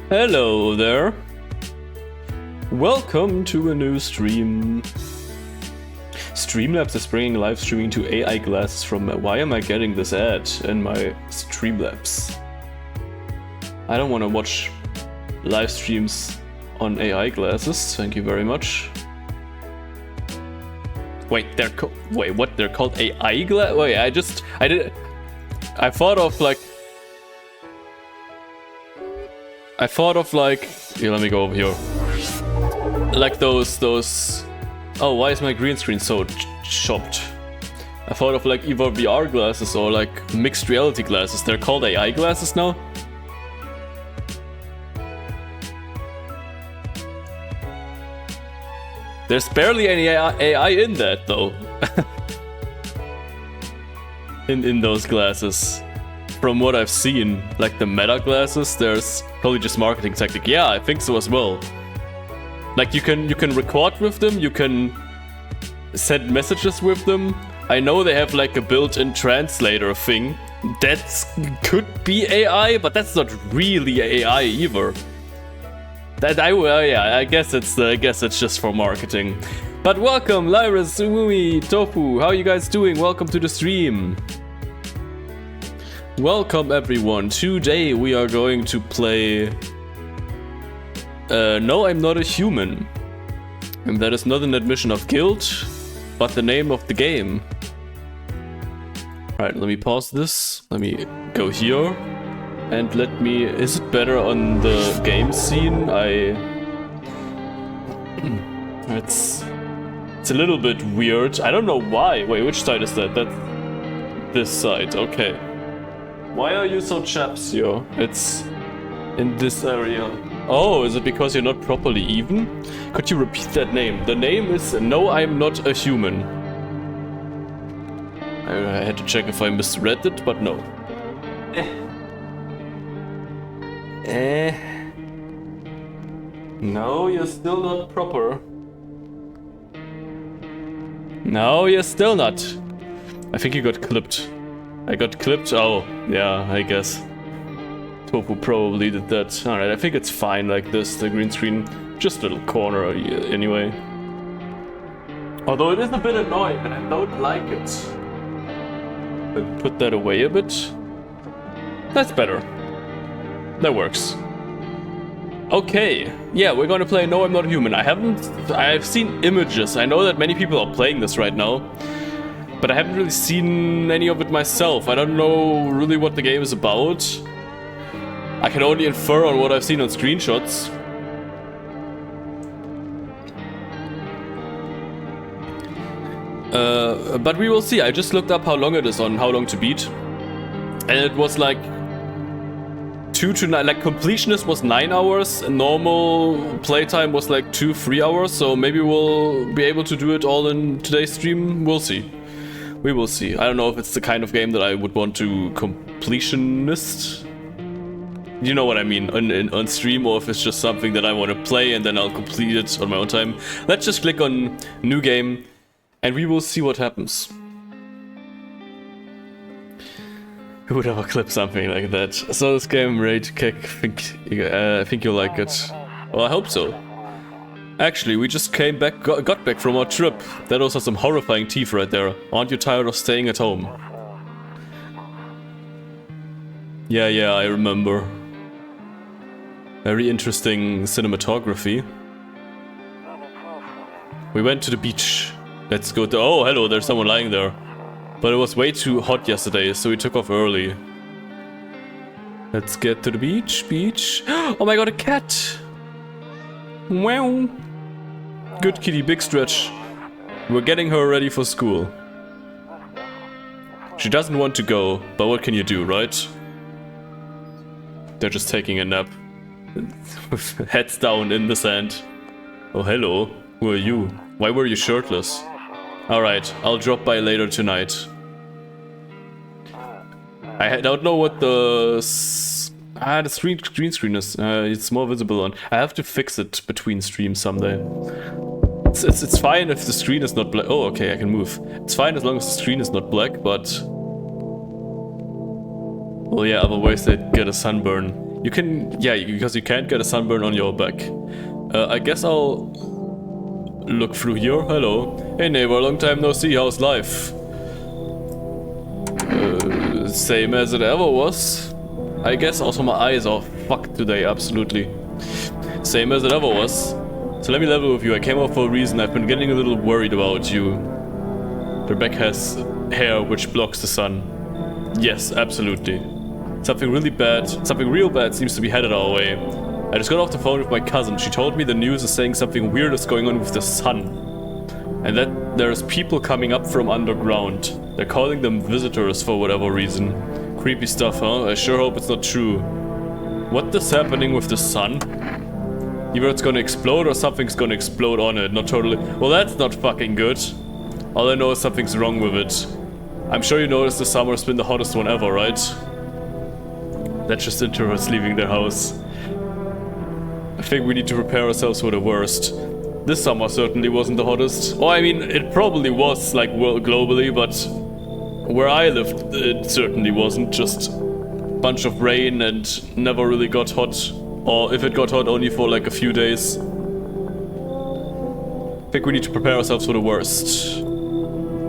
Hello there. Welcome to a new stream. Streamlabs is bringing live streaming to AI glasses from... Why am I getting this ad in my Streamlabs? I don't want to watch live streams on AI glasses, thank you very much. Wait, wait, what? They're called AI glass? Wait, I thought of like... Here, let me go over here. Like those... Oh, why is my green screen so chopped? I thought of like either VR glasses or like mixed reality glasses. They're called AI glasses now? There's barely any AI in that though. in those glasses. From what I've seen, like the Meta glasses, there's probably just marketing tactic. Yeah, I think so as well. Like you can record with them, you can send messages with them. I know they have like a built-in translator thing. That could be AI, but that's not really AI either. I guess it's just for marketing. But welcome, Lyris, Umumi, Tofu. How are you guys doing? Welcome to the stream. Welcome everyone. Today we are going to play No, I'm Not a Human. And that is not an admission of guilt, but the name of the game. Alright, let me pause this. Let me go here. And let me... Is it better on the game scene? It's a little bit weird. I don't know why. Wait, which side is that? That's this side. Okay. Why are you so chaps here? It's in this area. Oh, is it because you're not properly even? Could you repeat that name? The name is No, I'm Not a Human. I had to check if I misread it, but no. No, you're still not proper. No, you're still not. I think you got clipped. I got clipped? Oh, yeah, I guess. Tofu probably did that. Alright, I think it's fine like this, the green screen. Just a little corner anyway. Although it is a bit annoying and I don't like it. I'll put that away a bit. That's better. That works. Okay, yeah, we're gonna play No, I'm Not Human. I've seen images. I know that many people are playing this right now. But I haven't really seen any of it myself. I don't know really what the game is about. I can only infer on what I've seen on screenshots. But we will see. I just looked up how long it is on How Long to Beat. And it was like 2 to 9, like completionist was 9 hours, and normal playtime was like 2-3 hours, so maybe we'll be able to do it all in today's stream. We'll see. We will see. I don't know if it's the kind of game that I would want to completionist. You know what I mean, on stream, or if it's just something that I want to play and then I'll complete it on my own time. Let's just click on New Game and we will see what happens. Who would ever clip something like that? So this game, ready to kick. I think you'll like it. Well, I hope so. Actually, we just got back from our trip. That also some horrifying teeth right there. Aren't you tired of staying at home? Yeah, I remember. Very interesting cinematography. We went to the beach. Let's go to... Oh, hello, there's someone lying there. But it was way too hot yesterday, so we took off early. Let's get to the beach. Oh my god, a cat! Wow. Good kitty, big stretch. We're getting her ready for school. She doesn't want to go, but what can you do, right? They're just taking a nap. Heads down in the sand. Oh, hello. Who are you? Why were you shirtless? Alright, I'll drop by later tonight. I don't know what the green screen is. It's more visible on. I have to fix it between streams someday. It's fine if the screen is not black. Oh, okay, I can move. It's fine as long as the screen is not black, but... Well, yeah, otherwise they'd get a sunburn. You can, yeah, because you can't get a sunburn on your back. I guess I'll look through here. Hello. Hey neighbor, long time no see, how's life? Same as it ever was. I guess also my eyes are fucked today, absolutely. Same as it ever was. So let me level with you, I came out for a reason, I've been getting a little worried about you. Rebecca has hair which blocks the sun. Yes, absolutely. Something really bad, something real bad seems to be headed our way. I just got off the phone with my cousin. She told me the news is saying something weird is going on with the sun. And that there's people coming up from underground. They're calling them visitors for whatever reason. Creepy stuff, huh? I sure hope it's not true. What is happening with the sun? Either it's gonna explode or something's gonna explode on it, not totally. Well, that's not fucking good. All I know is something's wrong with it. I'm sure you noticed the summer's been the hottest one ever, right? That's just introverts leaving their house. I think we need to prepare ourselves for the worst. This summer certainly wasn't the hottest. Oh, I mean, it probably was, like, globally, but where I lived, it certainly wasn't. Just a bunch of rain and never really got hot. Or if it got hot, only for like a few days. I think we need to prepare ourselves for the worst.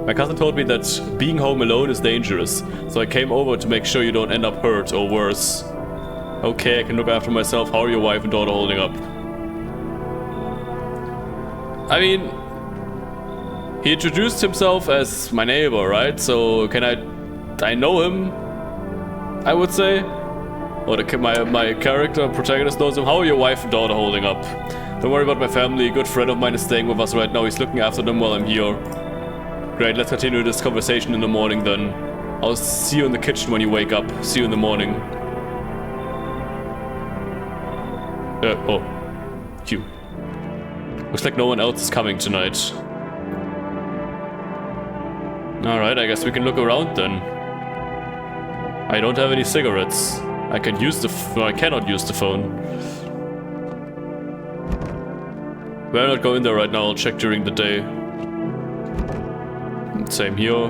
My cousin told me that being home alone is dangerous, so I came over to make sure you don't end up hurt or worse. Okay, I can look after myself. How are your wife and daughter holding up? I mean, he introduced himself as my neighbor, right? So can I know him, I would say. Or my character, protagonist knows him. How are your wife and daughter holding up? Don't worry about my family. A good friend of mine is staying with us right now. He's looking after them while I'm here. Great, let's continue this conversation in the morning then. I'll see you in the kitchen when you wake up. See you in the morning. Oh. Q. Looks like no one else is coming tonight. Alright, I guess we can look around then. I don't have any cigarettes. I can use the I cannot use the phone. Better not go in there right now, I'll check during the day. Same here.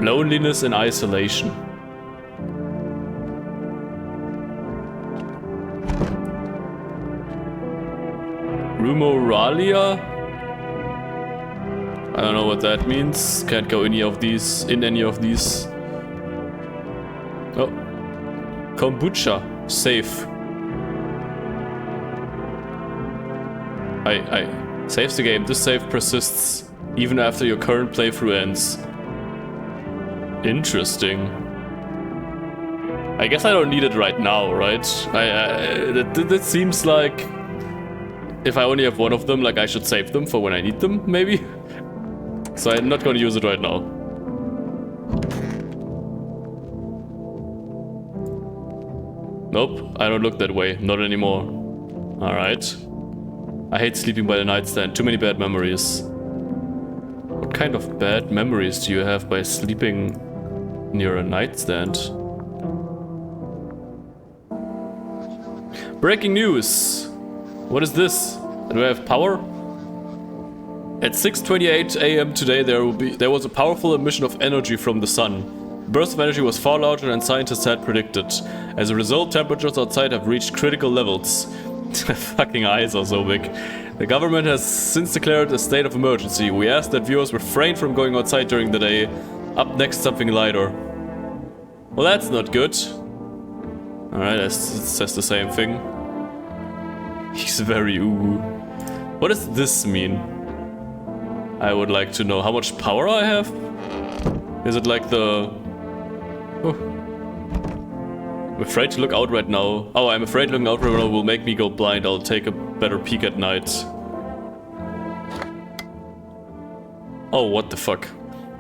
Loneliness and isolation. Rumoralia? I don't know what that means. Can't go in any of these. Oh. Kombucha. Safe. Saves the game. This save persists even after your current playthrough ends. Interesting. I guess I don't need it right now, right? That seems like if I only have one of them, like I should save them for when I need them, maybe? So I'm not gonna use it right now. Nope, I don't look that way. Not anymore. Alright. I hate sleeping by the nightstand. Too many bad memories. What kind of bad memories do you have by sleeping near a nightstand? Breaking news! What is this? Do I have power? At 6:28 AM today there was a powerful emission of energy from the sun. The burst of energy was far larger than scientists had predicted. As a result, temperatures outside have reached critical levels. Fucking eyes are so big. The government has since declared a state of emergency. We ask that viewers refrain from going outside during the day. Up next, something lighter. Well, that's not good. Alright, it says the same thing. He's very ooh. What does this mean? I would like to know how much power I have. Is it like the... Oh. I'm afraid to look out right now. Oh, I'm afraid looking out right now will make me go blind. I'll take a better peek at night. Oh, what the fuck.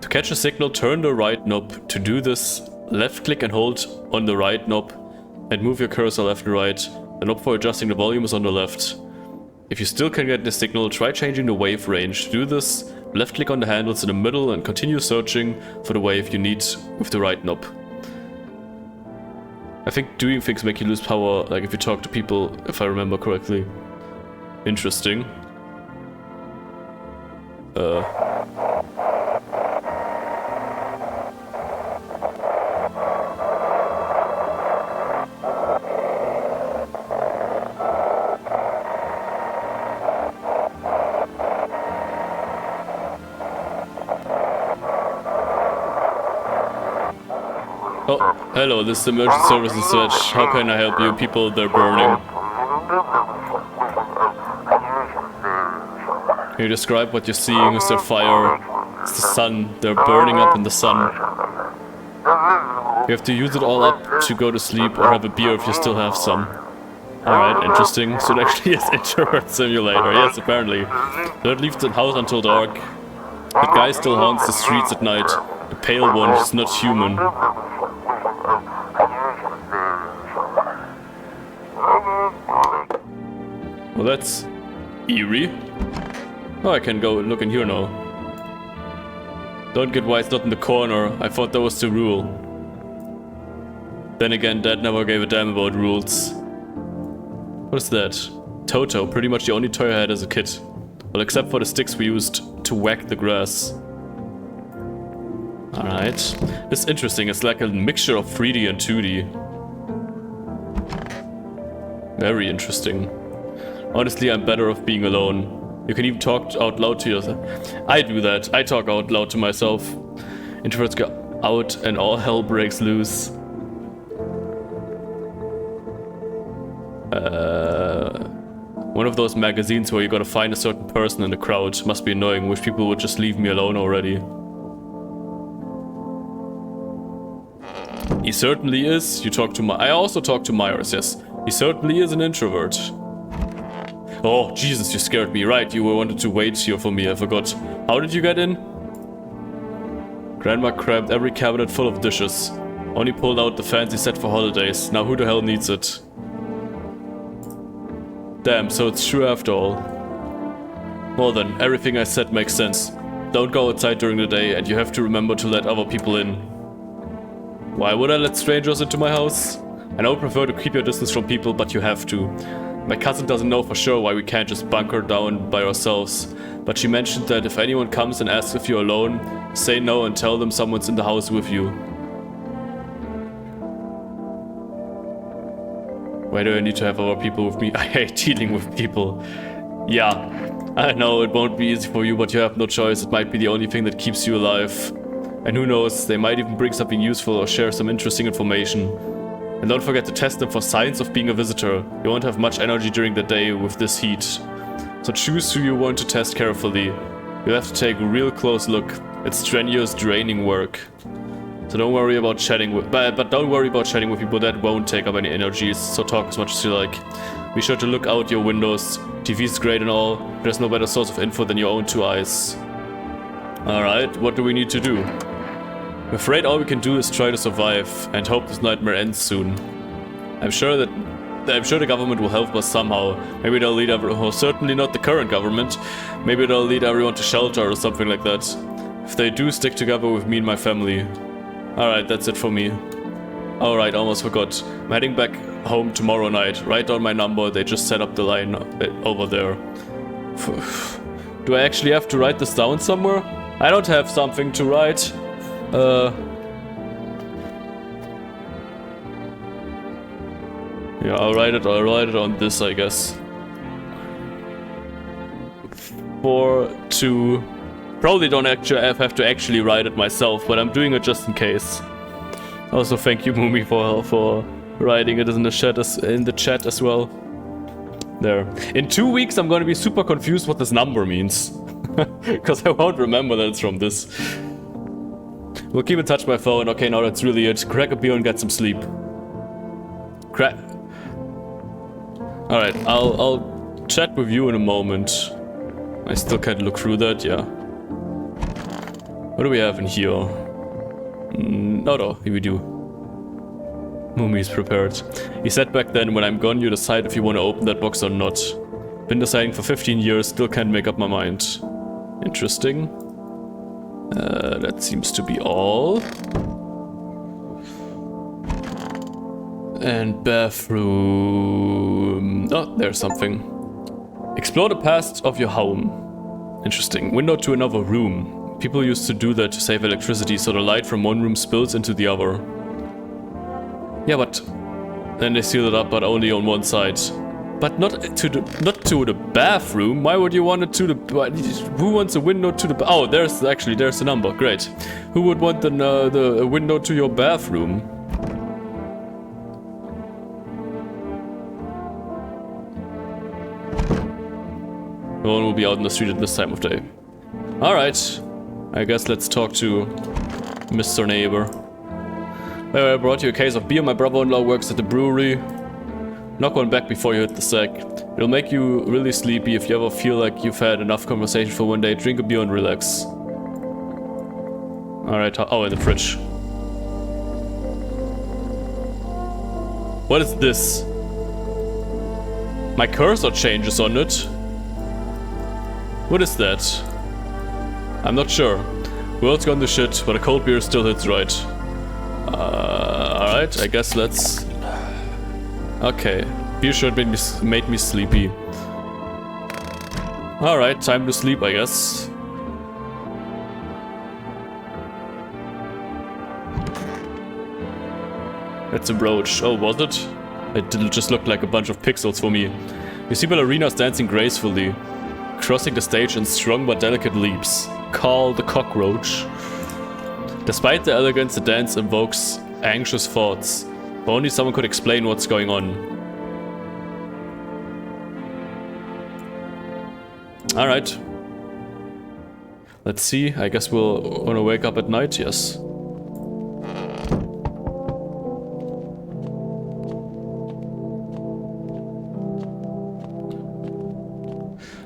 To catch a signal, turn the right knob. To do this, left click and hold on the right knob and move your cursor left and right. The knob for adjusting the volume is on the left. If you still can't get the signal, try changing the wave range. To do this, left click on the handles in the middle and continue searching for the wave you need with the right knob. I think doing things make you lose power, like if you talk to people, if I remember correctly. Interesting. Oh, hello, this is Emergency Services Search. How can I help you? People, they're burning. Can you describe what you're seeing? Is there fire? It's the sun. They're burning up in the sun. You have to use it all up to go to sleep or have a beer if you still have some. Alright, interesting. So it actually is Introvert Simulator. Yes, apparently. Don't leave the house until dark. That guy still haunts the streets at night. The pale one is not human. Well, that's eerie. Oh, I can go look in here now. Don't get why it's not in the corner. I thought that was the rule. Then again, Dad never gave a damn about rules. What is that? Toto, pretty much the only toy I had as a kid. Well, except for the sticks we used to whack the grass. Alright. This is interesting. It's like a mixture of 3D and 2D. Very interesting. Honestly, I'm better off being alone. You can even talk out loud to yourself. I do that. I talk out loud to myself. Introverts go out and all hell breaks loose. One of those magazines where you gotta find a certain person in the crowd. Must be annoying. Wish people would just leave me alone already. He certainly is. You talk to I also talk to Myers, yes. He certainly is an introvert. Oh, Jesus, you scared me. Right, you wanted to wait here for me, I forgot. How did you get in? Grandma crammed every cabinet full of dishes. Only pulled out the fancy set for holidays. Now who the hell needs it? Damn, so it's true after all. Well then, everything I said makes sense. Don't go outside during the day, and you have to remember to let other people in. Why would I let strangers into my house? I know I prefer to keep your distance from people, but you have to. My cousin doesn't know for sure why we can't just bunker down by ourselves, but she mentioned that if anyone comes and asks if you're alone, say no and tell them someone's in the house with you. Why do I need to have other people with me? I hate dealing with people. Yeah, I know it won't be easy for you, but you have no choice. It might be the only thing that keeps you alive. And who knows, they might even bring something useful or share some interesting information. And don't forget to test them for signs of being a visitor. You won't have much energy during the day with this heat. So choose who you want to test carefully. You'll have to take a real close look. It's strenuous, draining work. So don't worry about chatting with, but don't worry about chatting with people. That won't take up any energy, so talk as much as you like. Be sure to look out your windows. TV's great and all, but there's no better source of info than your own two eyes. Alright, what do we need to do? I'm afraid all we can do is try to survive and hope this nightmare ends soon. I'm sure the government will help us somehow. Maybe they'll lead everyone, certainly not the current government. Maybe they'll lead everyone to shelter or something like that. If they do, stick together with me and my family. Alright, that's it for me. Alright, almost forgot. I'm heading back home tomorrow night. Write down my number, they just set up the line over there. Do I actually have to write this down somewhere? I don't have something to write. Yeah, I'll write it on this, I guess. 4, 2... Probably don't actually have to actually write it myself, but I'm doing it just in case. Also, thank you, Moomy, for writing it in the chat as well. There. In 2 weeks, I'm gonna be super confused what this number means, because I won't remember that it's from this. We'll keep in touch by phone. Okay, now that's really it. Crack a beer and get some sleep. Alright, I'll chat with you in a moment. I still can't look through that, yeah. What do we have in here? No, here we do. Moomy is prepared. He said back then, when I'm gone, you decide if you want to open that box or not. Been deciding for 15 years, still can't make up my mind. Interesting. That seems to be all. And bathroom... Oh, there's something. Explore the past of your home. Interesting. Window to another room. People used to do that to save electricity, so the light from one room spills into the other. Yeah, but... Then they seal it up, but only on one side. But not to the bathroom. Why would you want it to the... Who wants a window to the... Oh, there's the number. Great. Who would want the window to your bathroom? No one will be out in the street at this time of day. Alright. I guess let's talk to Mr. Neighbor. I brought you a case of beer. My brother-in-law works at the brewery. Knock one back before you hit the sack. It'll make you really sleepy if you ever feel like you've had enough conversation for one day. Drink a beer and relax. Alright, oh, in the fridge. What is this? My cursor changes on it. What is that? I'm not sure. World's gone to shit, but a cold beer still hits right. Alright, I guess let's... Okay, beer shirt made me sleepy. Alright, time to sleep, I guess. That's a brooch. Oh, was it? It just looked like a bunch of pixels for me. You see ballerinas dancing gracefully, crossing the stage in strong but delicate leaps. Call the cockroach. Despite the elegance, the dance evokes anxious thoughts. If only someone could explain what's going on. Alright. Let's see. I guess we'll wanna wake up at night, yes.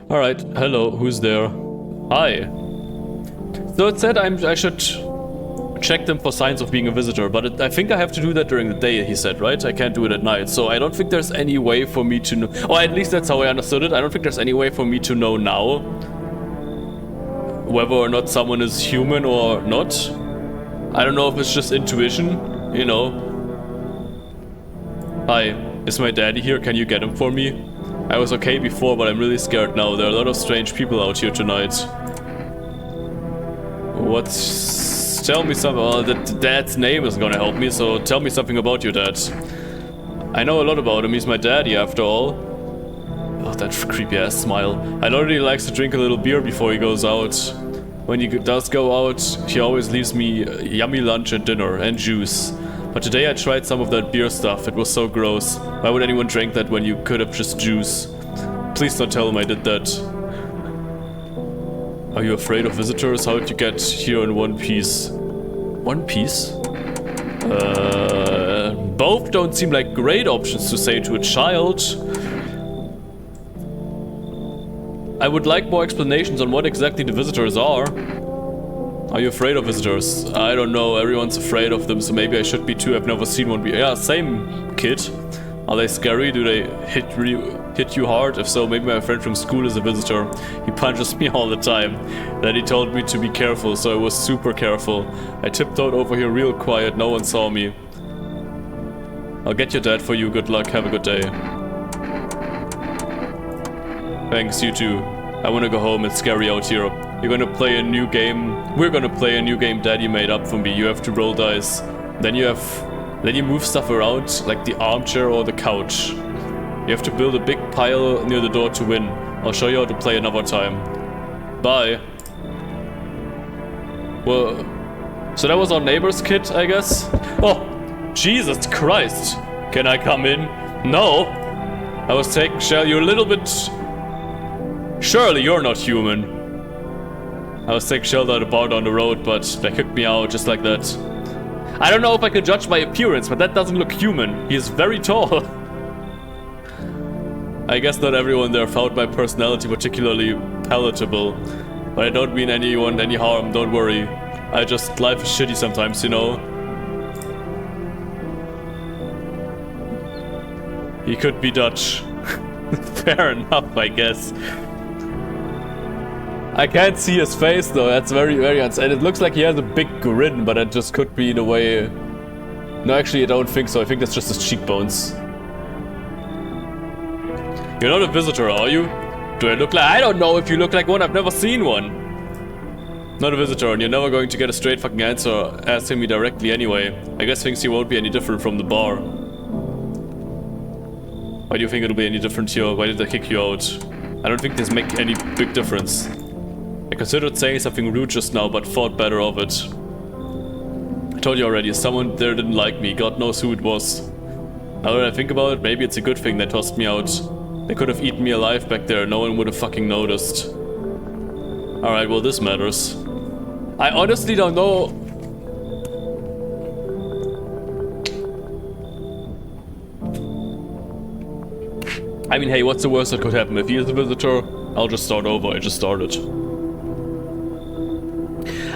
Alright, hello, who's there? Hi. So it said I should check them for signs of being a visitor, but I think I have to do that during the day, he said, right? I can't do it at night, so I don't think there's any way for me to know... Or at least that's how I understood it. I don't think there's any way for me to know now whether or not someone is human or not. I don't know if it's just intuition, you know. Hi, is my daddy here? Can you get him for me? I was okay before, but I'm really scared now. There are a lot of strange people out here tonight. Tell me something. Well, the dad's name is gonna help me, so tell me something about your dad. I know a lot about him. He's my daddy, after all. Oh, that creepy ass smile. I know that he likes to drink a little beer before he goes out. When he does go out, he always leaves me yummy lunch and dinner and juice. But today I tried some of that beer stuff. It was so gross. Why would anyone drink that when you could have just juice? Please don't tell him I did that. Are you afraid of visitors? How did you get here in one piece? One piece? Both don't seem like great options to say to a child. I would like more explanations on what exactly the visitors are. Are you afraid of visitors? I don't know, everyone's afraid of them, so maybe I should be too. I've never seen one be... Yeah, same, kid. Are they scary? Do they hit you hard? If so, maybe my friend from school is a visitor. He punches me all the time. Then he told me to be careful, so I was super careful. I tiptoed over here real quiet, no one saw me. I'll get your dad for you, good luck, have a good day. Thanks, you too. I wanna go home, it's scary out here. You're gonna play a new game. We're gonna play a new game Daddy made up for me. You have to roll dice. Then you move stuff around, like the armchair or the couch. You have to build a big pile near the door to win. I'll show you how to play another time. Bye. Well, so that was our neighbor's kid, I guess? Oh, Jesus Christ. Can I come in? No. I was taking Shell, you're a little bit... Surely you're not human. I was taking shelter at a bar down the road, but they kicked me out just like that. I don't know if I can judge by appearance, but that doesn't look human. He is very tall. I guess not everyone there found my personality particularly palatable. But I don't mean anyone any harm, don't worry. Life is shitty sometimes, you know. He could be Dutch. Fair enough, I guess. I can't see his face though, that's very, very and it looks like he has a big grin, but it just could be in a way... No, actually I don't think so, I think that's just his cheekbones. You're not a visitor, are you? Do I look like... I don't know if you look like one, I've never seen one. Not a visitor, and you're never going to get a straight fucking answer asking me directly anyway. I guess things here won't be any different from the bar. Why do you think it'll be any different here? Why did they kick you out? I don't think this make any big difference. I considered saying something rude just now, but thought better of it. I told you already, someone there didn't like me, God knows who it was. Now that I think about it, maybe it's a good thing they tossed me out. They could have eaten me alive back there. No one would have fucking noticed. Alright, well this matters. I honestly don't know. I mean, hey, what's the worst that could happen? If he is a visitor, I'll just start over. I just started.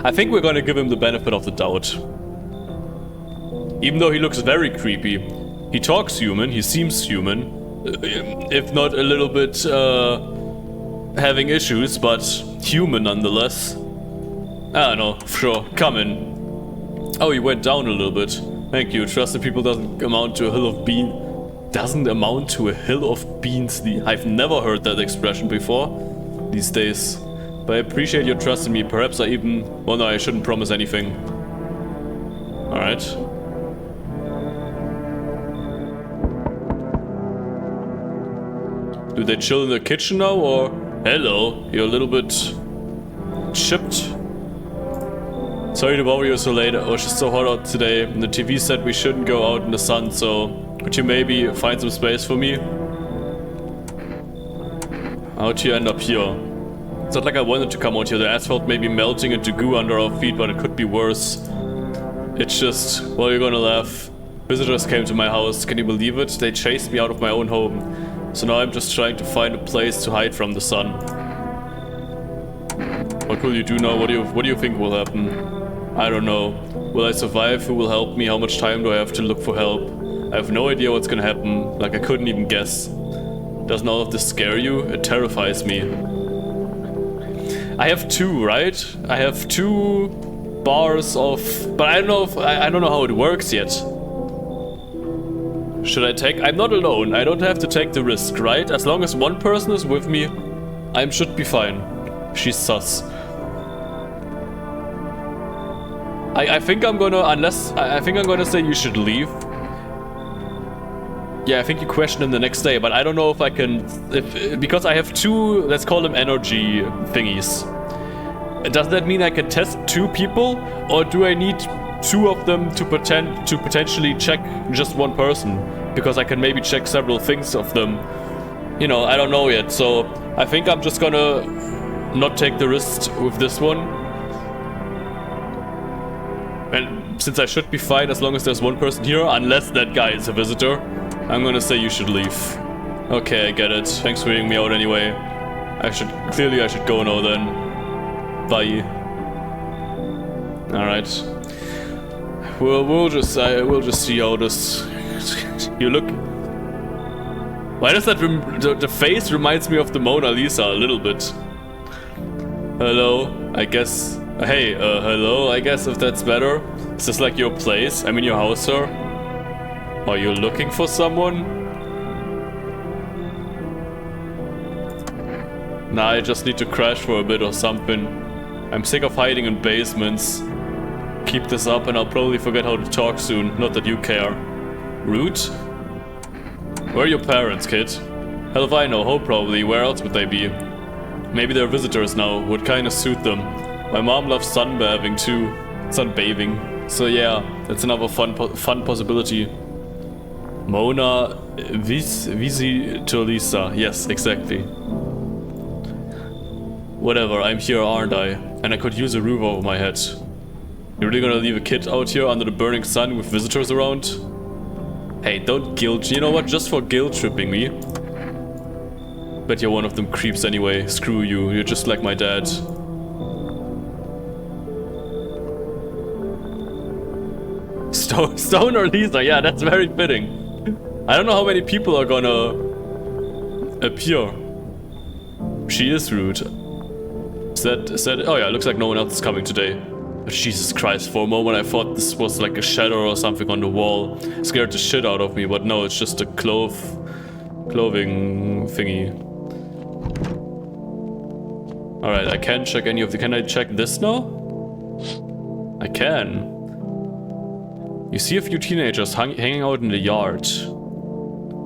I think we're gonna give him the benefit of the doubt. Even though he looks very creepy. He talks human, he seems human. If not a little bit, having issues, but human nonetheless. I don't know, sure, come in. Oh, he went down a little bit. Thank you. Trusted people doesn't amount to a hill of beans. Doesn't amount to a hill of beans. I've never heard that expression before these days. But I appreciate your trust in me. Perhaps I even... Well, no, I shouldn't promise anything. Alright. Do they chill in the kitchen now, or... Hello, you're a little bit... chipped. Sorry to bother you so late. It was just so hot out today. And the TV said we shouldn't go out in the sun, so... Could you maybe find some space for me? How'd you end up here? It's not like I wanted to come out here. The asphalt may be melting into goo under our feet, but it could be worse. It's just... Well, you're gonna laugh. Visitors came to my house. Can you believe it? They chased me out of my own home. So now I'm just trying to find a place to hide from the sun. What will you do now? What do you think will happen? I don't know. Will I survive? Who will help me? How much time do I have to look for help? I have no idea what's gonna happen. Like, I couldn't even guess. Doesn't all of this scare you? It terrifies me. I have two, right? I have 2 bars of... But I don't know if... I don't know how it works yet. Should I take... I'm not alone. I don't have to take the risk, right? As long as one person is with me, I should be fine. She's sus. I think I'm gonna... Unless... I think I'm gonna say you should leave. Yeah, I think you question him the next day, but I don't know if I can... because I have 2, let's call them energy thingies. Does that mean I can test 2 people? Or do I need 2 of them to potentially check just one person? Because I can maybe check several things of them. You know, I don't know yet, so... I think I'm just gonna not take the risk with this one. And since I should be fine as long as there's one person here, unless that guy is a visitor, I'm gonna say you should leave. Okay, I get it. Thanks for hearing me out anyway. I should go now then. Bye. Alright. We'll just see how this... You look... Why does that the face reminds me of the Mona Lisa a little bit. Hello, I guess... Hey, hello, I guess if that's better. Is this like your place? I mean your house, sir? Are you looking for someone? Nah, I just need to crash for a bit or something. I'm sick of hiding in basements. Keep this up and I'll probably forget how to talk soon. Not that you care. Rude? Where are your parents, kid? Hell if I know, home probably. Where else would they be? Maybe they're visitors now. Would kinda suit them. My mom loves sunbathing too. Sunbathing. So yeah, that's another fun possibility. Mona Visitolisa. Yes, exactly. Whatever, I'm here, aren't I? And I could use a roof over my head. You're really gonna leave a kid out here under the burning sun with visitors around? Hey, don't guilt... You know what? Just for guilt-tripping me. Bet you're one of them creeps anyway. Screw you. You're just like my dad. Stone or Lisa? Yeah, that's very fitting. I don't know how many people are gonna appear. She is rude. Is that... Oh yeah, it looks like no one else is coming today. But Jesus Christ, for a moment I thought this was like a shadow or something on the wall. It scared the shit out of me, but no, it's just a clothing thingy. Alright, I can't check any of the... Can I check this now? I can. You see a few teenagers hanging out in the yard.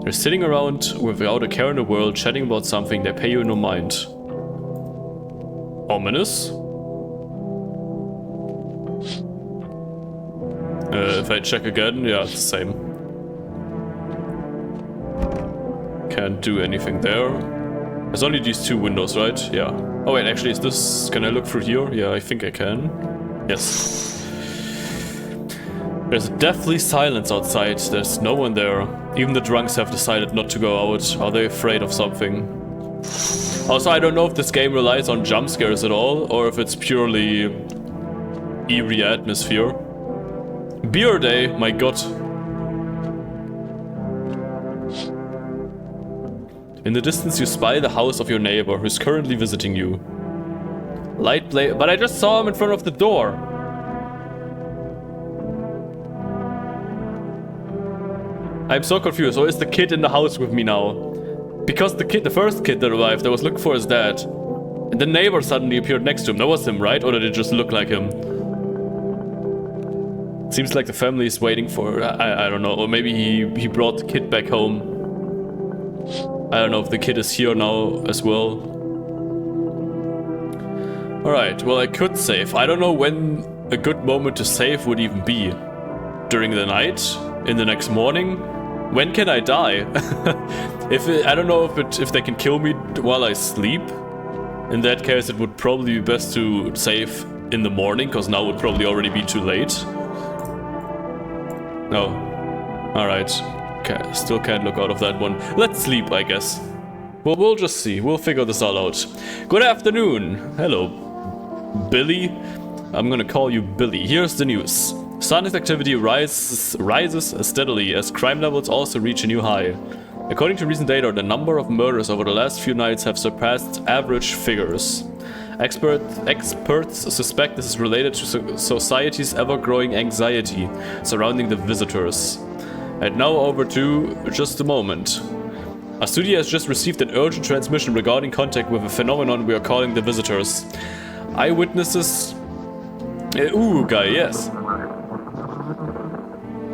They're sitting around without a care in the world, chatting about something. They pay you no mind. Ominous? If I check again, yeah, it's the same. Okay. can't do anything there. There's only these two windows, right? Yeah. Oh wait, actually is this... Can I look through here? Yeah, I think I can. Yes. There's a deathly silence outside. There's no one there. Even the drunks have decided not to go out. Are they afraid of something? Also, I don't know if this game relies on jump scares at all, or if it's purely eerie atmosphere. Beer day, my god. In the distance you spy the house of your neighbor, who's currently visiting you. Light blaze, but I just saw him in front of the door. I'm so confused. Or is the kid in the house with me now? Because the first kid that arrived, I was looking for his dad. And the neighbor suddenly appeared next to him. That was him, right? Or did it just look like him? Seems like the family is waiting for... I don't know. Or maybe he brought the kid back home. I don't know if the kid is here now as well. Alright, well I could save. I don't know when a good moment to save would even be. During the night? In the next morning? When can I die? I don't know if they can kill me while I sleep. In that case it would probably be best to save in the morning, because now would probably already be too late. No. Alright. Okay, still can't look out of that one. Let's sleep, I guess. Well, we'll just see. We'll figure this all out. Good afternoon. Hello, Billy. I'm gonna call you Billy. Here's the news. Sonic activity rises steadily as crime levels also reach a new high. According to recent data, the number of murders over the last few nights have surpassed average figures. Experts suspect this is related to society's ever-growing anxiety surrounding the visitors. And now over to just a moment. Our studio has just received an urgent transmission regarding contact with a phenomenon we are calling the visitors. Eyewitnesses... ooh, guy, yes.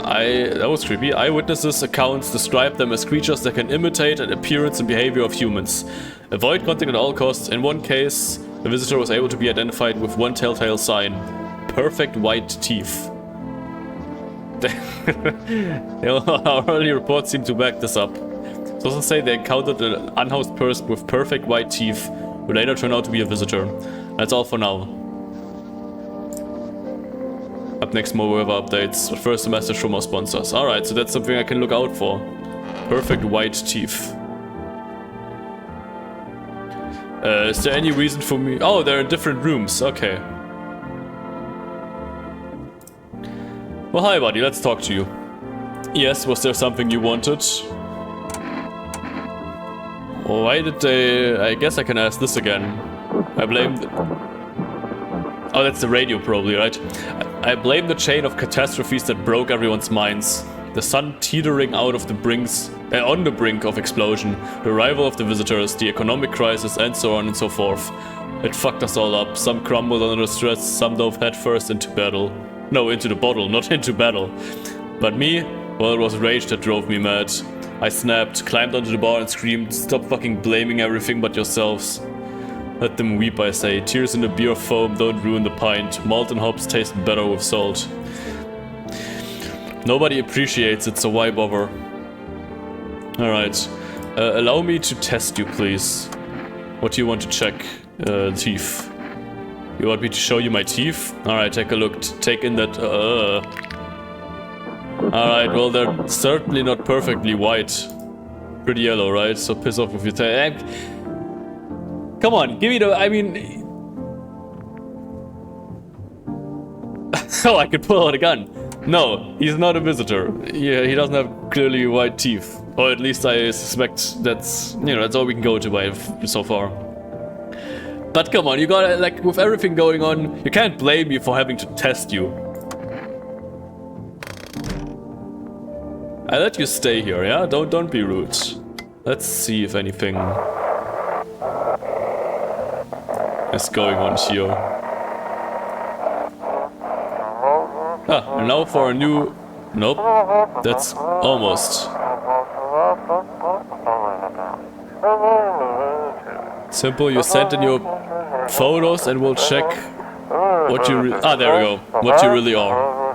That was creepy. Eyewitnesses accounts describe them as creatures that can imitate an appearance and behavior of humans. Avoid contact at all costs. In one case, the visitor was able to be identified with one telltale sign. Perfect white teeth. Our early reports seem to back this up. Sources say they encountered an unhoused person with perfect white teeth, who later turned out to be a visitor. That's all for now. Up next, more weather updates, but first a message from our sponsors. Alright, so that's something I can look out for. Perfect white teeth. Is there any reason for me... Oh, they're in different rooms, okay. Well, hi buddy, let's talk to you. Yes, was there something you wanted? Why did they... I guess I can ask this again. I blame... Oh, that's the radio probably, right? I blame the chain of catastrophes that broke everyone's minds. The sun teetering out of the on the brink of explosion, the arrival of the visitors, the economic crisis, and so on and so forth. It fucked us all up. Some crumbled under stress, some dove headfirst into battle. No, into the bottle, not into battle. But me? Well, it was rage that drove me mad. I snapped, climbed onto the bar and screamed, "Stop fucking blaming everything but yourselves." Let them weep, I say. Tears in the beer foam don't ruin the pint. Malt and hops taste better with salt. Nobody appreciates it, so why bother? Alright. Allow me to test you, please. What do you want to check? Teeth. You want me to show you my teeth? Alright, take a look. Take in that... Alright, well, they're certainly not perfectly white. Pretty yellow, right? So piss off with your tail. Come on, give me the... I mean... Oh, I could pull out a gun. No, he's not a visitor. Yeah, he doesn't have clearly white teeth. Or at least I suspect that's... You know, that's all we can go to by so far. But come on, you gotta... Like, with everything going on, you can't blame me for having to test you. I let you stay here, yeah? Don't be rude. Let's see if anything is going on here. Ah, and now for a new... Nope. That's almost. Simple, you send in your photos and we'll check what you... there we go. What you really are.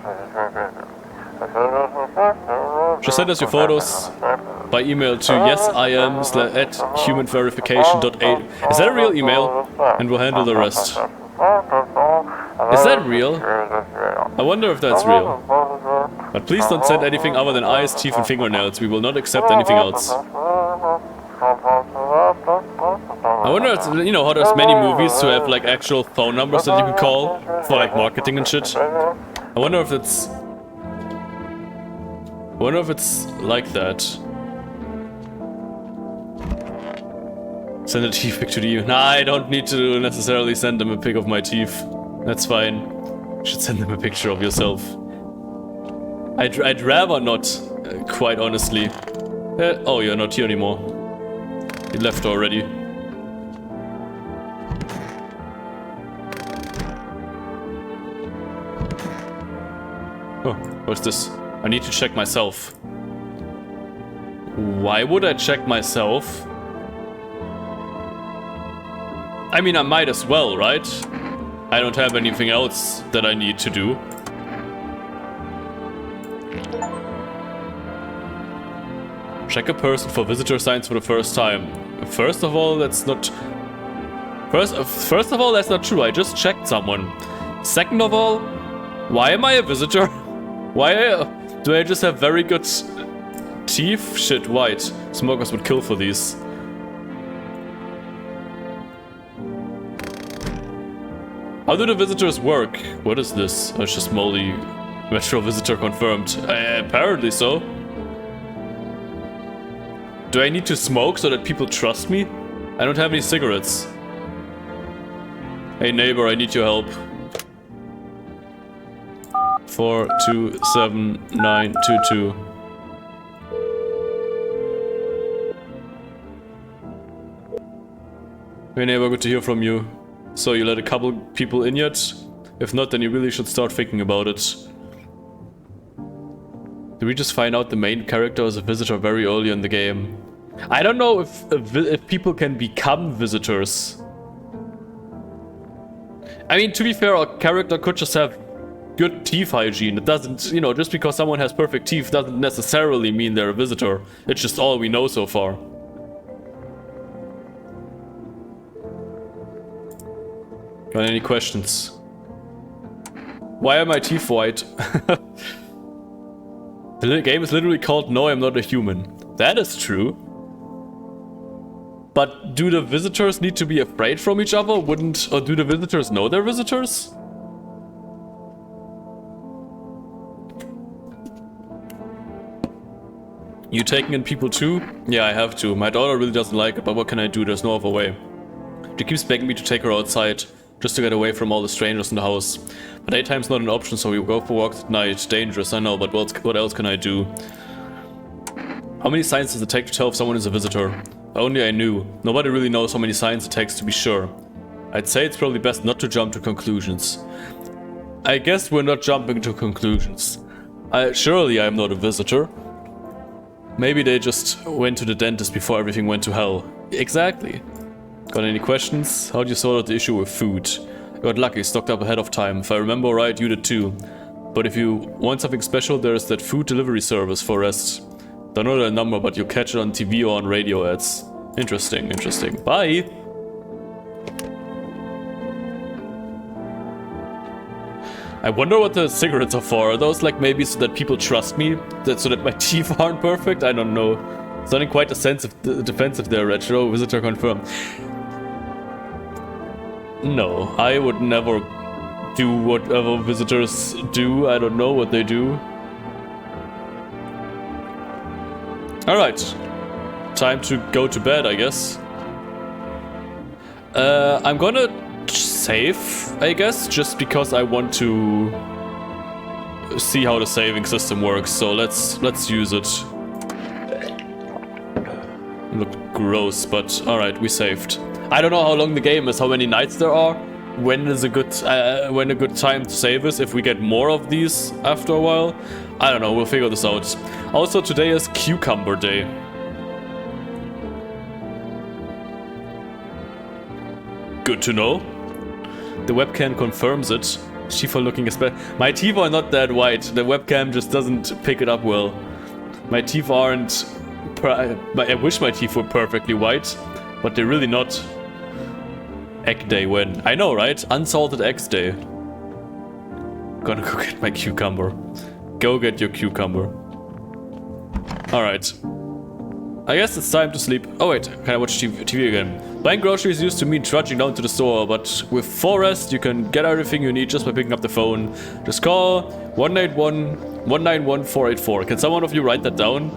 Just send us your photos, by email to yesiam@humanverification.8. Is that a real email? And we'll handle the rest. Is that real? I wonder if that's real. But please don't send anything other than eyes, teeth, and fingernails. We will not accept anything else. I wonder, you know, how there's many movies to have like actual phone numbers that you can call for like marketing and shit. I wonder if it's like that. Send a teeth pic to the... Nah, I don't need to necessarily send them a pic of my teeth. That's fine. You should send them a picture of yourself. I'd rather not, quite honestly. Oh, you're not here anymore. You left already. Oh, what's this? I need to check myself. Why would I check myself? I mean, I might as well, right? I don't have anything else that I need to do. Check a person for visitor signs for the first time. First of all, that's not... First of all, that's not true. I just checked someone. Second of all, why am I a visitor? Why do I just have very good teeth? Shit, white. Smokers would kill for these. How do the visitors work? What is this? Oh, it's just Molly. Metro visitor confirmed. Apparently so. Do I need to smoke so that people trust me? I don't have any cigarettes. Hey neighbor, I need your help. 427922. Hey neighbor, good to hear from you. So you let a couple people in yet? If not, then you really should start thinking about it. Did we just find out the main character is a visitor very early in the game? I don't know if people can become visitors. I mean, to be fair, our character could just have good teeth hygiene. It doesn't, you know, just because someone has perfect teeth doesn't necessarily mean they're a visitor. It's just all we know so far. Got any questions? Why are my teeth white? The game is literally called No, I'm Not a Human. That is true. But do the visitors need to be afraid from each other? Or do the visitors know they're visitors? You taking in people too? Yeah, I have to. My daughter really doesn't like it, but what can I do? There's no other way. She keeps begging me to take her outside, just to get away from all the strangers in the house. But daytime's not an option, so we go for walks at night. Dangerous, I know, but what else can I do? How many signs does it take to tell if someone is a visitor? Only I knew. Nobody really knows how many signs it takes to be sure. I'd say it's probably best not to jump to conclusions. I guess we're not jumping to conclusions. Surely I'm not a visitor. Maybe they just went to the dentist before everything went to hell. Exactly. Got any questions? How do you sort out the issue with food? Got lucky, stocked up ahead of time. If I remember right, you did too. But if you want something special, there's that food delivery service for rest. Don't know the number, but you'll catch it on TV or on radio ads. Interesting, interesting. Bye! I wonder what the cigarettes are for. Are those like maybe so that people trust me? So that my teeth aren't perfect? I don't know. Sounding quite defensive there, Retro. Visitor confirmed. No, I would never do whatever visitors do. I don't know what they do. Alright. Time to go to bed, I guess. I'm gonna save, I guess, just because I want to see how the saving system works. So let's use it. Looked gross, but alright, we saved. I don't know how long the game is, how many nights there are. When is a good time to save is? If we get more of these after a while, I don't know. We'll figure this out. Also, today is Cucumber Day. Good to know. The webcam confirms it. Shifa looking especially. My teeth are not that white. The webcam just doesn't pick it up well. My teeth aren't I wish my teeth were perfectly white, but they're really not. Egg day when? I know, right? Unsalted eggs day. Gonna go get my cucumber. Go get your cucumber. Alright. I guess it's time to sleep. Oh wait, can I watch TV again? Buying groceries used to mean trudging down to the store, but with Forest you can get everything you need just by picking up the phone. Just call 191-191-484. Can someone of you write that down?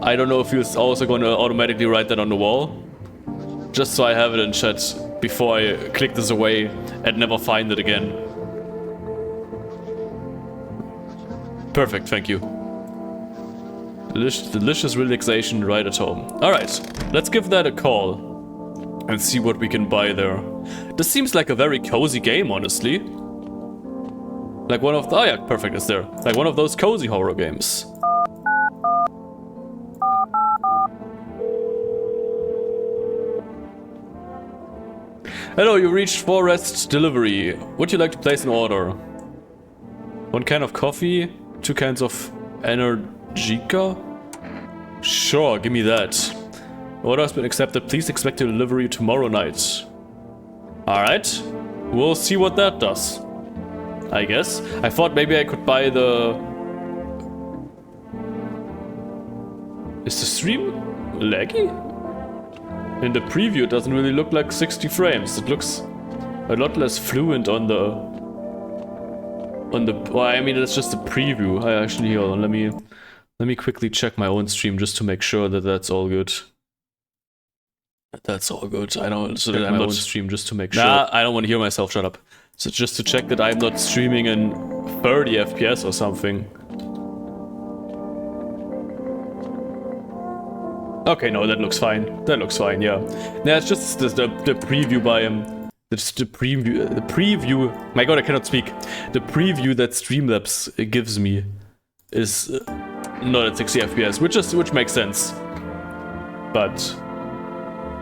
I don't know if you're also gonna automatically write that on the wall. Just so I have it in chat before I click this away and never find it again. Perfect, thank you. Delicious relaxation right at home. Alright, let's give that a call and see what we can buy there. This seems like a very cozy game, honestly. Like one of the... Oh yeah, perfect, it's there. Like one of those cozy horror games. Hello, you reached Forest Delivery. Would you like to place an order? 1 can of coffee, 2 cans of Energica? Sure, give me that. Order has been accepted. Please expect a delivery tomorrow night. Alright. We'll see what that does. I guess. I thought maybe I could buy the... Is the stream laggy? In the preview it doesn't really look like 60 frames. It looks a lot less fluent on the... Well, I mean, it's just a preview. I actually, hold on, let me quickly check my own stream just to make sure that that's all good. That's all good. I don't so that I'm not stream just to make sure. Nah, I don't want to hear myself. Shut up. So just to check that I'm not streaming in 30 FPS or something. Okay, no, that looks fine. That looks fine. Yeah. Nah, it's just the preview by the preview. My God, I cannot speak. The preview that Streamlabs gives me is not at 60 FPS, which makes sense. But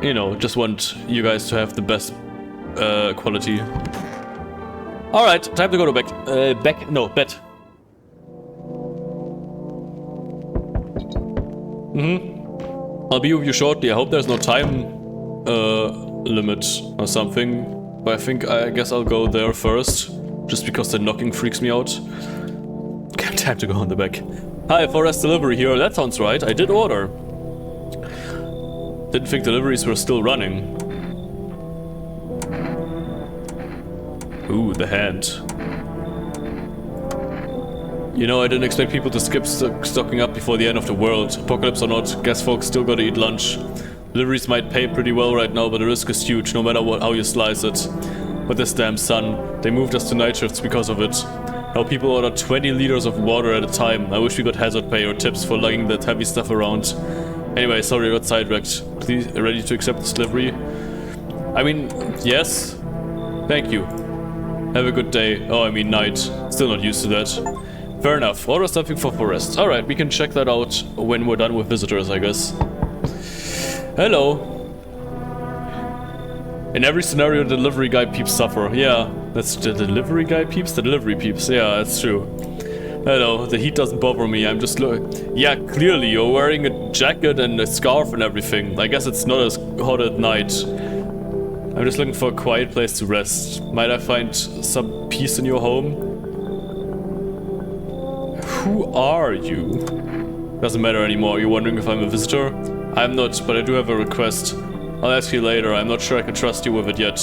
you know, just want you guys to have the best quality. All right, time to go to bed. Bed. I'll be with you shortly. I hope there's no time limit or something. But I guess I'll go there first, just because the knocking freaks me out. Okay, time to go on the back. Hi, Forest Delivery here. That sounds right. I did order. Didn't think deliveries were still running. Ooh, the hand. You know, I didn't expect people to skip stocking up before the end of the world. Apocalypse or not, guess folks still gotta eat lunch. Deliveries might pay pretty well right now, but the risk is huge, no matter how you slice it. But this damn sun, they moved us to night shifts because of it. Now people order 20 liters of water at a time. I wish we got hazard pay or tips for lugging that heavy stuff around. Anyway, sorry I got sidetracked. Please, ready to accept this delivery? I mean, yes. Thank you. Have a good day. Oh, I mean night. Still not used to that. Fair enough. Order something for Forest. Alright, we can check that out when we're done with visitors, I guess. Hello. In every scenario, the delivery guy peeps suffer. Yeah, that's the delivery guy peeps? The delivery peeps. Yeah, that's true. Hello, the heat doesn't bother me. I'm just yeah, clearly, you're wearing a jacket and a scarf and everything. I guess it's not as hot at night. I'm just looking for a quiet place to rest. Might I find some peace in your home? Who are you? Doesn't matter anymore. You're wondering if I'm a visitor? I'm not, but I do have a request. I'll ask you later. I'm not sure I can trust you with it yet.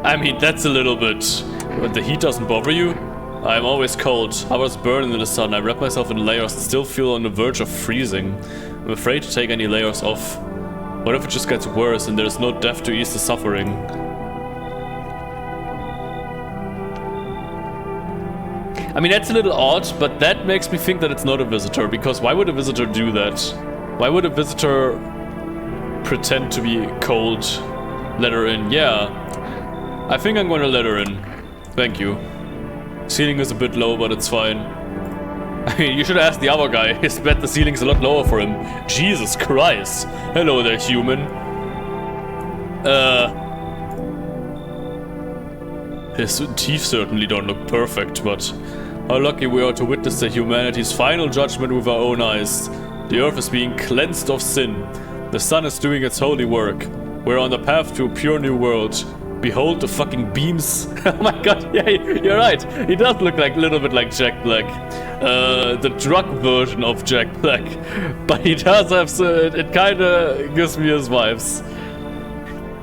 I mean, that's a little bit... But the heat doesn't bother you? I'm always cold. I was burning in the sun. I wrap myself in layers and still feel on the verge of freezing. I'm afraid to take any layers off. What if it just gets worse and there's no death to ease the suffering? I mean, that's a little odd, but that makes me think that it's not a visitor, because why would a visitor do that? Why would a visitor pretend to be cold? Let her in. Yeah. I think I'm gonna let her in. Thank you. Ceiling is a bit low, but it's fine. I mean, you should ask the other guy. His bet the ceiling's a lot lower for him. Jesus Christ. Hello there, human. His teeth certainly don't look perfect, but How lucky we are to witness the humanity's final judgment with our own eyes. The earth is being cleansed of sin. The sun is doing its holy work. We're on the path to a pure new world. Behold the fucking beams. Oh my god, yeah, you're right. He does look like a little bit like Jack Black. The drug version of Jack Black. But he does have, it kinda gives me his vibes.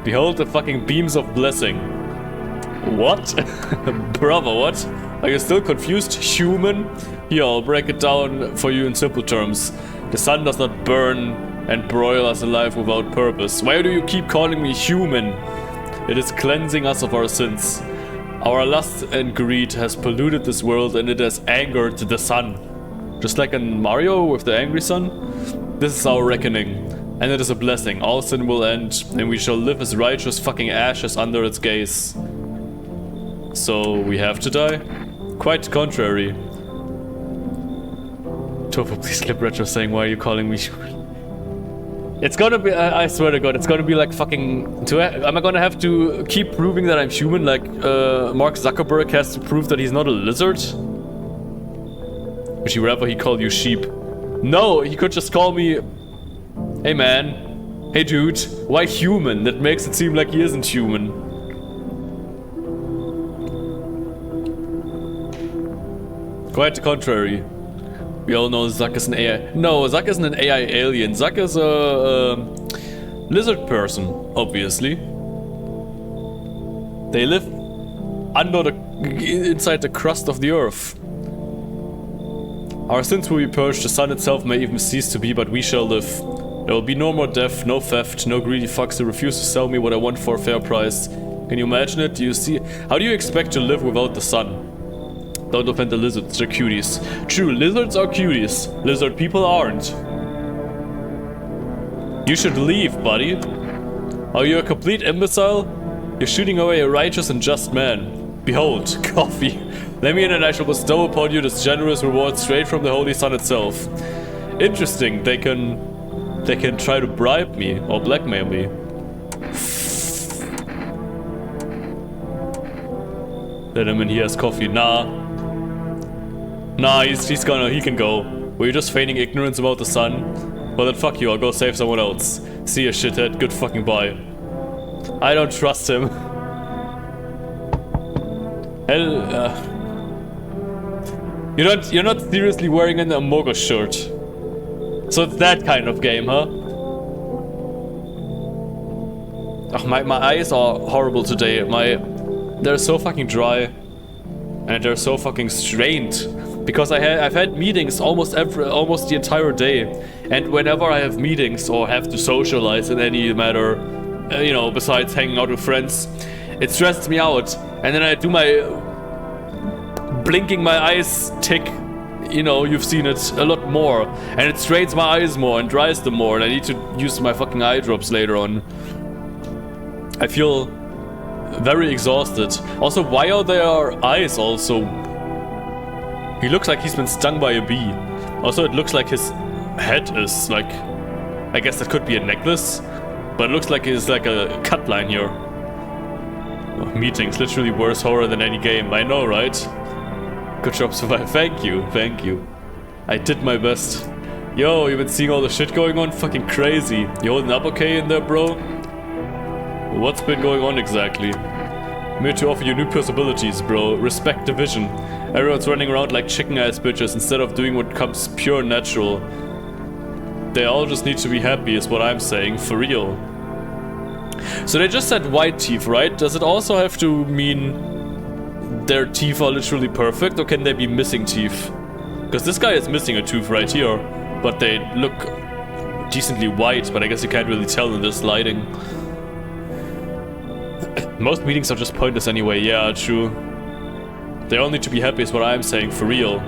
Behold the fucking beams of blessing. What? Brother, what? Are you still confused, human? Here, I'll break it down for you in simple terms. The sun does not burn and broil us alive without purpose. Why do you keep calling me human? It is cleansing us of our sins. Our lust and greed has polluted this world and it has angered the sun. Just like in Mario with the angry sun. This is our reckoning. And it is a blessing. All sin will end and we shall live as righteous fucking ashes under its gaze. So we have to die? Quite contrary. Tofu, please clip Retro saying, why are you calling me human? It's gonna be, I swear to god, it's gonna be like fucking, am I gonna have to keep proving that I'm human like Mark Zuckerberg has to prove that he's not a lizard? Would you rather he call you sheep? No, he could just call me, hey man, hey dude, why human? That makes it seem like he isn't human. Quite the contrary. We all know Zuck is an AI. No, Zuck isn't an AI alien. Zuck is a lizard person, obviously. They live inside the crust of the earth. Our sins will be purged, the sun itself may even cease to be, but we shall live. There will be no more death, no theft, no greedy fucks who refuse to sell me what I want for a fair price. Can you imagine it? Do you see? How do you expect to live without the sun? Don't offend the lizards, they're cuties. True, lizards are cuties. Lizard people aren't. You should leave, buddy. Are you a complete imbecile? You're shooting away a righteous and just man. Behold, coffee. Let me in and I shall bestow upon you this generous reward straight from the holy sun itself. Interesting, they can try to bribe me or blackmail me. Let him in, he has coffee. Nah, he can go. Were you just feigning ignorance about the sun? Well then fuck you, I'll go save someone else. See ya, shithead, good fucking bye. I don't trust him. Hell, You're not seriously wearing an Among Us shirt. So it's that kind of game, huh? Oh, my eyes are horrible today. They're so fucking dry. And they're so fucking strained. Because I've had meetings almost the entire day. And whenever I have meetings or have to socialize in any matter, you know, besides hanging out with friends, it stresses me out. And then I do my blinking my eyes tick. You know, you've seen it a lot more. And it strains my eyes more and dries them more. And I need to use my fucking eye drops later on. I feel very exhausted. Also, why are there eyes also? He looks like he's been stung by a bee. Also, it looks like his head is like... I guess that could be a necklace. But it looks like it's like a cut line here. Oh, meetings, literally worse horror than any game. I know, right? Good job, Survive. Thank you, thank you. I did my best. Yo, you've been seeing all the shit going on? Fucking crazy. You holding up okay in there, bro? What's been going on exactly? I'm here to offer you new possibilities, bro. Respect the vision. Everyone's running around like chicken-ass bitches instead of doing what comes pure natural. They all just need to be happy is what I'm saying, for real. So they just said white teeth, right? Does it also have to mean their teeth are literally perfect, or can they be missing teeth? Because this guy is missing a tooth right here, but they look decently white, but I guess you can't really tell in this lighting. Most meetings are just pointless anyway, yeah, true. They all need to be happy is what I'm saying, for real.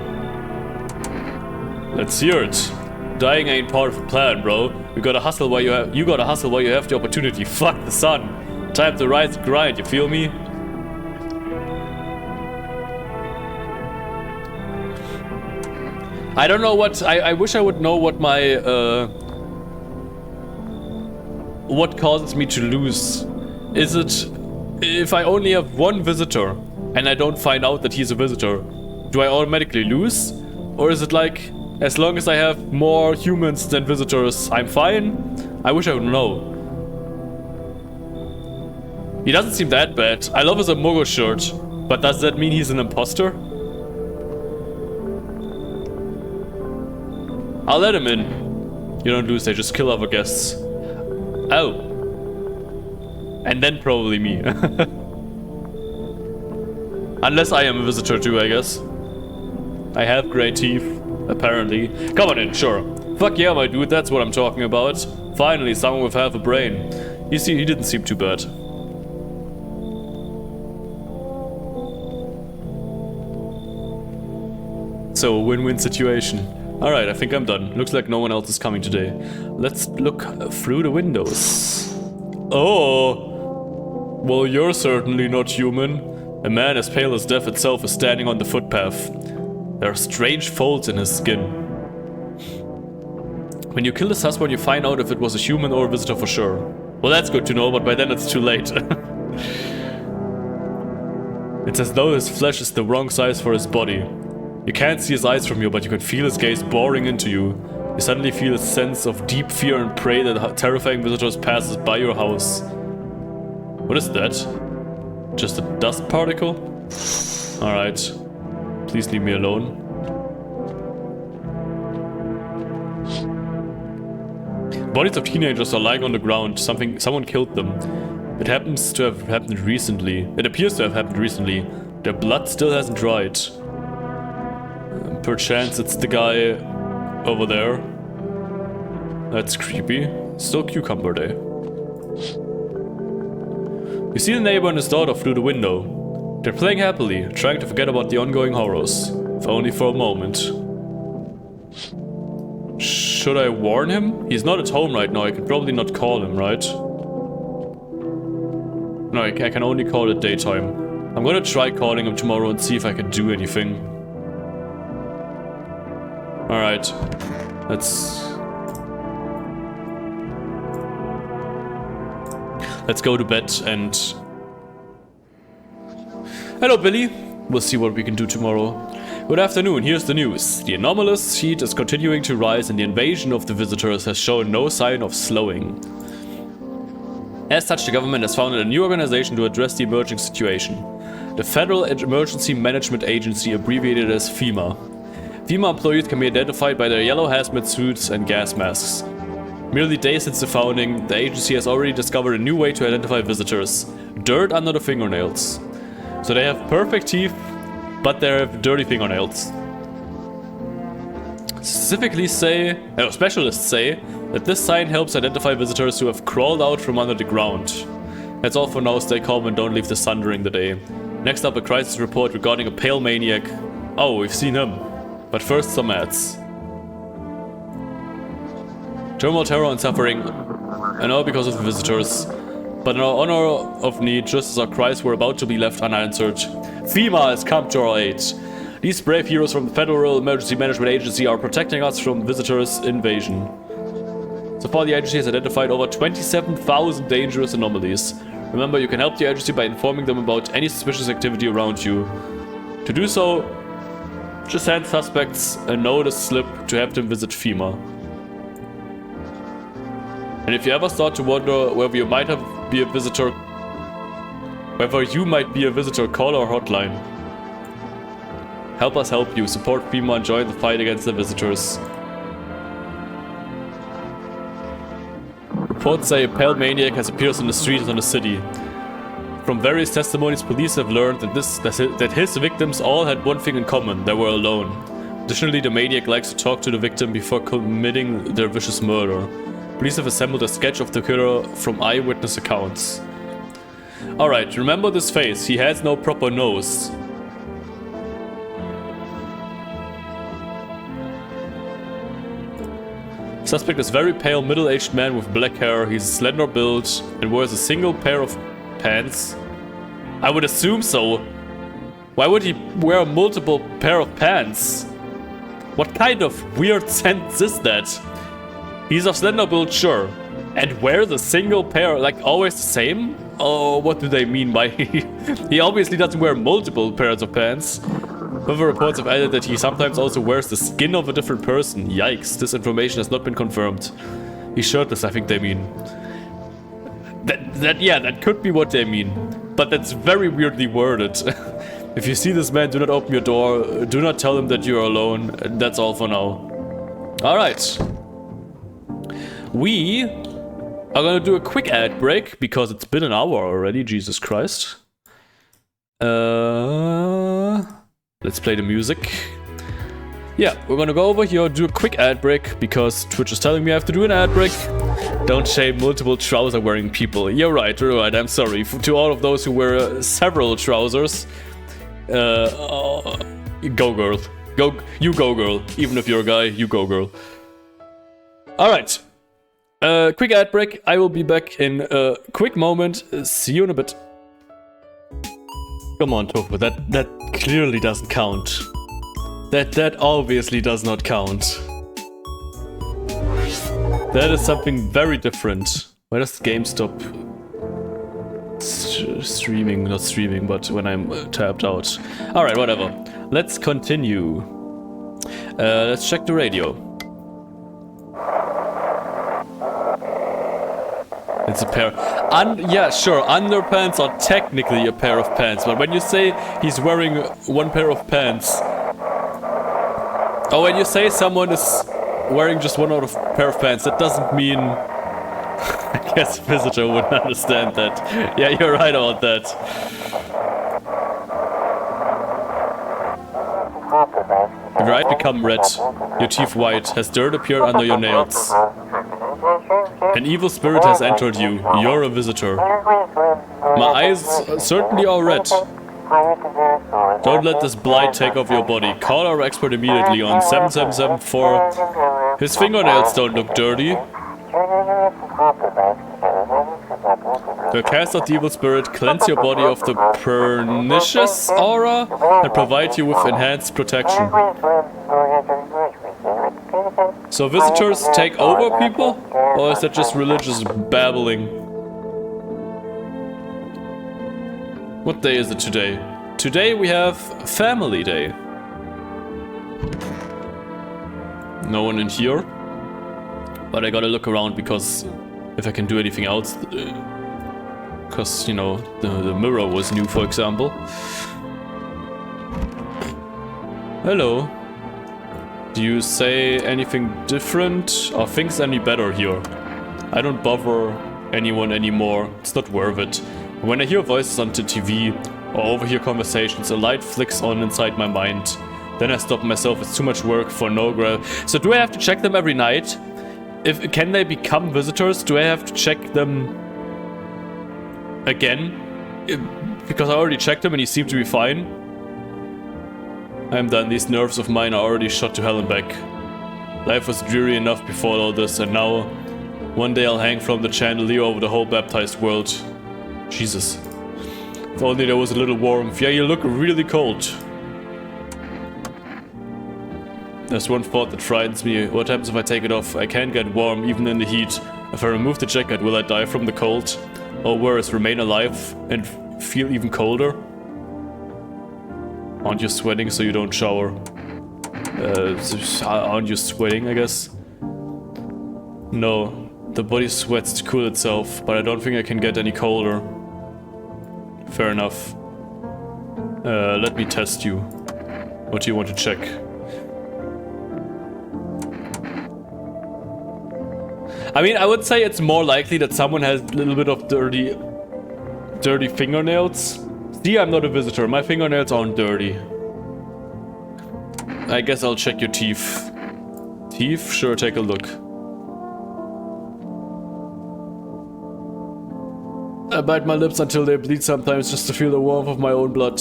Let's hear it. Dying ain't part of the plan, bro. You gotta hustle while you have the opportunity. Fuck the sun. Time to rise and grind, you feel me? I don't know what I wish I would know what my what causes me to lose. Is it if I only have one visitor and I don't find out that he's a visitor? do I automatically lose? Or is it like, as long as I have more humans than visitors, I'm fine? I wish I would know. He doesn't seem that bad. I love his Amogo shirt. But does that mean he's an imposter? I'll let him in. You don't lose, they just kill other guests. Oh. And then probably me. Unless I am a visitor too, I guess. I have great teeth, apparently. Come on in, sure. Fuck yeah, my dude, that's what I'm talking about. Finally, someone with half a brain. You see, he didn't seem too bad. So, win-win situation. Alright, I think I'm done. Looks like no one else is coming today. Let's look through the windows. Oh! Well, you're certainly not human. A man as pale as death itself is standing on the footpath. There are strange folds in his skin. When you kill the suspect, you find out if it was a human or a visitor for sure. Well, that's good to know, but by then it's too late. It's as though his flesh is the wrong size for his body. You can't see his eyes from here, but you can feel his gaze boring into you. You suddenly feel a sense of deep fear and pray that terrifying visitors passes by your house. What is that? Just a dust particle? Alright. Please leave me alone. Bodies of teenagers are lying on the ground. Someone killed them. It happens to have happened recently. It appears to have happened recently. Their blood still hasn't dried. Perchance it's the guy over there. That's creepy. Still Cucumber Day. You see the neighbor and his daughter through the window. They're playing happily, trying to forget about the ongoing horrors. If only for a moment. Should I warn him? He's not at home right now, I can probably not call him, right? No, I can only call it daytime. I'm gonna try calling him tomorrow and see if I can do anything. Alright, let's go to bed and... Hello, Billy. We'll see what we can do tomorrow. Good afternoon, here's the news. The anomalous heat is continuing to rise and the invasion of the visitors has shown no sign of slowing. As such, the government has founded a new organization to address the emerging situation. The Federal Emergency Management Agency, abbreviated as FEMA. FEMA employees can be identified by their yellow hazmat suits and gas masks. Merely days since the founding, the agency has already discovered a new way to identify visitors. Dirt under the fingernails. So they have perfect teeth, but they have dirty fingernails. Specialists say that this sign helps identify visitors who have crawled out from under the ground. That's all for now, stay calm and don't leave the sun during the day. Next up, a crisis report regarding a pale maniac. Oh, we've seen him. But first, some ads. Turmoil, terror and suffering, and all because of the visitors. But in our honor of need, just as our cries were about to be left unanswered, FEMA has come to our aid. These brave heroes from the Federal Emergency Management Agency are protecting us from visitors' invasion. So far, the agency has identified over 27,000 dangerous anomalies. Remember, you can help the agency by informing them about any suspicious activity around you. To do so, just hand suspects a notice slip to have them visit FEMA. And if you ever start to wonder whether you might be a visitor, call our hotline. Help us help you, support FEMA and join the fight against the visitors. Reports say a pale maniac has appeared on the streets of the city. From various testimonies, police have learned that his victims all had one thing in common: they were alone. Additionally, the maniac likes to talk to the victim before committing their vicious murder. Police have assembled a sketch of the killer from eyewitness accounts. Alright, remember this face, he has no proper nose. Suspect is a very pale, middle-aged man with black hair. He's slender built and wears a single pair of pants. I would assume so. Why would he wear multiple pair of pants? What kind of weird sense is that? He's of slender build, sure. And wears a single pair, like always the same? Oh, what do they mean by he obviously doesn't wear multiple pairs of pants. However, reports have added that he sometimes also wears the skin of a different person. Yikes, this information has not been confirmed. He's shirtless, I think they mean. Yeah, that could be what they mean. But that's very weirdly worded. If you see this man, do not open your door. Do not tell him that you are alone. That's all for now. Alright. We are gonna do a quick ad break because it's been an hour already, Jesus Christ. Let's play the music. Yeah, we're gonna go over here, do a quick ad break because Twitch is telling me I have to do an ad break. Don't shame multiple trouser wearing people. You're right, I'm sorry. To all of those who wear several trousers, go girl. You go girl. Even if you're a guy, you go girl. Alright. Quick ad break. I will be back in a quick moment. See you in a bit. Come on, Tofu. That clearly doesn't count. That obviously does not count. That is something very different. Why does the game stop streaming? Not streaming, but when I'm tapped out. Alright, whatever. Let's continue. Let's check the radio. It's a pair. Yeah, sure, underpants are technically a pair of pants, but when you say he's wearing one pair of pants... Oh, when you say someone is wearing just one pair of pants, that doesn't mean... I guess a visitor wouldn't understand that. Yeah, you're right about that. Your eye become red, your teeth white, has dirt appeared under your nails. An evil spirit has entered you. You're a visitor. My eyes certainly are red. Don't let this blight take over your body. Call our expert immediately on 7774. His fingernails don't look dirty. The cast of the evil spirit cleanse your body of the pernicious aura and provide you with enhanced protection. So visitors take over people? Or is that just religious babbling? What day is it today? Today we have Family Day. No one in here. But I gotta look around because if I can do anything else. Because, you know, the mirror was new, for example. Hello. Do you say anything different? Are things any better here? I don't bother anyone anymore. It's not worth it. When I hear voices on the TV or overhear conversations, a light flicks on inside my mind. Then I stop myself. It's too much work for no grab. So do I have to check them every night? Can they become visitors? Do I have to check them again? Because I already checked them and he seemed to be fine. I'm done. These nerves of mine are already shot to hell and back. Life was dreary enough before all this, and now one day I'll hang from the chandelier over the whole baptized world. Jesus. If only there was a little warmth. Yeah, you look really cold. There's one thought that frightens me. What happens if I take it off? I can't get warm, even in the heat. If I remove the jacket, will I die from the cold? Or worse, remain alive and feel even colder? Aren't you sweating so you don't shower? Aren't you sweating, I guess? No, the body sweats to cool itself, but I don't think I can get any colder. Fair enough. Let me test you. What do you want to check? I mean, I would say it's more likely that someone has a little bit of dirty fingernails. See, I'm not a visitor. My fingernails aren't dirty. I guess I'll check your teeth. Teeth? Sure, take a look. I bite my lips until they bleed sometimes just to feel the warmth of my own blood.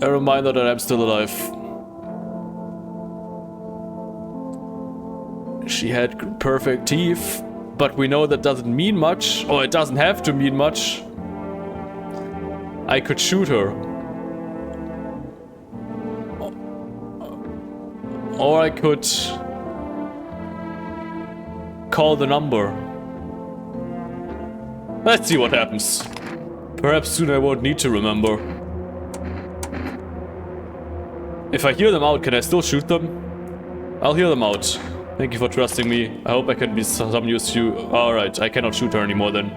A reminder that I'm still alive. She had perfect teeth, but we know that doesn't mean much, or it doesn't have to mean much. I could shoot her. Or I could call the number. Let's see what happens. Perhaps soon I won't need to remember. If I hear them out, can I still shoot them? I'll hear them out. Thank you for trusting me. I hope I can be some use to you. Alright, I cannot shoot her anymore then.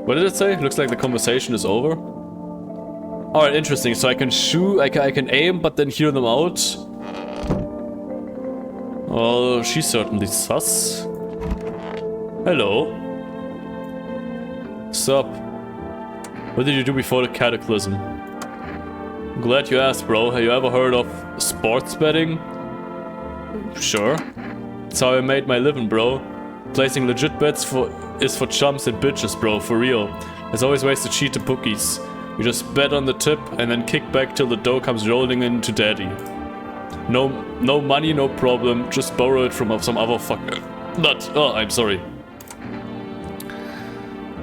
What did it say? Looks like the conversation is over. Alright, interesting. So I can shoot, I can aim, but then hear them out. Well, she's certainly sus. Hello. Sup? What did you do before the cataclysm? I'm glad you asked, bro. Have you ever heard of sports betting? Sure. That's how I made my living, bro. Placing legit bets is for chumps and bitches, bro. For real. There's always ways to cheat the bookies. You just bet on the tip and then kick back till the dough comes rolling into daddy. No money, no problem. Just borrow it from some other fucker. Nut. Oh, I'm sorry.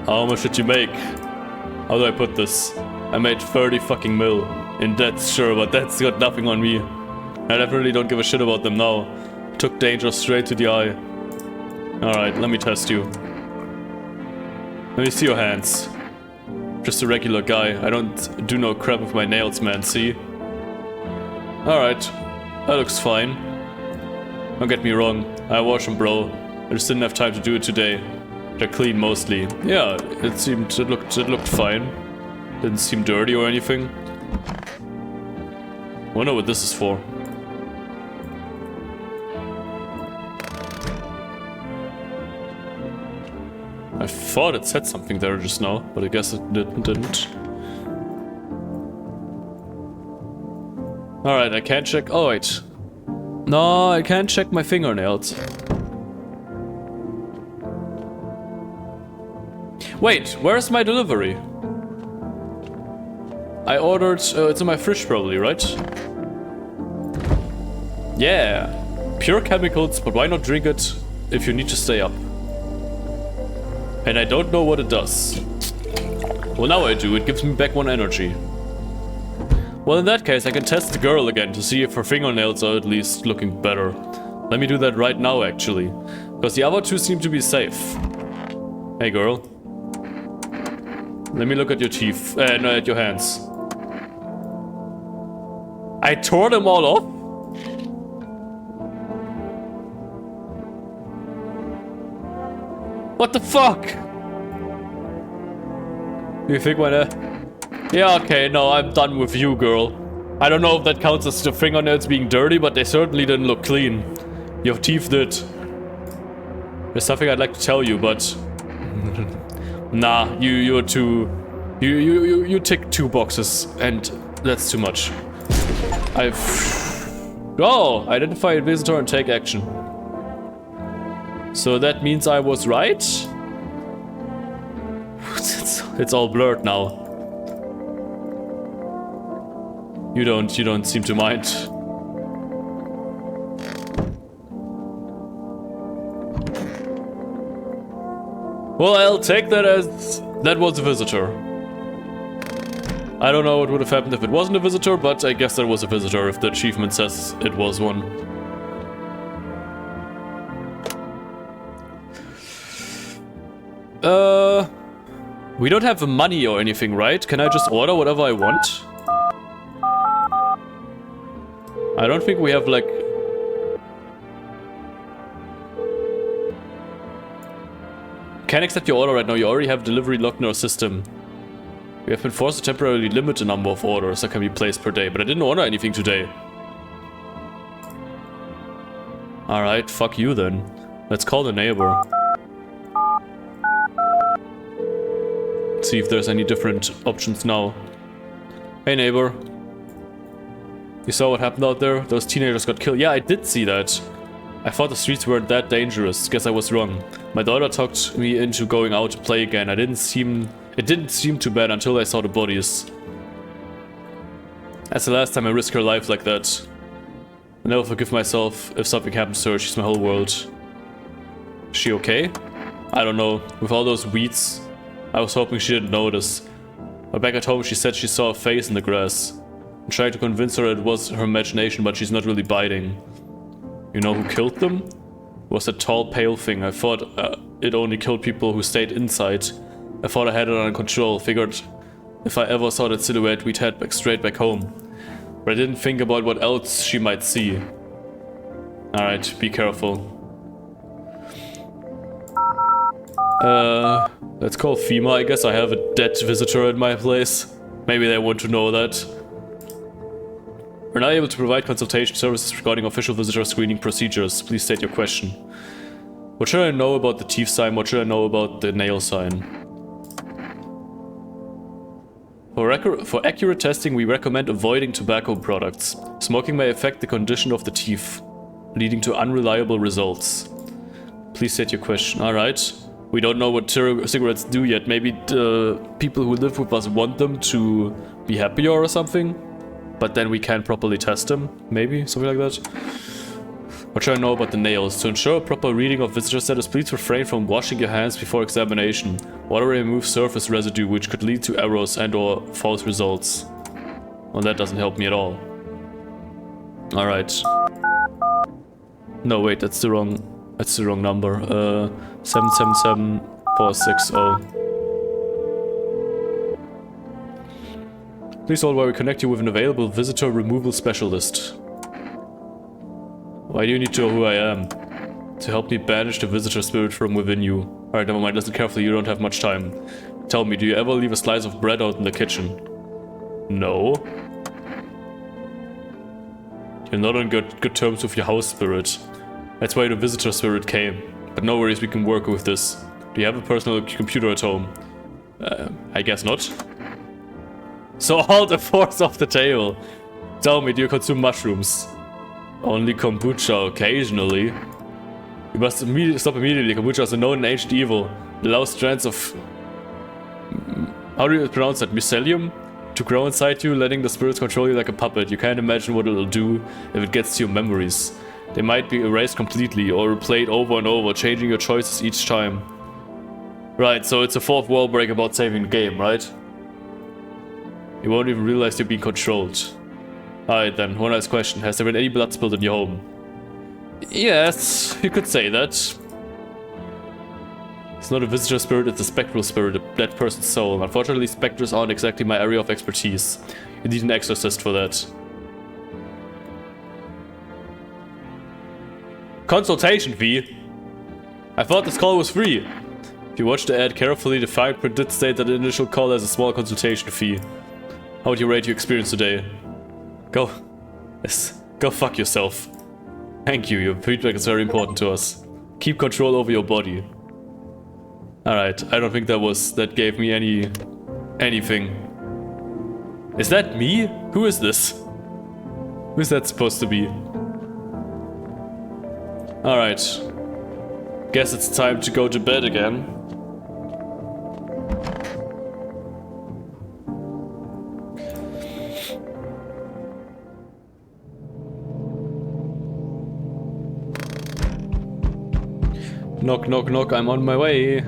How much did you make? How do I put this? I made 30 fucking mil. In debt, sure, but that's got nothing on me. I definitely don't give a shit about them now. Took danger straight to the eye. Alright, let me test you. Let me see your hands. Just a regular guy. I don't do no crap with my nails, man, see? Alright. That looks fine. Don't get me wrong. I wash them, bro. I just didn't have time to do it today. They're clean mostly. Yeah, it looked fine. Didn't seem dirty or anything. Wonder what this is for. I thought it said something there just now, but I guess it didn't. Alright, I can't check. Oh, wait. No, I can't check my fingernails. Wait, where's my delivery? I ordered... it's in my fridge probably, right? Yeah. Pure chemicals, but why not drink it if you need to stay up? And I don't know what it does. Well, now I do. It gives me back 1 energy. Well, in that case, I can test the girl again to see if her fingernails are at least looking better. Let me do that right now, actually. Because the other 2 seem to be safe. Hey, girl. Let me look at your teeth. No, at your hands. I tore them all off? What the fuck? You think yeah, okay, no, I'm done with you, girl. I don't know if that counts as the fingernails being dirty, but they certainly didn't look clean. Your teeth did. There's something I'd like to tell you, but... nah, you're too... You tick 2 boxes, and that's too much. Oh! Identify a visitor and take action. So that means I was right? It's all blurred now. You don't seem to mind. Well, I'll take that as that was a visitor. I don't know what would have happened if it wasn't a visitor, but I guess there was a visitor if the achievement says it was one. We don't have money or anything, right? Can I just order whatever I want? I don't think we have, like... Can't accept your order right now. You already have delivery locked in our system. We have been forced to temporarily limit the number of orders that can be placed per day, but I didn't order anything today. Alright, fuck you then. Let's call the neighbor. See if there's any different options now. Hey neighbor. You saw what happened out there? Those teenagers got killed. Yeah, I did see that. I thought the streets weren't that dangerous. Guess I was wrong. My daughter talked me into going out to play again. It didn't seem too bad until I saw the bodies. That's the last time I risked her life like that. I'll never forgive myself if something happens to her. She's my whole world. Is she okay? I don't know. With all those weeds, I was hoping she didn't notice. But back at home she said she saw a face in the grass. I tried to convince her it was her imagination, but she's not really biting. You know who killed them? It was that tall, pale thing. I thought it only killed people who stayed inside. I thought I had it under control, figured if I ever saw that silhouette we'd head straight back home. But I didn't think about what else she might see. Alright, be careful. Let's call FEMA. I guess I have a dead visitor at my place. Maybe they want to know that. We're not able to provide consultation services regarding official visitor screening procedures. Please state your question. What should I know about the teeth sign? What should I know about the nail sign? For accurate testing, we recommend avoiding tobacco products. Smoking may affect the condition of the teeth, leading to unreliable results. Please state your question. Alright. We don't know what cigarettes do yet. Maybe the people who live with us want them to be happier or something. But then we can't properly test them. Maybe, something like that. What should I know about the nails? To ensure a proper reading of visitor status, please refrain from washing your hands before examination. Water removes surface residue, which could lead to errors and/or false results. Well, that doesn't help me at all. Alright. No, wait, that's the wrong number. 777460. Please hold while we connect you with an available visitor removal specialist. Why do you need to know who I am? To help me banish the visitor spirit from within you. Alright, never mind, listen carefully, you don't have much time. Tell me, do you ever leave a slice of bread out in the kitchen? No. You're not on good terms with your house spirit. That's why the visitor spirit came. But no worries, we can work with this. Do you have a personal computer at home? I guess not. So all the force off the table. Tell me, do you consume mushrooms? Only kombucha occasionally. You must stop immediately. Kombucha is a known and ancient evil. It allows strands of... How do you pronounce that? Mycelium? To grow inside you, letting the spirits control you like a puppet. You can't imagine what it'll do if it gets to your memories. They might be erased completely or replayed over and over, changing your choices each time. Right, so it's a fourth wall break about saving the game, right? You won't even realize you're being controlled. Alright then, one last question. Has there been any blood spilled in your home? Yes, you could say that. It's not a visitor spirit, it's a spectral spirit, a dead person's soul. Unfortunately, specters aren't exactly my area of expertise. You need an exorcist for that. Consultation fee? I thought this call was free. If you watch the ad carefully, the fine print did state that the initial call has a small consultation fee. How would you rate your experience today? Go fuck yourself. Thank you, your feedback is very important to us. Keep control over your body. Alright, I don't think that gave me anything. Is that me? Who is this? Who is that supposed to be? Alright. Guess it's time to go to bed again. Knock, knock, knock, I'm on my way.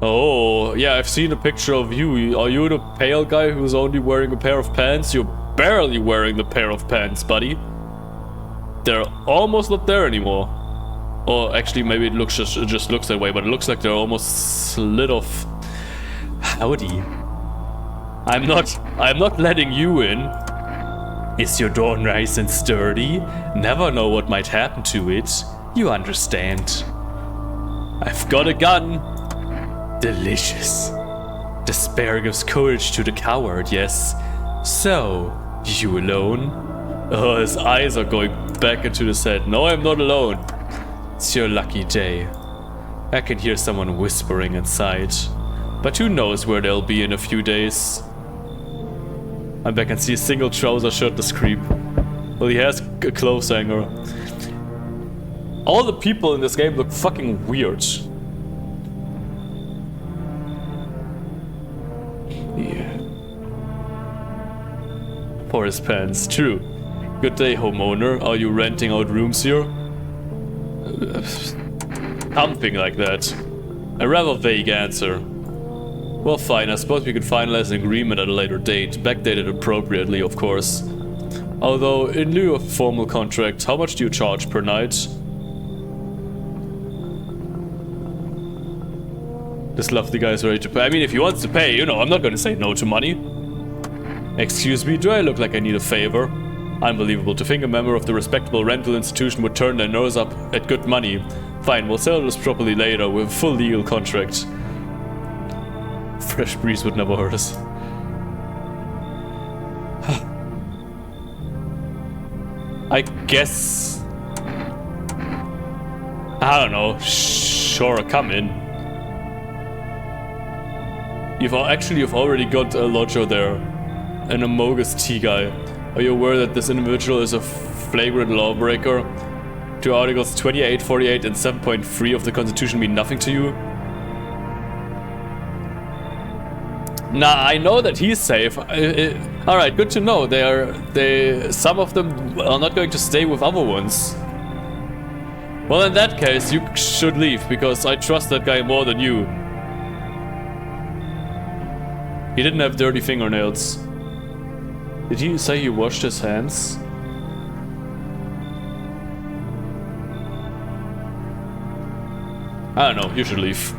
Oh, yeah, I've seen a picture of you. Are you the pale guy who's only wearing a pair of pants? You're barely wearing the pair of pants, buddy. They're almost not there anymore. Or actually, maybe it just looks that way, but it looks like they're almost slid off. Howdy. I'm not letting you in. Is your door nice and sturdy? Never know what might happen to it. You understand. I've got a gun. Delicious. Despair gives courage to the coward, yes. So, you alone? Oh, his eyes are going back into his head. No, I'm not alone. It's your lucky day. I can hear someone whispering inside. But who knows where they'll be in a few days. I'm back and see a single trouser shirtless creep. Well, he has a clothes hanger. All the people in this game look fucking weird. Yeah. For his pants, true. Good day, homeowner. Are you renting out rooms here? Something like that. A rather vague answer. Well, fine, I suppose we could finalize an agreement at a later date, backdated appropriately, of course. Although, in lieu of a formal contract, how much do you charge per night? This lovely guy is ready to pay. I mean, if he wants to pay, you know, I'm not gonna say no to money. Excuse me, do I look like I need a favor? Unbelievable. To think a member of the respectable rental institution would turn their nose up at good money. Fine, we'll settle this properly later with a full legal contract. Fresh breeze would never hurt us. I guess... I don't know. Sure, come in. You've already got a lodger there. An Amogus tea guy. Are you aware that this individual is a flagrant lawbreaker? Do Articles 28, 48 and 7.3 of the Constitution mean nothing to you? Nah, I know that he's safe. Alright, good to know. Some of them are not going to stay with other ones. Well, in that case, you should leave, because I trust that guy more than you. He didn't have dirty fingernails. Did he say he washed his hands? I don't know, you should leave.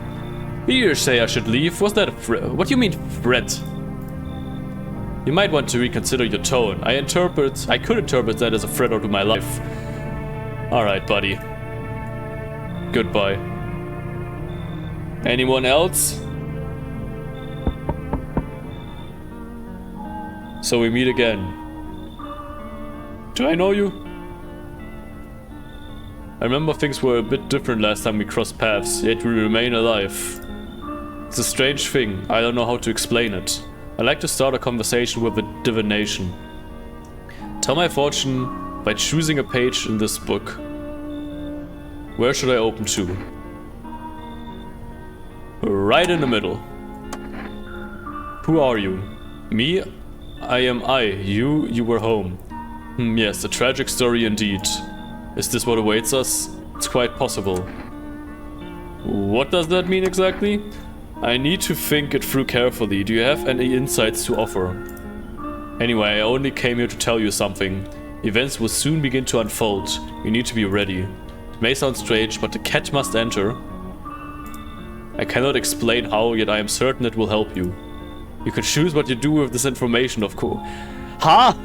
You say I should leave? Was that a threat? What do you mean, threat? You might want to reconsider your tone. I could interpret that as a threat to my life. Alright, buddy. Goodbye. Anyone else? So we meet again. Do I know you? I remember things were a bit different last time we crossed paths, yet we remain alive. It's a strange thing, I don't know how to explain it. I like to start a conversation with a divination. Tell my fortune by choosing a page in this book. Where should I open to? Right in the middle. Who are you? Me? I am I. You were home. Yes, a tragic story indeed. Is this what awaits us? It's quite possible. What does that mean exactly? I need to think it through carefully. Do you have any insights to offer? Anyway, I only came here to tell you something. Events will soon begin to unfold. You need to be ready. It may sound strange, but the cat must enter. I cannot explain how, yet I am certain it will help you. You can choose what you do with this information, of course. Ha!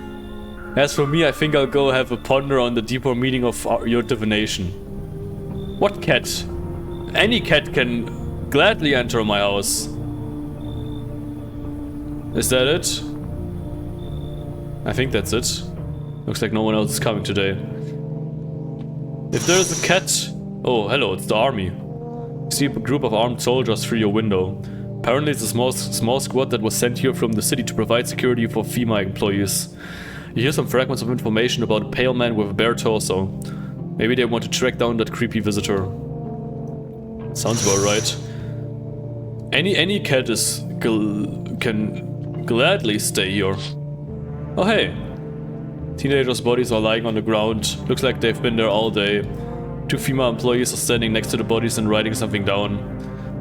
As for me, I think I'll go have a ponder on the deeper meaning of your divination. What cat? Any cat can gladly enter my house. Is that it? I think that's it. Looks like no one else is coming today. If there's a cat... Oh, hello, it's the army. See a group of armed soldiers through your window. Apparently it's a small squad that was sent here from the city to provide security for FEMA employees. You hear some fragments of information about a pale man with a bare torso. Maybe they want to track down that creepy visitor. Sounds about right. Any cat can gladly stay here. Oh hey! Teenagers' bodies are lying on the ground. Looks like they've been there all day. 2 FEMA employees are standing next to the bodies and writing something down.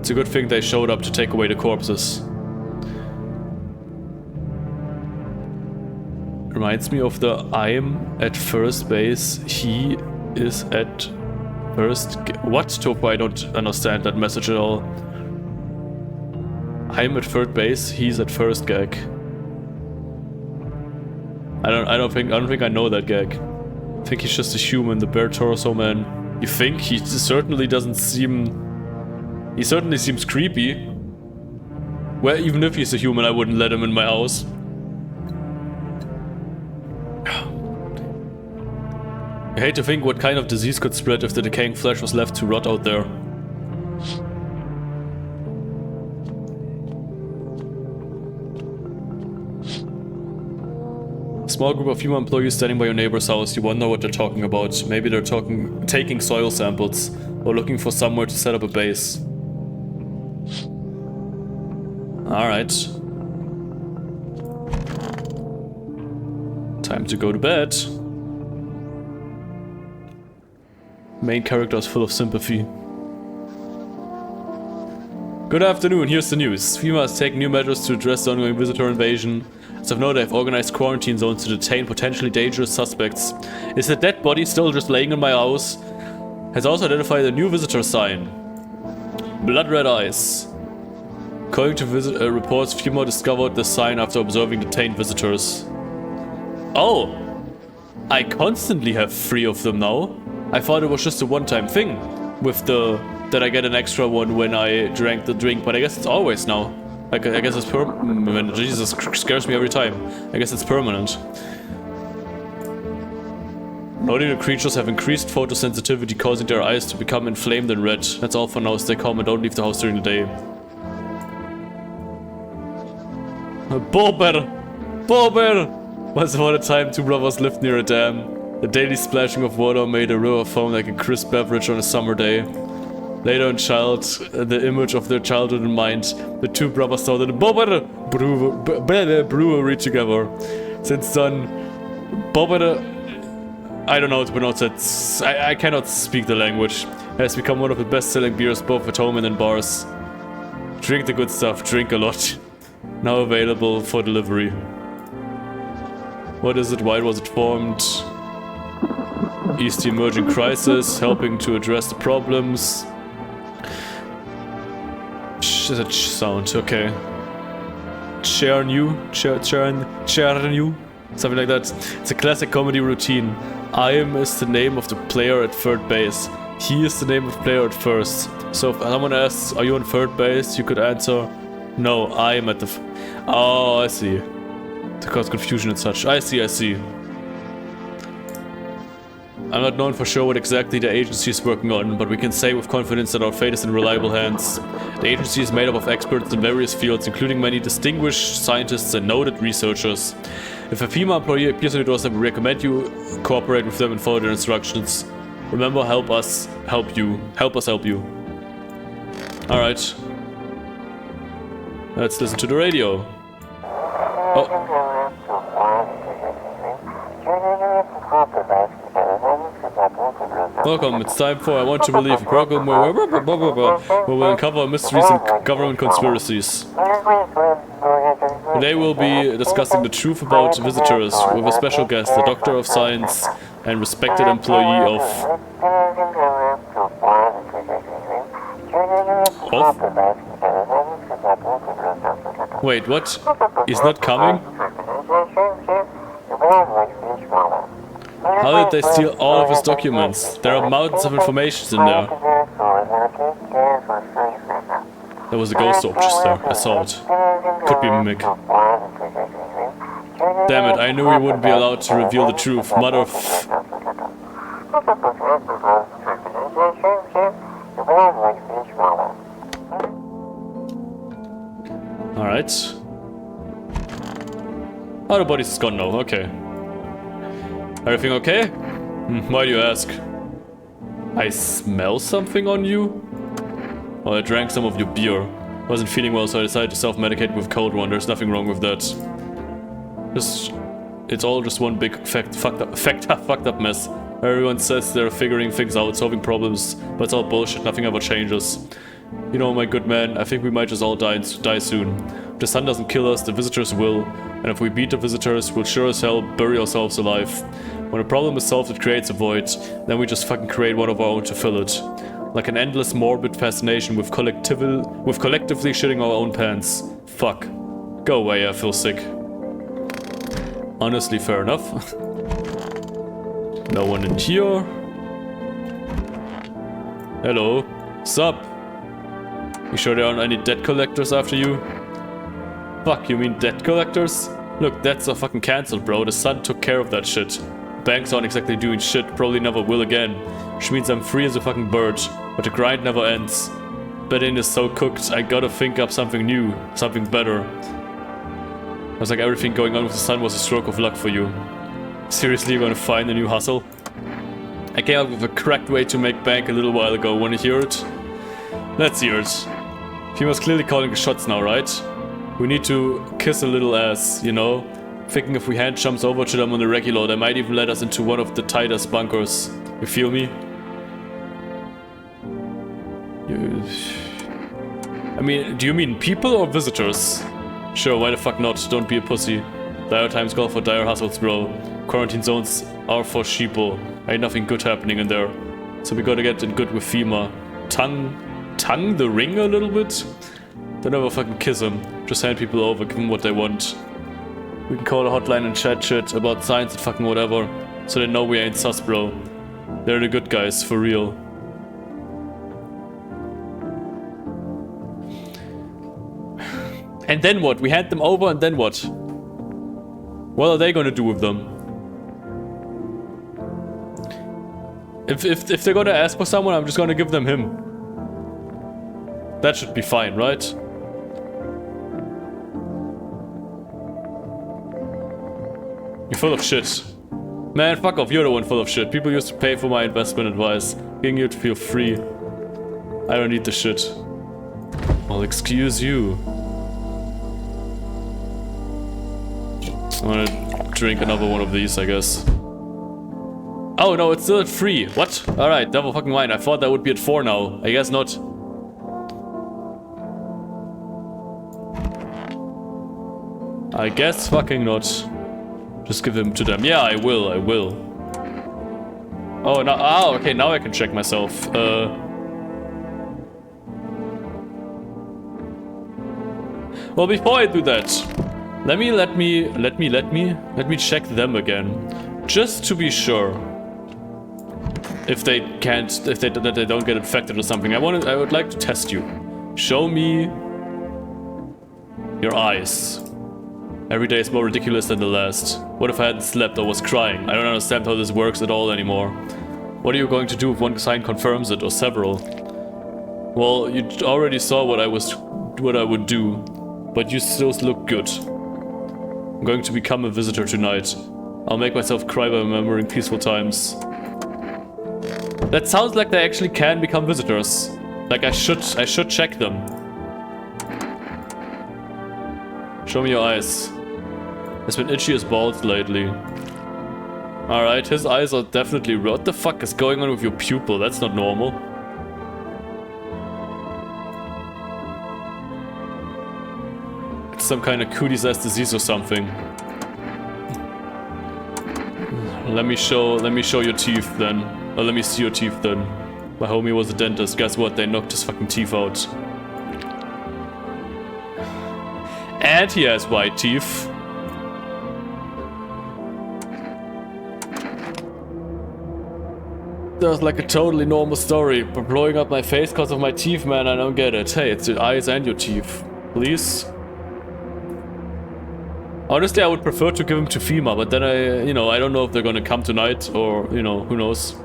It's a good thing they showed up to take away the corpses. Reminds me of the I'm at first base, he is at first... What, Topo? I don't understand that message at all. I'm at third base, he's at first gag. I don't think I know that gag. I think he's just a human, the bare torso man. You think? He certainly doesn't seem... He certainly seems creepy. Well, even if he's a human, I wouldn't let him in my house. I hate to think what kind of disease could spread if the decaying flesh was left to rot out there. A small group of FEMA employees standing by your neighbor's house. You wonder what they're talking about. Maybe they're taking soil samples or looking for somewhere to set up a base. Alright. Time to go to bed. Main character is full of sympathy. Good afternoon, here's the news. FEMA has taken new measures to address the ongoing visitor invasion. As of now, they have organized quarantine zones to detain potentially dangerous suspects. Is the dead body still just laying in my house? Has also identified a new visitor sign. Blood red eyes. According to reports, FEMA discovered the sign after observing detained visitors. Oh! I constantly have 3 of them now. I thought it was just a one-time thing with that I get an extra one when I drank the drink, but I guess it's always now. I guess it's permanent. Jesus scares me every time. I guess it's permanent. Notable creatures have increased photosensitivity, causing their eyes to become inflamed and red. That's all for now. Stay calm and don't leave the house during the day. Bobber! Bobber! Once upon a time, 2 brothers lived near a dam. The daily splashing of water made a river foam like a crisp beverage on a summer day. Later in the image of their childhood in mind, the 2 brothers started a Bobber brewery together. Since then, Bobber, I don't know how to pronounce it. I cannot speak the language. It has become one of the best-selling beers both at home and in bars. Drink the good stuff, drink a lot. Now available for delivery. What is it? Why was it formed? Ease the emerging crisis, helping to address the problems. Is a sound, okay. Chernu, something like that. It's a classic comedy routine. I am is the name of the player at third base. He is the name of the player at first. So if someone asks, are you on third base? You could answer, no, I am at the... Oh, I see. To cause confusion and such. I see. I'm not known for sure what exactly the agency is working on, but we can say with confidence that our fate is in reliable hands. The agency is made up of experts in various fields, including many distinguished scientists and noted researchers. If a FEMA employee appears on your doorstep, we recommend you cooperate with them and follow their instructions. Remember, help us help you. Help us help you. Alright. Let's listen to the radio. Oh. Welcome, it's time for I Want to Believe, a program where we'll uncover mysteries and government conspiracies. Today we'll be discussing the truth about visitors with a special guest, a doctor of science and respected employee of... Wait, what? He's not coming? How did they steal all of his documents? There are mountains of information in there. There was a ghost orb just there. I saw it. Could be Mimic. Damn it, I knew we wouldn't be allowed to reveal the truth. Mother of... Alright. Oh, the body's gone now. Okay. Everything okay? Why do you ask? I smell something on you? Well, I drank some of your beer. Wasn't feeling well, so I decided to self-medicate with cold one. There's nothing wrong with that. It's all just one big fucked up mess. Everyone says they're figuring things out, solving problems, but it's all bullshit. Nothing ever changes. You know, my good man, I think we might just all die soon. If the sun doesn't kill us, the visitors will. And if we beat the visitors, we'll sure as hell bury ourselves alive. When a problem is solved, it creates a void. Then we just fucking create one of our own to fill it. Like an endless morbid fascination with collectively shitting our own pants. Fuck. Go away, I feel sick. Honestly, fair enough. No one in here. Hello. Sup? You sure there aren't any debt collectors after you? Fuck, you mean debt collectors? Look, that's fucking cancelled, bro. The sun took care of that shit. Banks aren't exactly doing shit, probably never will again. Which means I'm free as a fucking bird. But the grind never ends. Betting is so cooked, I gotta think up something new. Something better. It was like everything going on with the sun was a stroke of luck for you. Seriously, you're gonna find a new hustle? I came up with a cracked way to make bank a little while ago. Wanna hear it? Let's hear it. FEMA's clearly calling the shots now, right? We need to kiss a little ass, you know? Thinking if we hand jumps over to them on the regular, they might even let us into one of the tightest bunkers. You feel me? I mean, do you mean people or visitors? Sure, why the fuck not? Don't be a pussy. Dire times call for dire hustles, bro. Quarantine zones are for sheeple. Ain't nothing good happening in there. So we gotta get in good with FEMA. Tongue the ring a little bit? Don't ever fucking kiss him. Just hand people over, give them what they want. We can call a hotline and chat shit about science and fucking whatever. So they know we ain't sus, bro. They're the good guys, for real. And then what? We hand them over and then what? What are they gonna do with them? If they're gonna ask for someone, I'm just gonna give them him. That should be fine, right? You're full of shit. Man, fuck off, you're the one full of shit. People used to pay for my investment advice. Getting you to feel free. I don't need the shit. Well, excuse you. I'm gonna drink another one of these, I guess. Oh no, it's still at 3. What? Alright, double fucking wine. I thought that would be at 4 now. I guess not. I guess fucking not. Just give him to them. Yeah, I will. Oh, no. Ah, okay, now I can check myself. Well, before I do that, let me check them again, just to be sure. If they don't get infected or something, I would like to test you. Show me your eyes. Every day is more ridiculous than the last. What if I hadn't slept or was crying? I don't understand how this works at all anymore. What are you going to do if one sign confirms it, or several? Well, you already saw what I would do, but you still look good. I'm going to become a visitor tonight. I'll make myself cry by remembering peaceful times. That sounds like they actually can become visitors. Like I should check them. Show me your eyes. It's been itchy as balls lately. Alright, his eyes are definitely... What the fuck is going on with your pupil? That's not normal. It's some kind of cooties ass disease or something. Let me show your teeth then. Or let me see your teeth then. My homie was a dentist. Guess what? They knocked his fucking teeth out. And he has white teeth. That was like a totally normal story, but blowing up my face because of my teeth, man, I don't get it. Hey, it's your eyes and your teeth. Please? Honestly, I would prefer to give him to FEMA, but then I don't know if they're gonna come tonight or, who knows.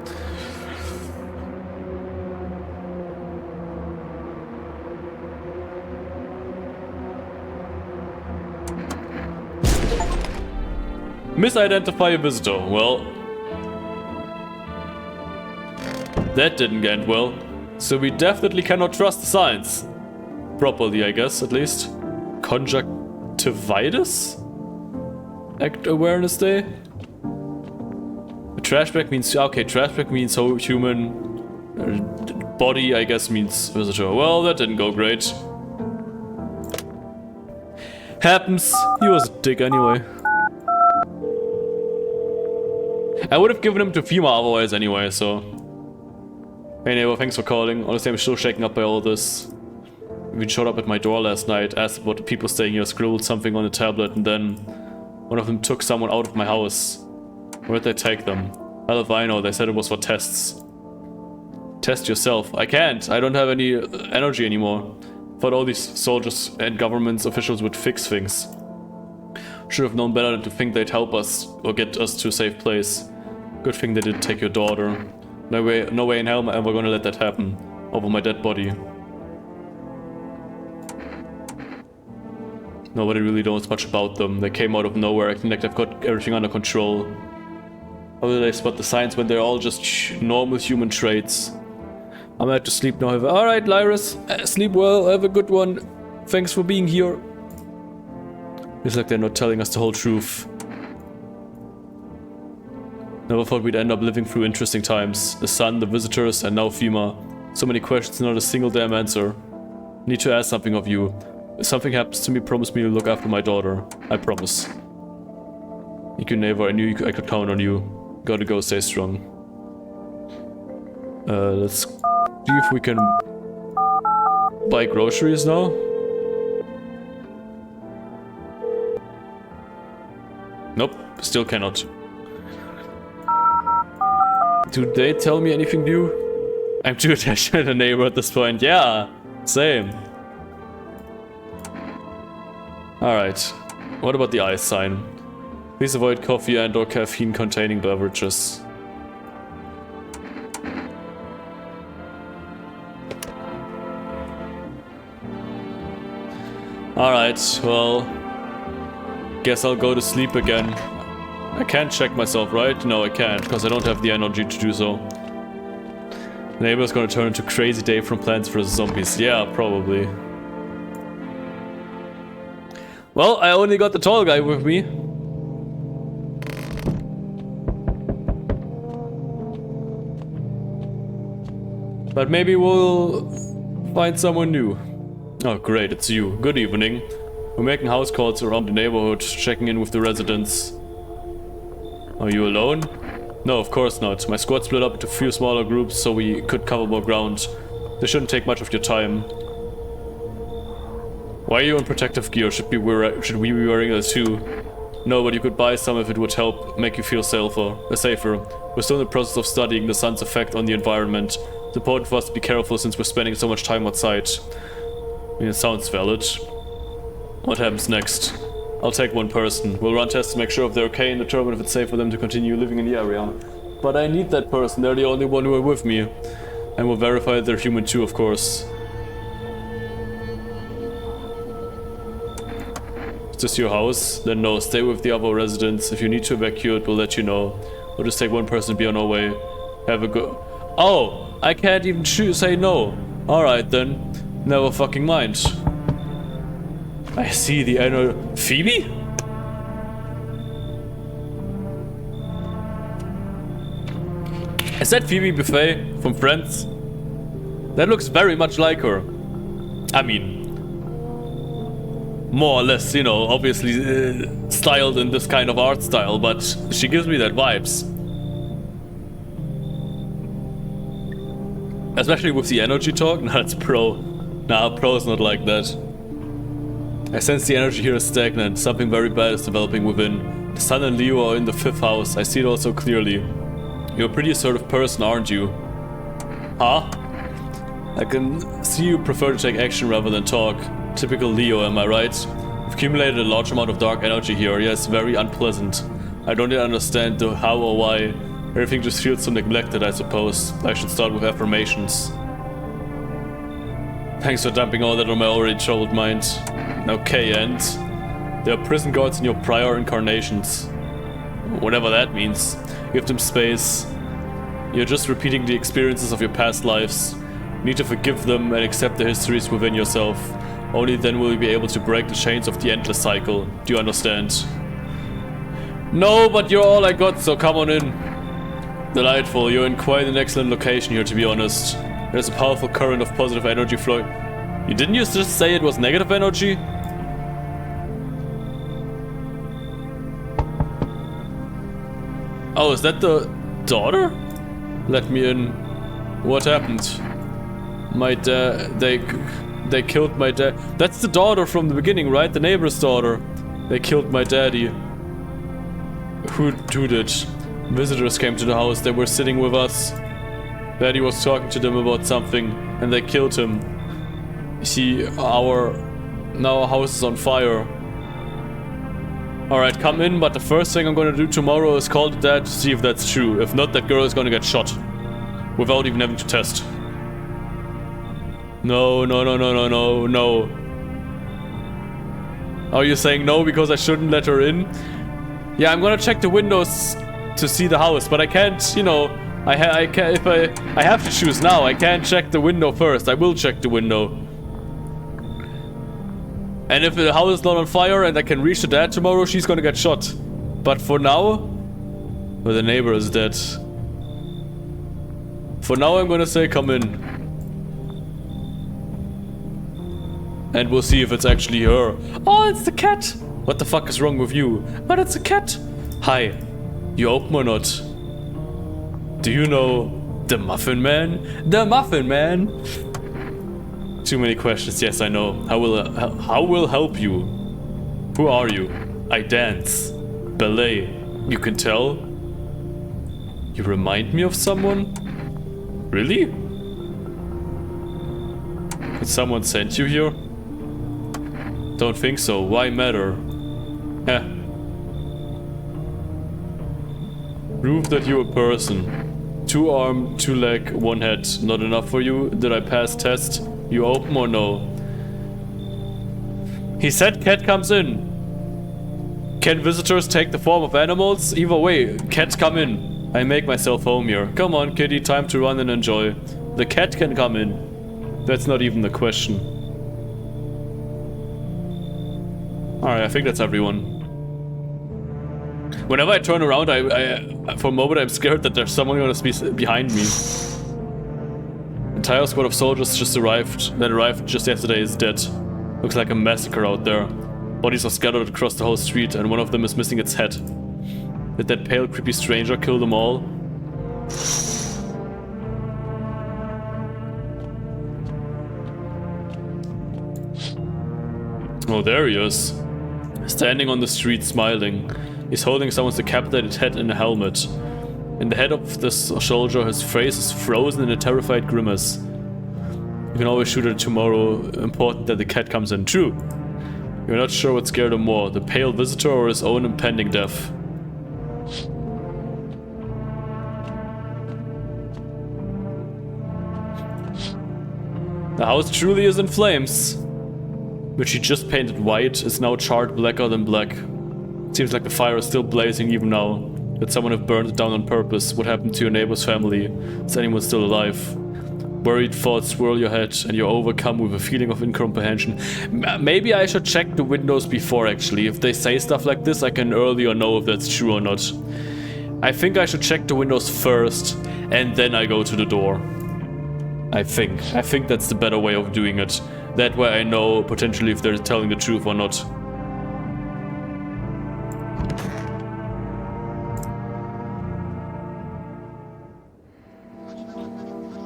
Misidentify a visitor. Well, that didn't end well. So we definitely cannot trust the signs. Properly, I guess, at least. Conjunctivitis? Act Awareness Day? A trash bag means... Okay, trash bag means whole human. Body, I guess, means visitor. Well, that didn't go great. Happens. He was a dick anyway. I would have given him to FEMA otherwise anyway, so... Hey neighbor, thanks for calling. Honestly, I'm still shaken up by all this. We showed up at my door last night, asked about the people staying here, scribbled something on a tablet, and then... one of them took someone out of my house. Where'd they take them? Hell if I know, they said it was for tests. Test yourself. I can't, I don't have any energy anymore. Thought all these soldiers and government officials would fix things. Should have known better than to think they'd help us or get us to a safe place. Good thing they didn't take your daughter. No way in hell am I ever gonna let that happen. Over my dead body. Nobody really knows much about them. They came out of nowhere, acting like they've got everything under control. How do they spot the signs when they're all just normal human traits? I'm at to sleep now. Alright, Lyris. Sleep well. Have a good one. Thanks for being here. It's like they're not telling us the whole truth. Never thought we'd end up living through interesting times. The sun, the visitors, and now FEMA. So many questions, not a single damn answer. Need to ask something of you. If something happens to me, promise me you'll look after my daughter. I promise. Thank you, neighbor. I knew I could count on you. Gotta go, stay strong. Let's see if we can buy groceries now. Nope, still cannot. Do they tell me anything new? I'm too attached to the neighbor at this point. Yeah, same. Alright. What about the ice sign? Please avoid coffee and or caffeine containing beverages. Alright, well, guess I'll go to sleep again. I can't check myself, right? No, I can't, because I don't have the energy to do so. The neighbor's gonna turn into Crazy Dave from Plants vs. Zombies. Yeah, probably. Well, I only got the tall guy with me. But maybe we'll find someone new. Oh great, it's you. Good evening. We're making house calls around the neighborhood, checking in with the residents. Are you alone? No, of course not. My squad split up into a few smaller groups so we could cover more ground. This shouldn't take much of your time. Why are you in protective gear? Should we be wearing it too? No, but you could buy some if it would help make you feel safer. We're still in the process of studying the sun's effect on the environment. It's important for us to be careful since we're spending so much time outside. I mean, it sounds valid. What happens next? I'll take one person. We'll run tests to make sure if they're okay and determine if it's safe for them to continue living in the area. But I need that person. They're the only one who are with me. And we'll verify that they're human too, of course. Is this your house? Then no, stay with the other residents. If you need to evacuate, we'll let you know. We'll just take one person and be on our way. Have a good... Oh! I can't even say no. Alright then. Never fucking mind. I see the Phoebe? Is that Phoebe Buffet from Friends? That looks very much like her. I mean, more or less, you know, obviously styled in this kind of art style, but she gives me that vibes. Especially with the energy talk. Nah, it's pro. Nah, pro is not like that. I sense the energy here is stagnant. Something very bad is developing within. The Sun and Leo are in the 5th house. I see it all so clearly. You're a pretty assertive person, aren't you? Huh? I can see you prefer to take action rather than talk. Typical Leo, am I right? You've accumulated a large amount of dark energy here. Yes, very unpleasant. I don't yet understand the how or why. Everything just feels so neglected, I suppose. I should start with affirmations. Thanks for dumping all that on my already troubled mind. Okay, and there are prison guards in your prior incarnations. Whatever that means. Give them space. You're just repeating the experiences of your past lives. You need to forgive them and accept the histories within yourself. Only then will you be able to break the chains of the endless cycle. Do you understand? No, but you're all I got, so come on in. Delightful. You're in quite an excellent location here, to be honest. There's a powerful current of positive energy flowing. You didn't just say it was negative energy? Oh, is that the daughter? Let me in. What happened? My dad... They killed my dad. That's the daughter from the beginning, right? The neighbor's daughter. They killed my daddy. Who did? Visitors came to the house. They were sitting with us. Daddy was talking to them about something, and they killed him. See, now our house is on fire. Alright, come in, but the first thing I'm gonna do tomorrow is call the dad to see if that's true. If not, that girl is gonna get shot. Without even having to test. No. Are you saying no because I shouldn't let her in? Yeah, I'm gonna check the windows to see the house, but I can't, you know, I have to choose now. I can't check the window first. I will check the window. And if the house is not on fire and I can reach the dad tomorrow, she's gonna get shot. But for now, well, the neighbor is dead. For now, I'm gonna say come in. And we'll see if it's actually her. Oh, it's the cat! What the fuck is wrong with you? But it's a cat! Hi. You open or not? Do you know the Muffin Man? The Muffin Man! Too many questions, yes I know. How will help you? Who are you? I dance. Ballet. You can tell? You remind me of someone? Really? Did someone send you here? Don't think so. Why matter? Eh. Prove that you're a person. 2 arm, 2 leg, 1 head. Not enough for you? Did I pass test? You open or no? He said cat comes in. Can visitors take the form of animals? Either way, cats come in. I make myself home here. Come on, kitty, time to run and enjoy. The cat can come in. That's not even the question. Alright, I think that's everyone. Whenever I turn around, I for a moment I'm scared that there's someone gonna be behind me. Entire squad of soldiers just arrived just yesterday is dead. Looks like a massacre out there. Bodies are scattered across the whole street and one of them is missing its head. Did that pale, creepy stranger kill them all? Oh, there he is. Standing on the street smiling. He's holding someone's decapitated head in a helmet. In the head of this soldier, his face is frozen in a terrified grimace. You can always shoot it tomorrow. Important that the cat comes in. True. You're not sure what scared him more, the pale visitor or his own impending death. The house truly is in flames. Which he just painted white is now charred blacker than black. Seems like the fire is still blazing even now. That someone have burned it down on purpose. What happened to your neighbor's family? Is anyone still alive? Worried thoughts swirl your head and you're overcome with a feeling of incomprehension. Maybe I should check the windows before actually. If they say stuff like this, I can earlier know if that's true or not. I think I should check the windows first and then I go to the door. I think that's the better way of doing it. That way I know potentially if they're telling the truth or not.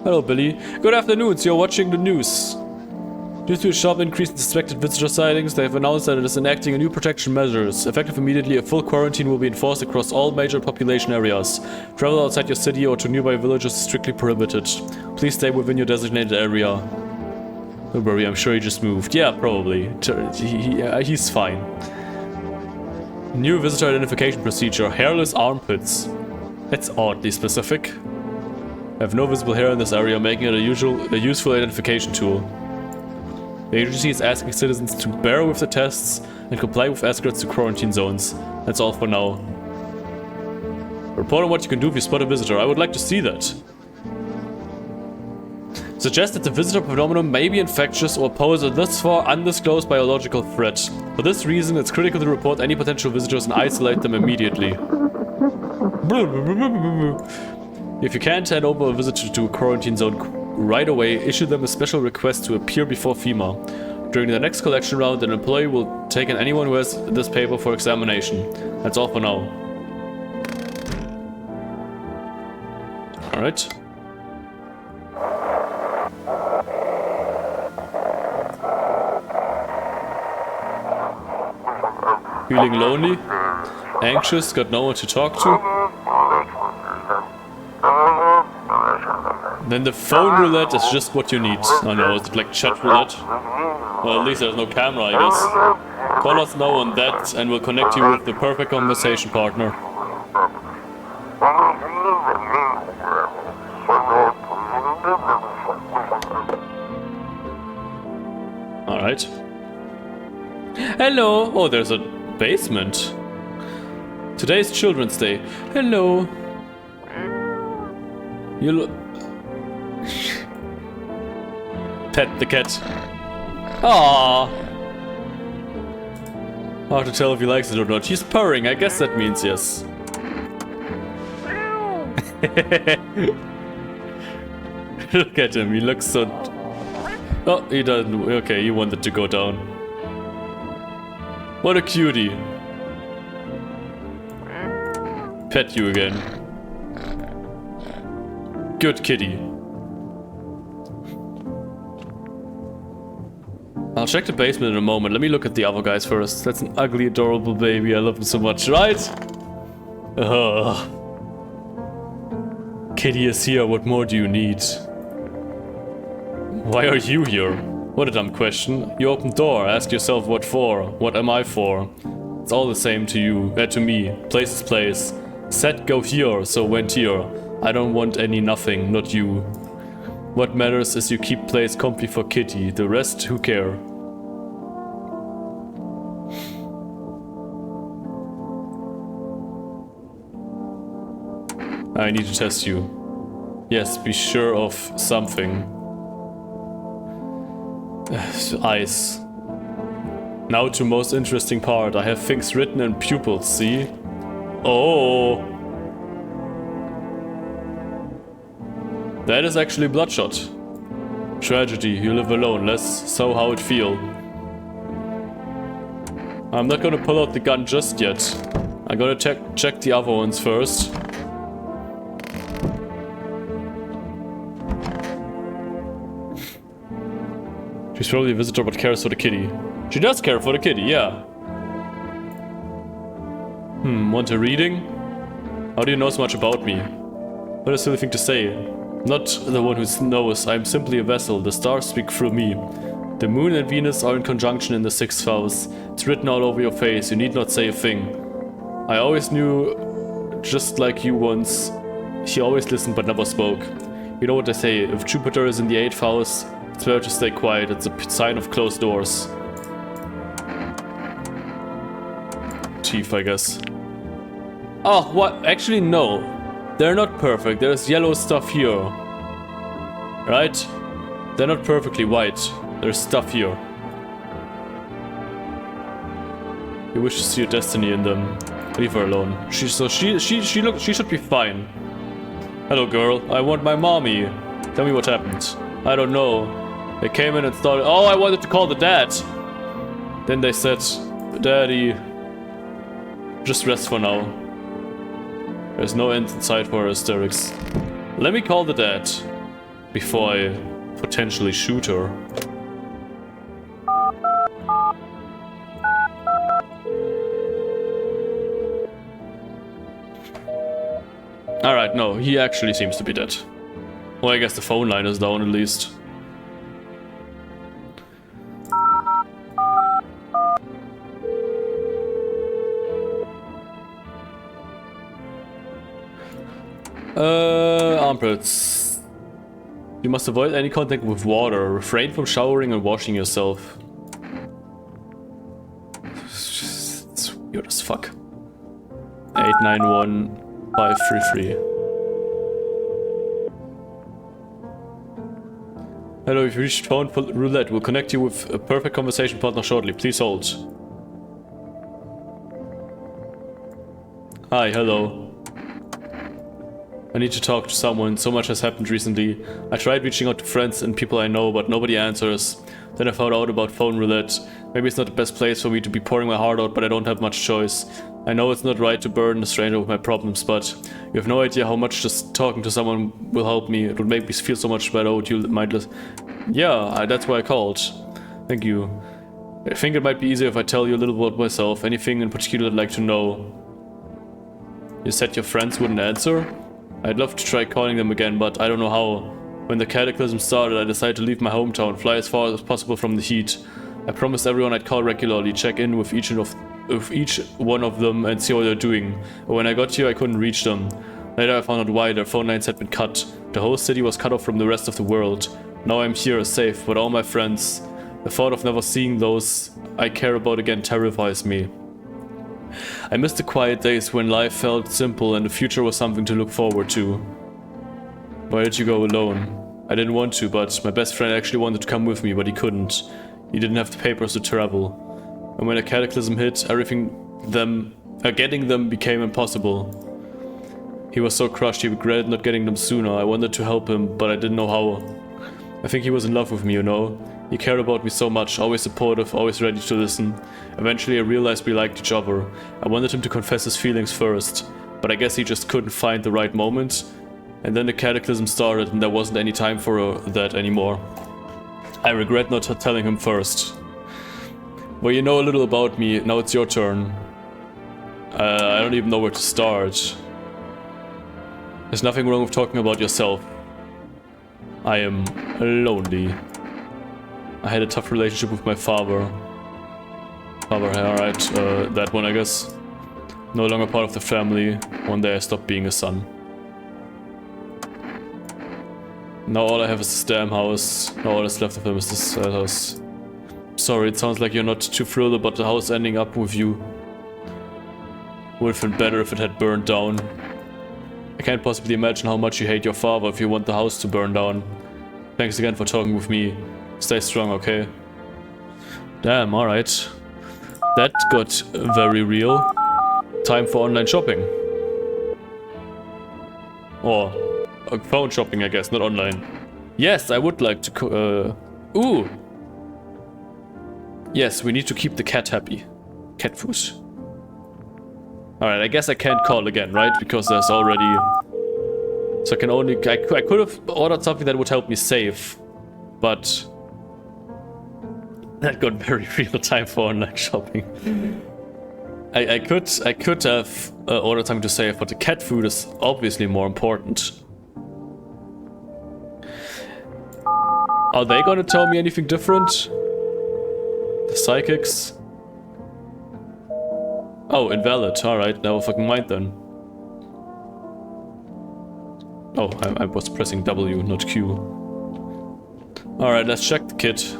Hello, Billy. Good afternoon. You're watching the news. Due to a sharp increase in suspected visitor sightings, they have announced that it is enacting new protection measures. Effective immediately, a full quarantine will be enforced across all major population areas. Travel outside your city or to nearby villages is strictly prohibited. Please stay within your designated area. Don't worry, I'm sure he just moved. Yeah, probably. He's fine. New visitor identification procedure. Hairless armpits. That's oddly specific. I have no visible hair in this area, making it a useful identification tool. The agency is asking citizens to bear with the tests and comply with escorts to quarantine zones. That's all for now. Report on what you can do if you spot a visitor. I would like to see that. Suggest that the visitor phenomenon may be infectious or pose a thus far undisclosed biological threat. For this reason, it's critical to report any potential visitors and isolate them immediately. If you can't hand over a visitor to a quarantine zone right away, issue them a special request to appear before FEMA. During the next collection round, an employee will take in anyone who has this paper for examination. That's all for now. Alright. Feeling lonely? Anxious? Got no one to talk to? Then the phone roulette is just what you need. Oh no, is it like chat roulette? Well, at least there's no camera, I guess. Call us now on that and we'll connect you with the perfect conversation partner. Alright. Hello! Oh, there's a basement. Today's Children's Day. Hello. You look... Pet the cat. Aww. Hard to tell if he likes it or not. He's purring. I guess that means yes. Look at him. He looks so... Oh, he doesn't... Okay, he wanted to go down. What a cutie. Pet you again. Good kitty. I'll check the basement in a moment. Let me look at the other guys first. That's an ugly, adorable baby. I love him so much, right? Kitty is here. What more do you need? Why are you here? What a dumb question. You open door. Ask yourself what for. What am I for? It's all the same to you. To me. Place is place. Said go here, so went here. I don't want any nothing, not you. What matters is you keep place comfy for Kitty. The rest, who care? I need to test you. Yes, be sure of something. Eyes. Now to most interesting part. I have things written in pupils, see? Oh! That is actually Bloodshot. Tragedy, you live alone, less so how it feel. I'm not gonna pull out the gun just yet. I'm gonna check the other ones first. She's probably a visitor but cares for the kitty. She does care for the kitty, yeah. Want a reading? How do you know so much about me? What a silly thing to say. Not the one who knows, I am simply a vessel, the stars speak through me. The moon and Venus are in conjunction in the 6th house. It's written all over your face, you need not say a thing. I always knew, just like you once, she always listened but never spoke. You know what they say, if Jupiter is in the 8th house, it's better to stay quiet, it's a sign of closed doors. Teeth, I guess. Oh, what? Actually, no. They're not perfect. There's yellow stuff here. Right? They're not perfectly white. There's stuff here. You wish to see your destiny in them. Leave her alone. She should be fine. Hello, girl. I want my mommy. Tell me what happened. I don't know. They came in and started. Oh, I wanted to call the dad. Then they said, Daddy, just rest for now. There's no end in sight for her hysterics. Let me call the dad before I potentially shoot her. Alright, no, he actually seems to be dead. Well, I guess the phone line is down at least. Armpits. You must avoid any contact with water. Refrain from showering and washing yourself. It's weird as fuck. 891533. Hello, you've reached phone roulette. We'll connect you with a perfect conversation partner shortly. Please hold. Hi, hello. I need to talk to someone. So much has happened recently. I tried reaching out to friends and people I know, but nobody answers. Then I found out about phone roulette. Maybe it's not the best place for me to be pouring my heart out, but I don't have much choice. I know it's not right to burden a stranger with my problems, but you have no idea how much just talking to someone will help me. It would make me feel so much better. Would you mindless? Yeah, that's why I called. Thank you. I think it might be easier if I tell you a little about myself. Anything in particular I'd like to know? You said your friends wouldn't answer? I'd love to try calling them again, but I don't know how. When the cataclysm started, I decided to leave my hometown, fly as far as possible from the heat. I promised everyone I'd call regularly, check in with each one of them and see how they're doing. But when I got here, I couldn't reach them. Later I found out why. Their phone lines had been cut. The whole city was cut off from the rest of the world. Now I'm here, safe, but all my friends. The thought of never seeing those I care about again terrifies me. I miss the quiet days when life felt simple and the future was something to look forward to. Why did you go alone? I didn't want to, but my best friend actually wanted to come with me, but he couldn't. He didn't have the papers to travel. And when a cataclysm hit, getting them became impossible. He was so crushed, he regretted not getting them sooner. I wanted to help him, but I didn't know how. I think he was in love with me, you know? He cared about me so much, always supportive, always ready to listen. Eventually I realized we liked each other. I wanted him to confess his feelings first, but I guess he just couldn't find the right moment. And then the cataclysm started and there wasn't any time for that anymore. I regret not telling him first. Well, you know a little about me. Now it's your turn. I don't even know where to start. There's nothing wrong with talking about yourself. I am lonely. I had a tough relationship with my father. Alright, that one I guess. No longer part of the family. One day I stopped being a son. Now all I have is this damn house. Now all that's left of them is this house. Sorry, it sounds like you're not too thrilled about the house ending up with you. Would have been better if it had burned down. I can't possibly imagine how much you hate your father if you want the house to burn down. Thanks again for talking with me. Stay strong, okay? Damn, alright. That got very real. Time for online shopping. Or phone shopping, I guess, not online. Yes, I would like to ooh! Yes, we need to keep the cat happy. Cat food. Alright, I guess I can't call again, right? Because there's already... So I can only... I could have ordered something that would help me save. But... that got very real time for online shopping. I could have ordered something to save, but the cat food is obviously more important. Are they gonna tell me anything different? The psychics? Oh, invalid. Alright, never fucking mind then. Oh, I was pressing W, not Q. Alright, let's check the kit.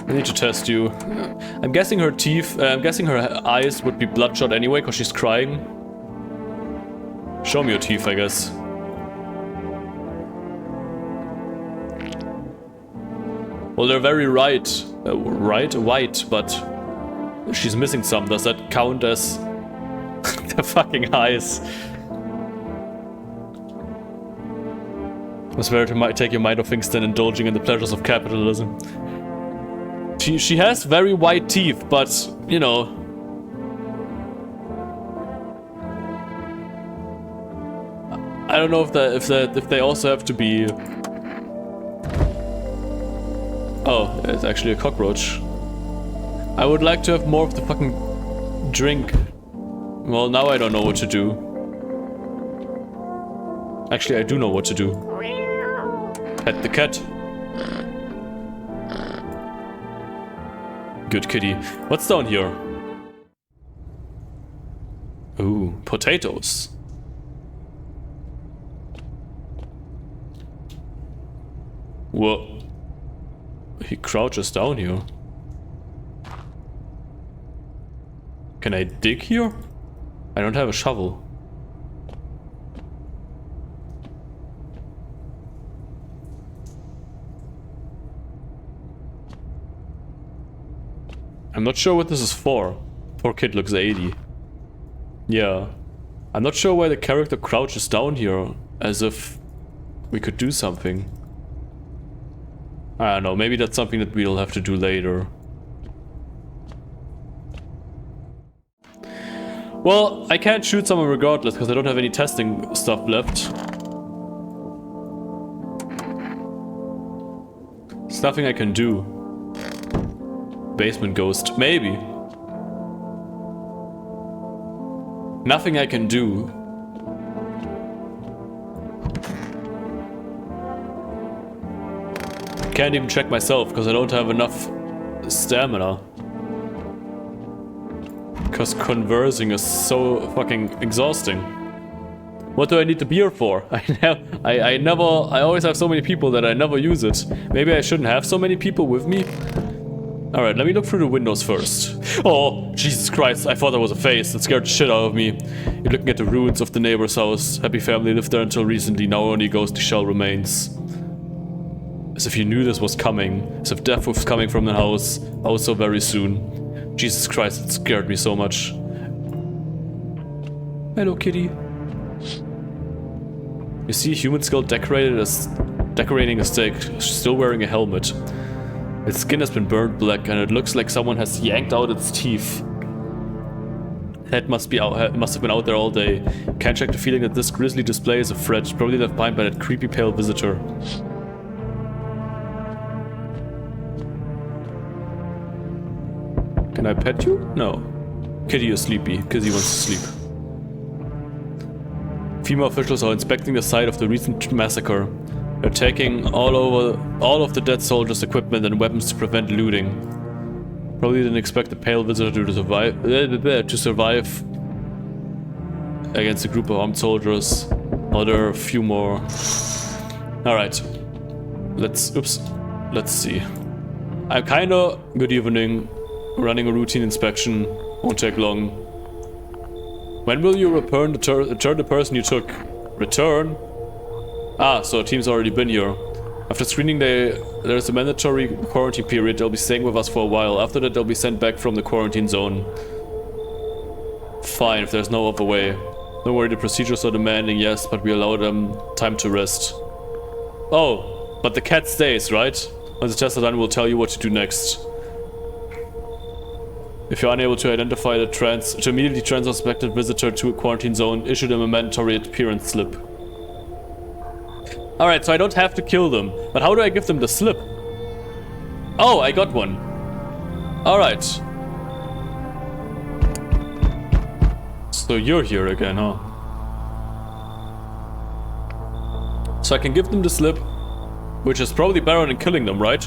I need to test you. I'm guessing her teeth, I'm guessing her eyes would be bloodshot anyway, because she's crying. Show me your teeth, I guess. Well, they're very white, but she's missing some. Does that count as the fucking eyes? It's better to take your mind off things than indulging in the pleasures of capitalism. She has very white teeth, but you know. I don't know if they also have to be. Oh, it's actually a cockroach. I would like to have more of the fucking drink. Well, now I don't know what to do. Actually, I do know what to do. Pet the cat. Good kitty. What's down here? Ooh, potatoes. Whoa. He crouches down here. Can I dig here? I don't have a shovel. I'm not sure what this is for. Poor kid looks 80. Yeah. I'm not sure why the character crouches down here, as if we could do something. I don't know, maybe that's something that we'll have to do later. Well, I can't shoot someone regardless, because I don't have any testing stuff left. There's nothing I can do. Basement ghost, maybe. Nothing I can do. Can't even check myself because I don't have enough stamina. Because conversing is so fucking exhausting. What do I need the beer for? I always have so many people that I never use it. Maybe I shouldn't have so many people with me. Alright, let me look through the windows first. Oh, Jesus Christ, I thought that was a face. That scared the shit out of me. You're looking at the ruins of the neighbor's house. Happy family lived there until recently, now only ghostly shell remains. As if you knew this was coming. As if death was coming from the house. Oh, so very soon. Jesus Christ, it scared me so much. Hello, kitty. You see a human skull decorating a stake, still wearing a helmet. Its skin has been burned black and it looks like someone has yanked out its teeth. Head must have been out there all day. Can't shake the feeling that this grisly display is a threat, probably left behind by that creepy pale visitor. Can I pet you? No. Kitty is sleepy, because he wants to sleep. Female officials are inspecting the site of the recent massacre. They're taking all of the dead soldiers' equipment and weapons to prevent looting. Probably didn't expect the pale visitor to survive against a group of armed soldiers. Oh, there are a few more. Alright. Let's see. I'm kinda, good evening, running a routine inspection. Won't take long. When will you return the person you took? Return? Ah, so our team's already been here. After screening, there's a mandatory quarantine period. They'll be staying with us for a while. After that, they'll be sent back from the quarantine zone. Fine, if there's no other way. Don't worry, the procedures are demanding, yes, but we allow them time to rest. Oh, but the cat stays, right? Once the tests are done, we'll tell you what to do next. If you're unable to identify to immediately transfer suspected visitor to a quarantine zone, issue them a mandatory appearance slip. Alright, so I don't have to kill them, but how do I give them the slip? Oh, I got one. Alright. So you're here again, huh? So I can give them the slip, which is probably better than killing them, right?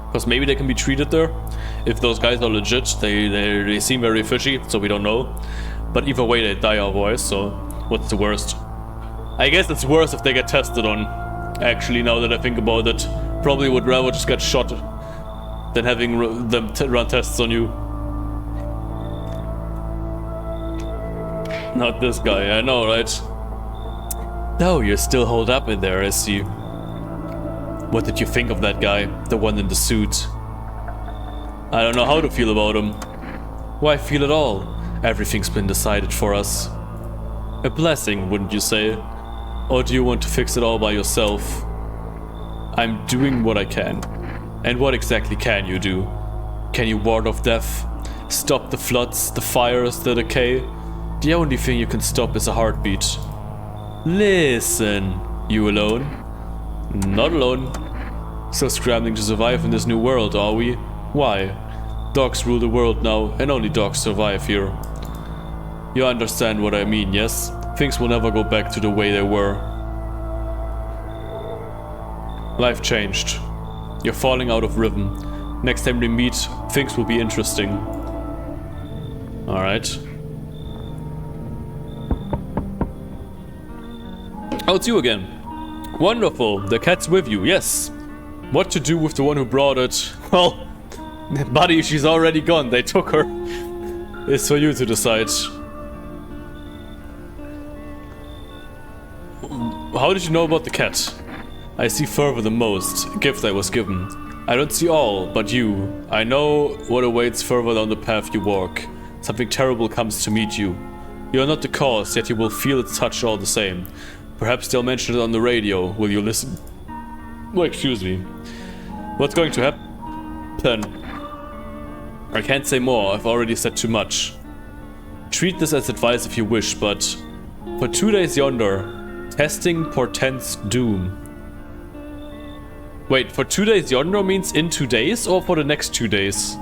Because maybe they can be treated there. If those guys are legit, they seem very fishy, so we don't know. But either way, they die otherwise, so what's the worst? I guess it's worse if they get tested on. Actually, now that I think about it, probably would rather just get shot than having them run tests on you. Not this guy, I know, right? No, you're still holed up in there, I see. What did you think of that guy? The one in the suit? I don't know how to feel about him. Why feel at all? Everything's been decided for us. A blessing, wouldn't you say? Or do you want to fix it all by yourself? I'm doing what I can. And what exactly can you do? Can you ward off death? Stop the floods, the fires, the decay? The only thing you can stop is a heartbeat. Listen, you alone? Not alone. Still scrambling to survive in this new world, are we? Why? Dogs rule the world now, and only dogs survive here. You understand what I mean, yes? Things will never go back to the way they were. Life changed. You're falling out of rhythm. Next time we meet, things will be interesting. Alright. Oh, it's you again. Wonderful. The cat's with you, yes. What to do with the one who brought it? Well, buddy, she's already gone. They took her. It's for you to decide. How did you know about the cat? I see further than most. A gift I was given. I don't see all, but you. I know what awaits further down the path you walk. Something terrible comes to meet you. You are not the cause, yet you will feel its touch all the same. Perhaps they'll mention it on the radio. Will you listen? Oh, excuse me. What's going to happen? I can't say more. I've already said too much. Treat this as advice if you wish, but for 2 days yonder, testing portends doom. Wait, for 2 days yonder means in 2 days or for the next 2 days?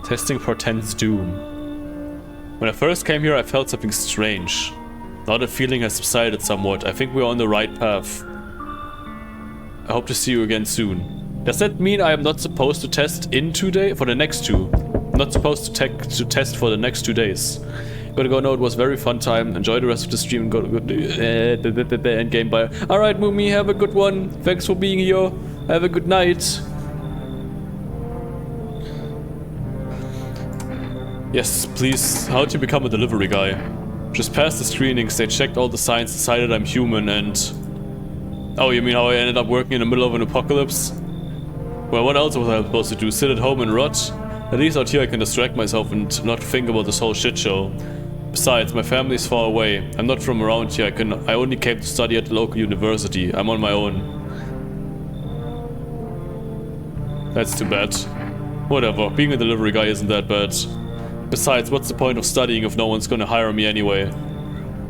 Testing portends doom. When I first came here, I felt something strange. Now the feeling has subsided somewhat. I think we're on the right path. I hope to see you again soon. Does that mean I am not supposed to test in 2 days? For the next 2? I'm not supposed to test for the next 2 days. Gotta go now, it was a very fun time. Enjoy the rest of the stream and go to end game. Bye. Alright, Moomy, have a good one. Thanks for being here. Have a good night. Yes, please. How to become a delivery guy? Just passed the screenings, they checked all the signs, decided I'm human and... Oh, you mean how I ended up working in the middle of an apocalypse? Well, what else was I supposed to do? Sit at home and rot? At least out here I can distract myself and not think about this whole shit show. Besides, my family's far away. I'm not from around here. I only came to study at the local university. I'm on my own. That's too bad. Whatever, being a delivery guy isn't that bad. Besides, what's the point of studying if no one's gonna hire me anyway?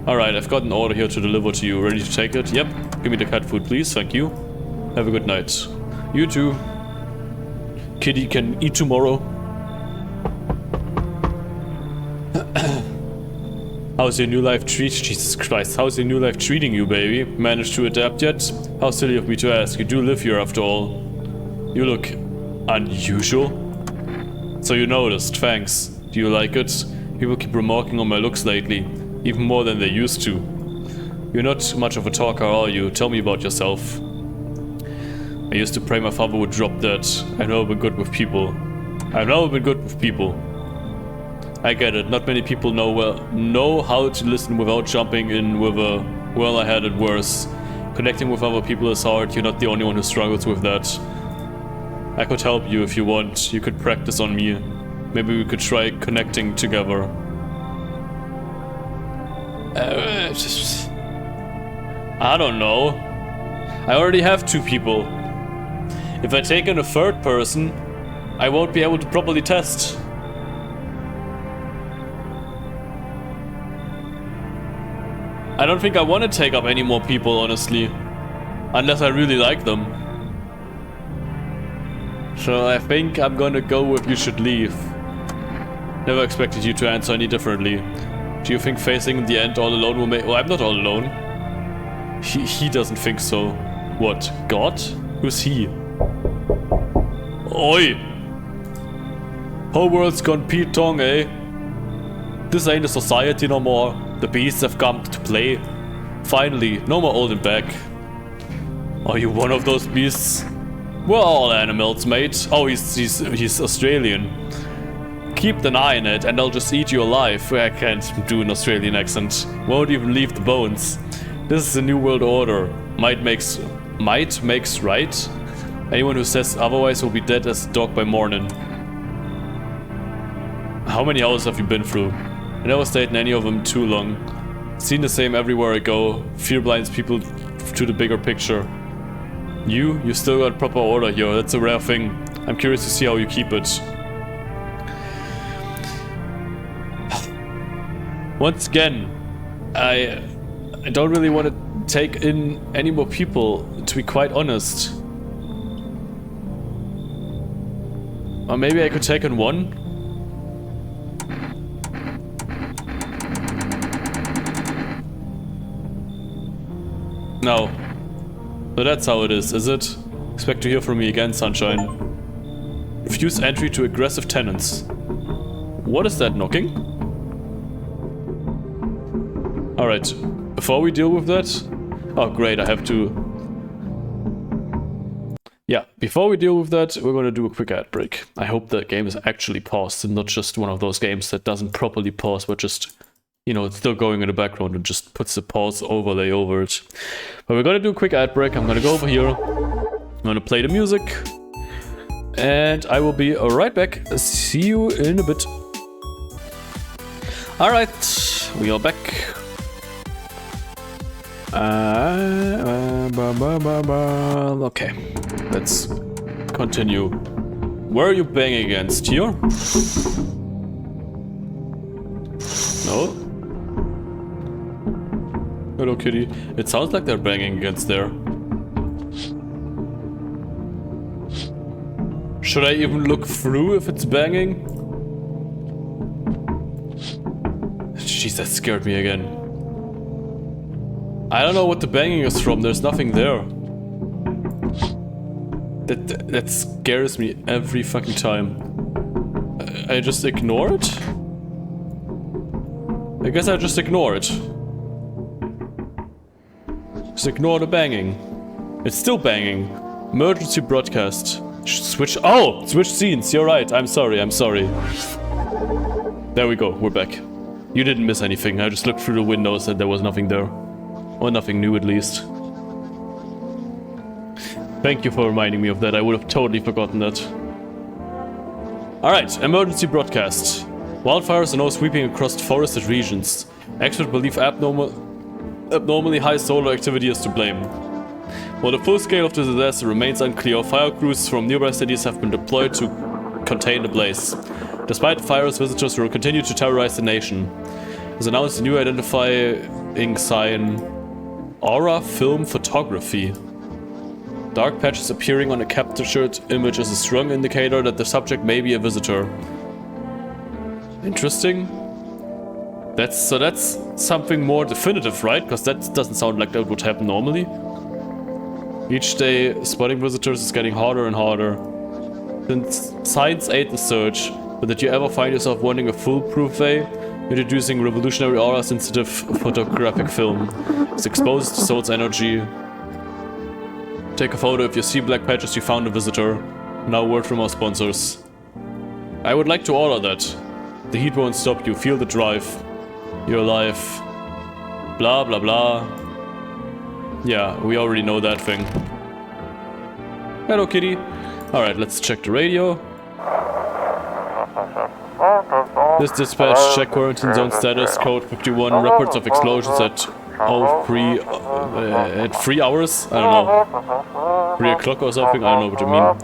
Alright, I've got an order here to deliver to you. Ready to take it? Yep. Give me the cat food, please. Thank you. Have a good night. You too. Kitty can eat tomorrow. How's your new life Jesus Christ, how's your new life treating you, baby? Managed to adapt yet? How silly of me to ask, you do live here after all. You look unusual. So you noticed, thanks. Do you like it? People keep remarking on my looks lately, even more than they used to. You're not much of a talker, are you? Tell me about yourself. I used to pray my father would drop that. I've never been good with people. I get it, not many people know how to listen without jumping in with a, well, I had it worse. Connecting with other people is hard, you're not the only one who struggles with that. I could help you if you want, you could practice on me. Maybe we could try connecting together. I don't know. I already have 2 people. If I take in a 3rd person, I won't be able to properly test. I don't think I want to take up any more people, honestly. Unless I really like them. So I think I'm gonna go with you should leave. Never expected you to answer any differently. Do you think facing the end all alone will make... Oh, I'm not all alone. He doesn't think so. What? God? Who's he? Oi! Whole world's gone Pete Tong, eh? This ain't a society no more. The beasts have come to play. Finally, no more holding back. Are you one of those beasts? We're all animals, mate. Oh, he's Australian. Keep an eye on it and I'll just eat you alive. I can't do an Australian accent. Won't even leave the bones. This is a new world order. Might makes right. Anyone who says otherwise will be dead as a dog by morning. How many houses have you been through? I never stayed in any of them too long. Seen the same everywhere I go. Fear blinds people to the bigger picture. You still got proper order here. That's a rare thing. I'm curious to see how you keep it. Once again, I don't really want to take in any more people, to be quite honest. Or maybe I could take in 1? No. So that's how it is it? Expect to hear from me again, sunshine. Refuse entry to aggressive tenants. What is that knocking? Alright, before we deal with that... Oh great, I have to... Yeah, before we deal with that, we're gonna do a quick ad break. I hope the game is actually paused and not just one of those games that doesn't properly pause, but just... You know, it's still going in the background and just puts a pause overlay over it. But we're gonna do a quick ad break. I'm gonna go over here. I'm gonna play the music. And I will be right back. See you in a bit. Alright, we are back. Okay, let's continue. Where are you banging against here? No? Hello, kitty. It sounds like they're banging against there. Should I even look through if it's banging? Jeez, that scared me again. I don't know what the banging is from. There's nothing there. That scares me every fucking time. I just ignore it? I guess I just ignore it. Just ignore the banging. It's still banging. Emergency broadcast. Switch. Oh! Switch scenes. You're right. I'm sorry. There we go. We're back. You didn't miss anything. I just looked through the windows and there was nothing there. Or nothing new, at least. Thank you for reminding me of that. I would have totally forgotten that. Alright. Emergency broadcast. Wildfires are now sweeping across forested regions. Experts believe abnormally high solar activity is to blame. While the full scale of the disaster remains unclear, fire crews from nearby cities have been deployed to contain the blaze. Despite the fires, visitors will continue to terrorize the nation. As announced, a new identifying sign, Aura Film Photography. Dark patches appearing on a captured image is a strong indicator that the subject may be a visitor. Interesting. That's something more definitive, right? Because that doesn't sound like that would happen normally. Each day, spotting visitors is getting harder and harder. Since science aid the search, but did you ever find yourself wanting a foolproof way? Introducing revolutionary aura-sensitive photographic film. It's exposed to soul's energy. Take a photo if you see black patches, you found a visitor. Now a word from our sponsors. I would like to order that. The heat won't stop you, feel the drive. You're alive. Blah blah blah. Yeah, we already know that thing. Hello, kitty. Alright, let's check the radio. This dispatch, check quarantine zone status, code 51, reports of explosions at 3 hours? I don't know. 3 o'clock or something? I don't know what you mean.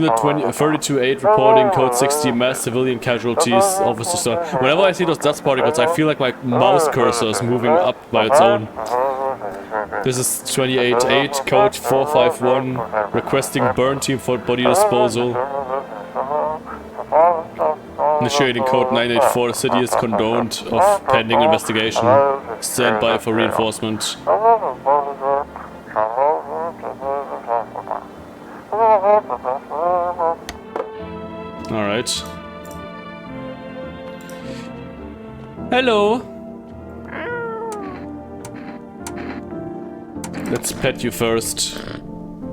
Unit 32-8 reporting, code 60, mass civilian casualties, officers. Whenever I see those dust particles, I feel like my mouse cursor is moving up by its own. This is 28-8, code 451, requesting burn team for body disposal. Initiating code 984, city is condoned of pending investigation. Stand by for reinforcement. Alright. Hello! Let's pet you first.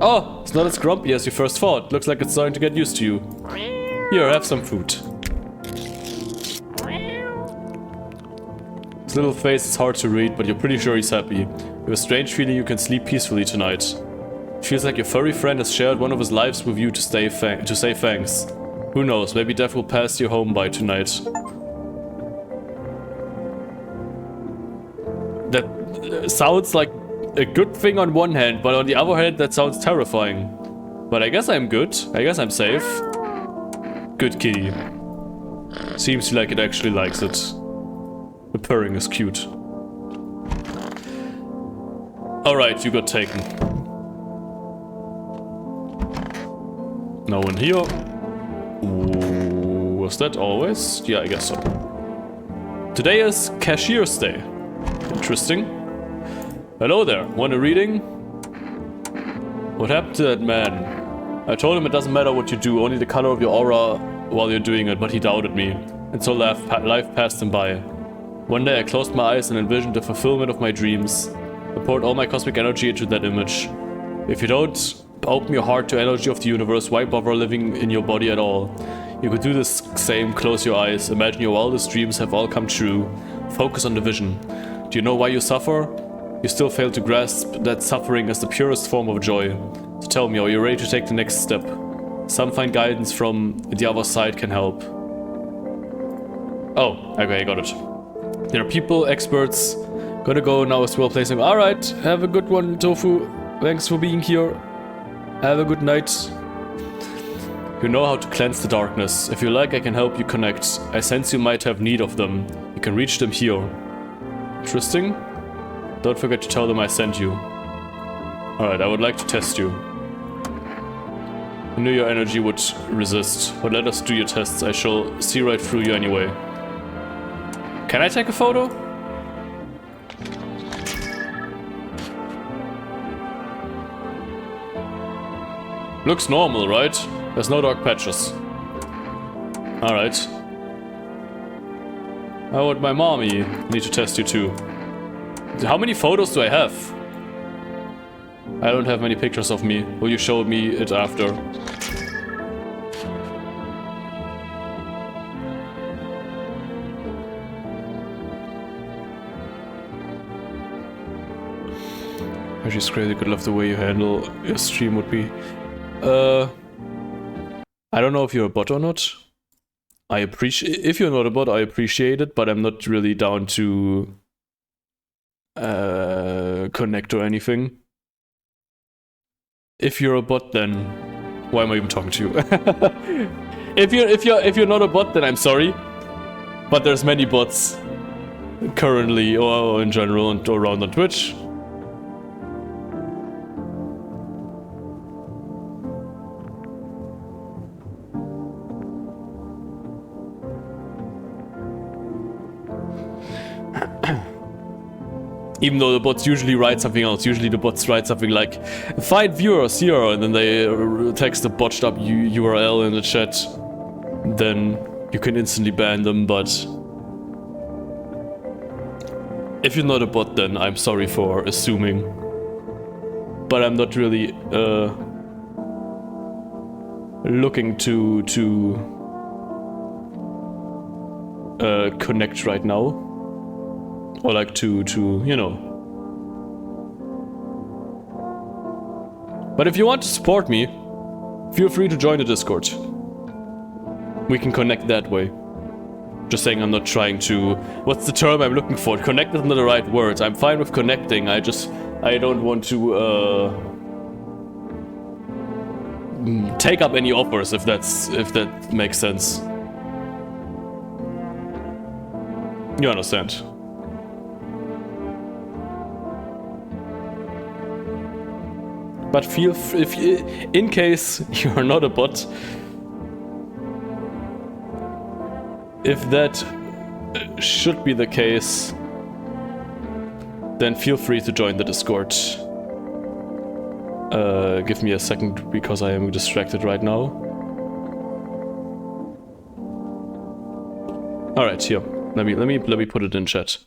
Oh, it's not as grumpy as you first thought. Looks like it's starting to get used to you. Here, have some food. His little face is hard to read, but you're pretty sure he's happy. You have a strange feeling you can sleep peacefully tonight. It feels like your furry friend has shared one of his lives with you to say thanks. Who knows, maybe death will pass you home by tonight. That sounds like a good thing on one hand, but on the other hand, that sounds terrifying. But I guess I'm good. I guess I'm safe. Good kitty. Seems like it actually likes it. The purring is cute. Alright, you got taken. No one here. Ooh, was that always? Yeah, I guess so. Today is Cashier's Day. Interesting. Hello there, want a reading? What happened to that man? I told him it doesn't matter what you do, only the color of your aura while you're doing it, but he doubted me. And so life passed him by. One day I closed my eyes and envisioned the fulfillment of my dreams. I poured all my cosmic energy into that image. If you don't open your heart to energy of the universe, why bother living in your body at all? You could do this same, close your eyes, imagine your wildest dreams have all come true. Focus on the vision. Do you know why you suffer? You still fail to grasp that suffering is the purest form of joy. So tell me, are you ready to take the next step? Some find guidance from the other side can help. Oh, okay, I got it. There are people, experts. Gotta go now as well placing. Alright, have a good one, Tofu. Thanks for being here. Have a good night. You know how to cleanse the darkness. If you like, I can help you connect. I sense you might have need of them. You can reach them here. Interesting. Don't forget to tell them I sent you. Alright, I would like to test you. I knew your energy would resist, but let us do your tests. I shall see right through you anyway. Can I take a photo? Looks normal, right? There's no dark patches. Alright. How would my mommy need to test you too? How many photos do I have? I don't have many pictures of me. Will you show me it after? She's crazy. Could love the way you handle your stream would be. I don't know if you're a bot or not. I appreciate if you're not a bot. I appreciate it, but I'm not really down to connect or anything. If you're a bot, then why am I even talking to you? if you're not a bot, then I'm sorry. But there's many bots currently or in general and around on Twitch. Even though the bots usually write something else. Usually the bots write something like, find viewers here, and then they text a botched up URL in the chat. Then you can instantly ban them, but if you're not a bot, then I'm sorry for assuming. But I'm not really looking to connect right now. Or like to, you know. But if you want to support me, feel free to join the Discord. We can connect that way. Just saying, I'm not trying to... What's the term I'm looking for? Connect is not the right word. I'm fine with connecting. I don't want to take up any offers, if that makes sense. You understand. But in case you're not a bot, if that should be the case, then feel free to join the Discord. Give me a second because I am distracted right now. All right, here. Let me put it in chat.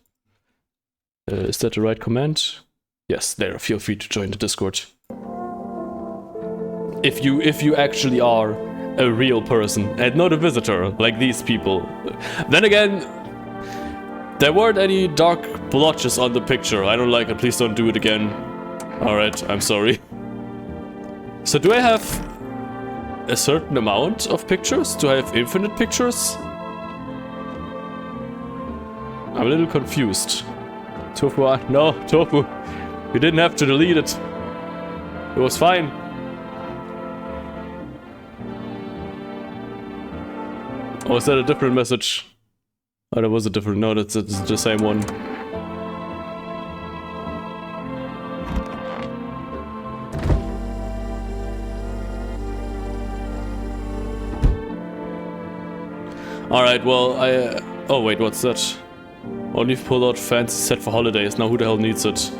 Is that the right command? Yes, there. Feel free to join the Discord. If you actually are a real person and not a visitor like these people. Then again, there weren't any dark blotches on the picture. I don't like it. Please don't do it again. Alright, I'm sorry. So do I have a certain amount of pictures? Do I have infinite pictures? I'm a little confused. Tofu, no, Tofu. You didn't have to delete it. It was fine. Oh, is that a different message? Oh, that was a different... No, it's the same one. Alright, well, oh, wait, what's that? Only pull out fancy set for holidays. Now who the hell needs it?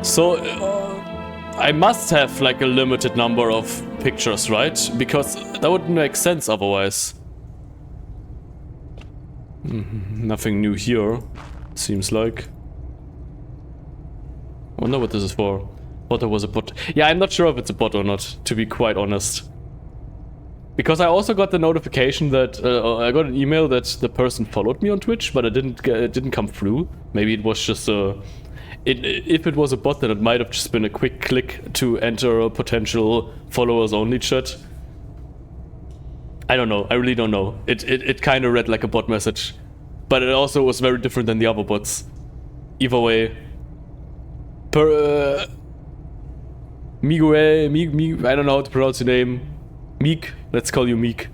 So, I must have, like, a limited number of pictures, right? Because that wouldn't make sense otherwise. Nothing new here, seems like. I wonder what this is for. Thought there was a bot. Yeah, I'm not sure if it's a bot or not, to be quite honest. Because I also got the notification that I got an email that the person followed me on Twitch, but it didn't come through. Maybe it was just a... if it was a bot, then it might have just been a quick click to enter a potential followers only chat. I don't know. I really don't know. It kind of read like a bot message, but it also was very different than the other bots. Either way, Migue, I don't know how to pronounce your name. Meek, let's call you Meek.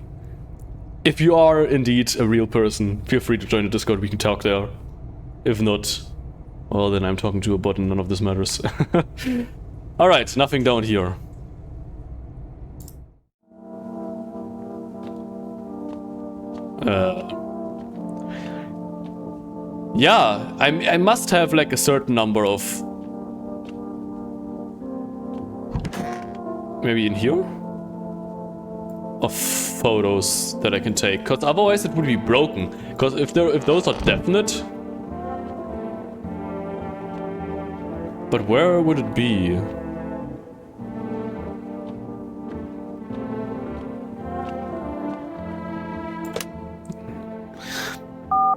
If you are indeed a real person, feel free to join the Discord. We can talk there. If not, well, then I'm talking to a bot and none of this matters. Alright, nothing down here. Yeah, I must have like a certain number of... Maybe in here? Of photos that I can take, because otherwise it would be broken. Because if those are definite... But where would it be?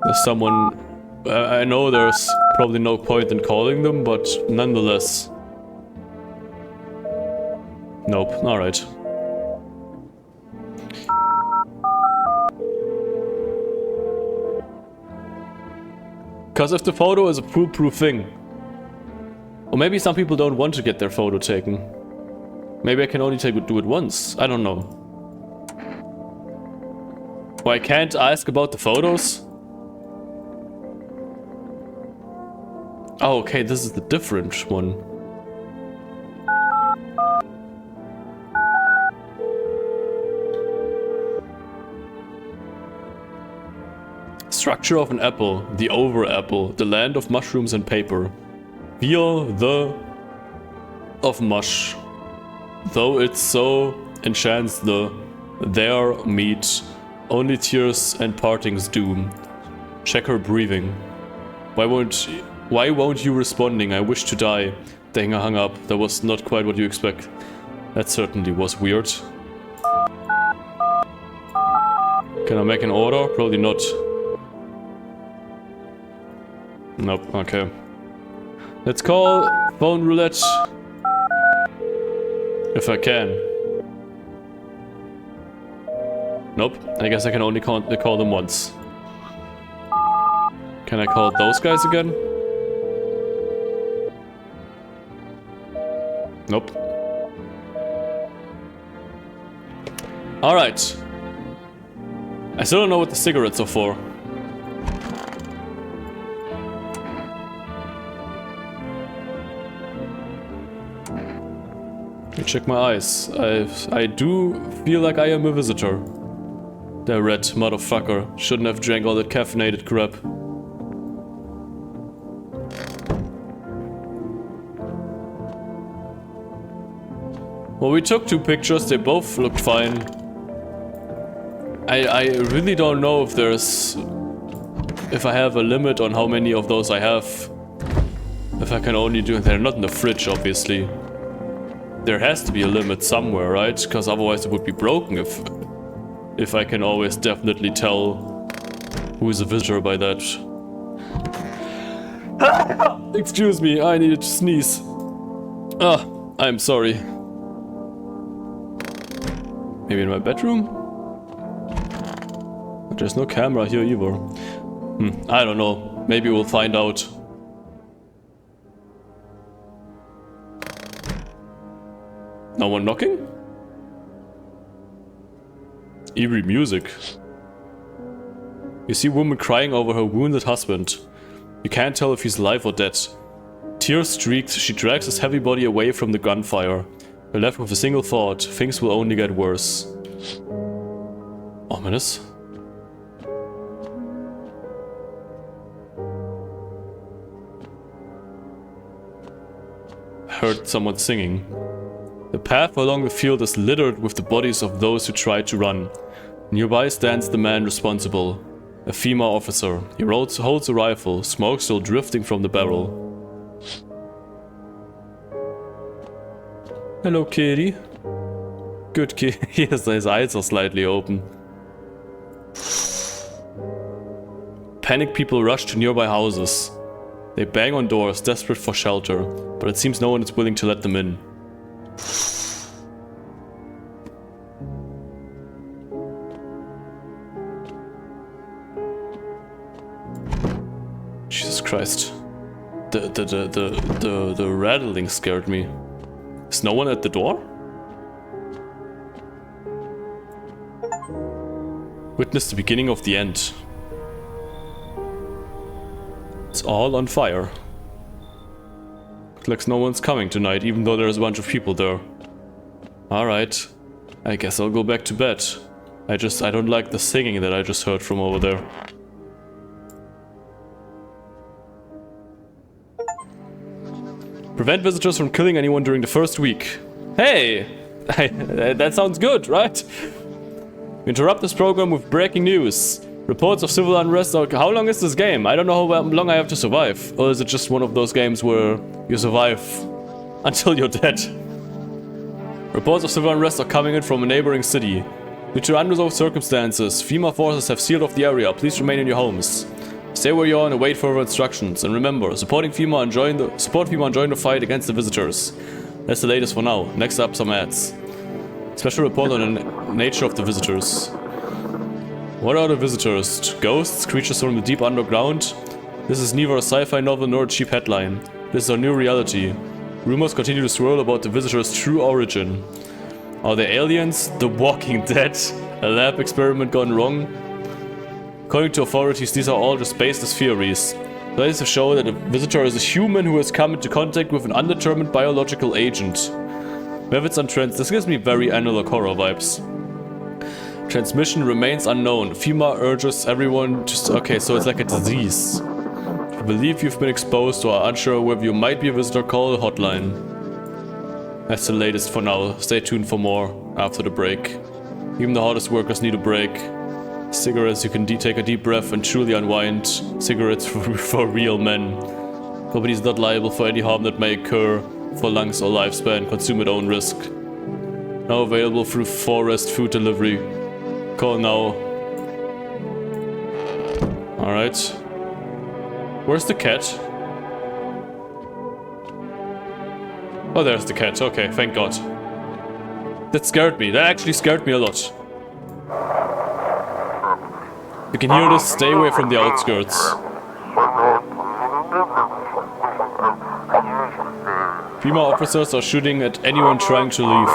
There's someone... I know there's probably no point in calling them, but nonetheless. Nope, alright. Because if the photo is a foolproof thing, or maybe some people don't want to get their photo taken. Maybe I can only do it once. I don't know. Or I can't ask about the photos? Oh, okay, this is the different one. Structure of an apple, the over apple, the land of mushrooms and paper. Feel the of mush, though it so enchants their meat, only tears and partings doom. Check her breathing. Why won't you responding? I wish to die. Dang, I hung up. That was not quite what you expect. That certainly was weird. Can I make an order? Probably not. Nope, okay. Let's call phone roulette. If I can. Nope, I guess I can only call them once. Can I call those guys again? Nope. Alright. I still don't know what the cigarettes are for. Let me check my eyes. I do feel like I am a visitor. That red motherfucker. Shouldn't have drank all that caffeinated crap. Well, we took 2 pictures, they both looked fine. I really don't know if I have a limit on how many of those I have. If I can only do... They're not in the fridge, obviously. There has to be a limit somewhere, right? Because otherwise it would be broken if I can always definitely tell who is a visitor by that. Excuse me, I needed to sneeze. I'm sorry. Maybe in my bedroom? But there's no camera here either. I don't know. Maybe we'll find out. No one knocking? Eerie music. You see a woman crying over her wounded husband. You can't tell if he's alive or dead. Tears streaked, she drags his heavy body away from the gunfire. You're left with a single thought, things will only get worse. Ominous. I heard someone singing. The path along the field is littered with the bodies of those who tried to run. Nearby stands the man responsible, a female officer. He holds a rifle, smoke still drifting from the barrel. Hello, kitty. Good kitty. His eyes are slightly open. Panicked people rush to nearby houses. They bang on doors, desperate for shelter, but it seems no one is willing to let them in. Jesus Christ. The rattling scared me. Is no one at the door? Witness the beginning of the end. It's all on fire. Looks like no one's coming tonight, even though there's a bunch of people there. Alright. I guess I'll go back to bed. I don't like the singing that I just heard from over there. Prevent visitors from killing anyone during the first week. Hey! That sounds good, right? We interrupt this program with breaking news. Reports of civil unrest. How long is this game? I don't know how long I have to survive. Or is it just one of those games where you survive until you're dead? Reports of civil unrest are coming in from a neighboring city. Due to unresolved circumstances, FEMA forces have sealed off the area. Please remain in your homes. Stay where you are and await further instructions. And remember, support FEMA and join the fight against the visitors. That's the latest for now. Next up, some ads. Special report on the nature of the visitors. What are the visitors? Ghosts? Creatures from the deep underground? This is neither a sci-fi novel nor a cheap headline. This is our new reality. Rumors continue to swirl about the visitors' true origin. Are they aliens? The Walking Dead? A lab experiment gone wrong? According to authorities, these are all just baseless theories. Studies have shown that a visitor is a human who has come into contact with an undetermined biological agent. Methods and trends. This gives me very Analog Horror vibes. Transmission remains unknown. FEMA urges everyone to... Okay, so it's like a disease. If you believe you've been exposed or are unsure whether you might be a visitor, call the hotline. That's the latest for now. Stay tuned for more after the break. Even the hardest workers need a break. Cigarettes, you can take a deep breath and truly unwind. Cigarettes for real men. Company's not liable for any harm that may occur for lungs or lifespan. Consume at own risk. Now available through Forest Food Delivery. Call now. Alright. Where's the cat? Oh, there's the cat. Okay, thank God. That scared me. That actually scared me a lot. You can hear this. Stay away from the outskirts. FEMA officers are shooting at anyone trying to leave.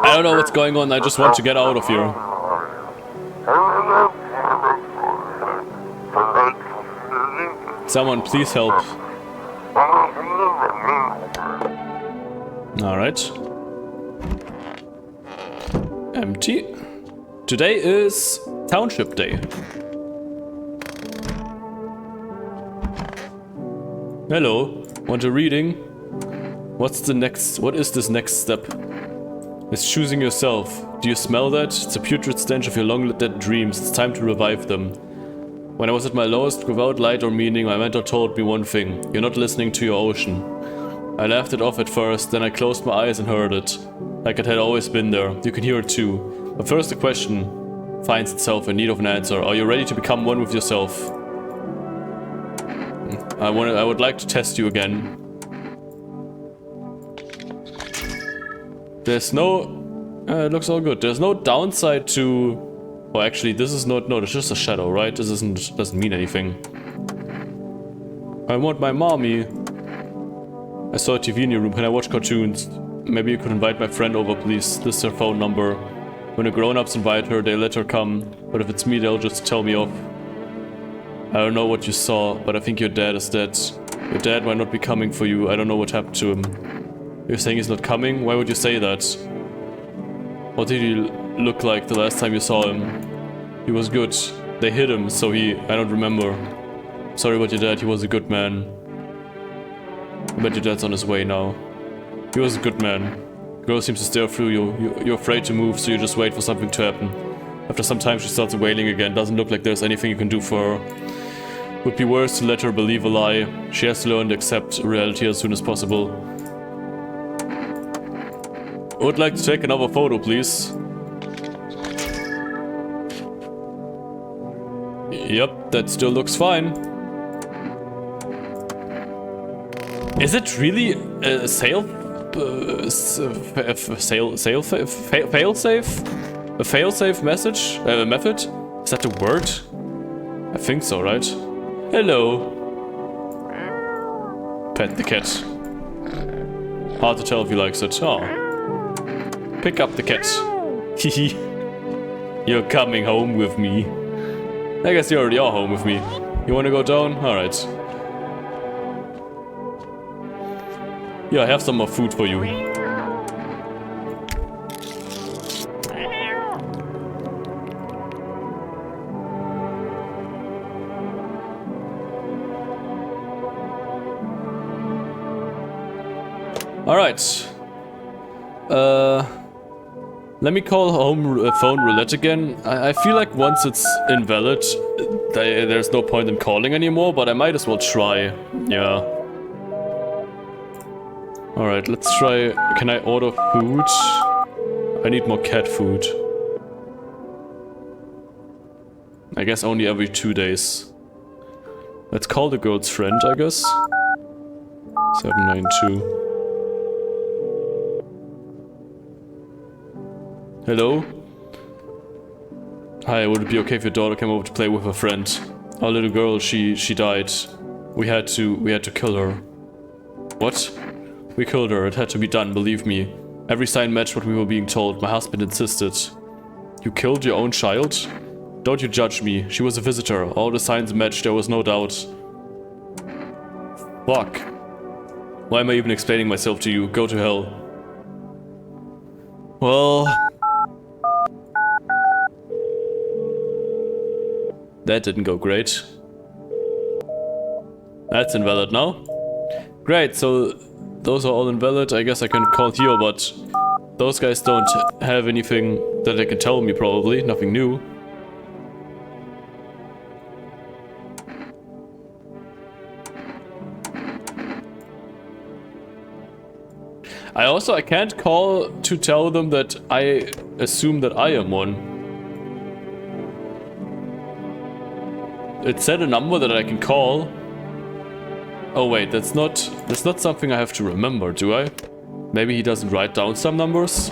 I don't know what's going on, I just want to get out of here. Someone please help. Alright. Empty. Today is Township Day. Hello. Want a reading? What is this next step? It's choosing yourself. Do you smell that? It's a putrid stench of your long-dead dreams. It's time to revive them. When I was at my lowest, without light or meaning, my mentor told me one thing. You're not listening to your ocean. I laughed it off at first, then I closed my eyes and heard it. Like it had always been there. You can hear it too. But first the question finds itself in need of an answer. Are you ready to become one with yourself? I would like to test you again. There's no... it looks all good. There's no downside to... Oh, actually, this is not... No, it's just a shadow, right? This doesn't mean anything. I want my mommy. I saw a TV in your room. Can I watch cartoons? Maybe you could invite my friend over, please. This is her phone number. When the grown-ups invite her, they let her come. But if it's me, they'll just tell me off. I don't know what you saw, but I think your dad is dead. Your dad might not be coming for you. I don't know what happened to him. You're saying he's not coming? Why would you say that? What did he look like the last time you saw him? He was good. They hit him, so I don't remember. Sorry about your dad, he was a good man. I bet your dad's on his way now. He was a good man. The girl seems to stare through you. You're afraid to move, so you just wait for something to happen. After some time she starts wailing again. Doesn't look like there's anything you can do for her. Would be worse to let her believe a lie. She has to learn to accept reality as soon as possible. I would like to take another photo, please. Yep, that still looks fine. Is it really a fail-safe message? Method? Is that the word? I think so, right? Hello. Pet the cat. Hard to tell if he likes it. Oh. Pick up the cat. Hehe. You're coming home with me. I guess you already are home with me. You wanna go down? Alright. Yeah, I have some more food for you. Alright. Let me call home phone roulette again. I feel like once it's invalid, there's no point in calling anymore, but I might as well try. Yeah. Alright, let's try. Can I order food? I need more cat food. I guess only every 2 days. Let's call the girl's friend, I guess. 792. Hello? Hi, would it be okay if your daughter came over to play with her friend? Our little girl, she died. We had to kill her. What? We killed her, it had to be done, believe me. Every sign matched what we were being told, my husband insisted. You killed your own child? Don't you judge me, she was a visitor, all the signs matched, there was no doubt. Fuck. Why am I even explaining myself to you? Go to hell. Well... that didn't go great. That's invalid now. Great, so those are all invalid. I guess I can call here, but those guys don't have anything that they can tell me probably. Nothing new. I can't call to tell them that I assume that I am one. It said a number that I can call. Oh wait, that's not something I have to remember, do I? Maybe he doesn't write down some numbers?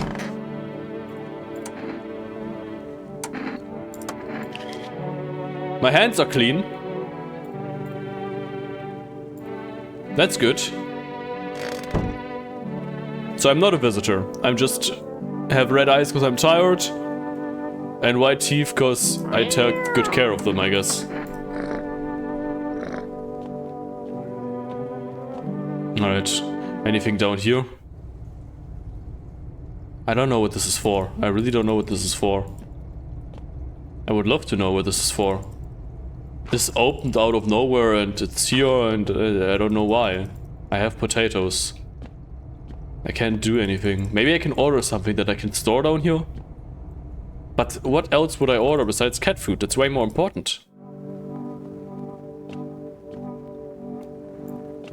My hands are clean. That's good. So I'm not a visitor. I'm just have red eyes because I'm tired. And white teeth because I take good care of them, I guess. Alright. Anything down here? I don't know what this is for. I really don't know what this is for. I would love to know what this is for. This opened out of nowhere and it's here and I don't know why. I have potatoes. I can't do anything. Maybe I can order something that I can store down here? But what else would I order besides cat food? That's way more important.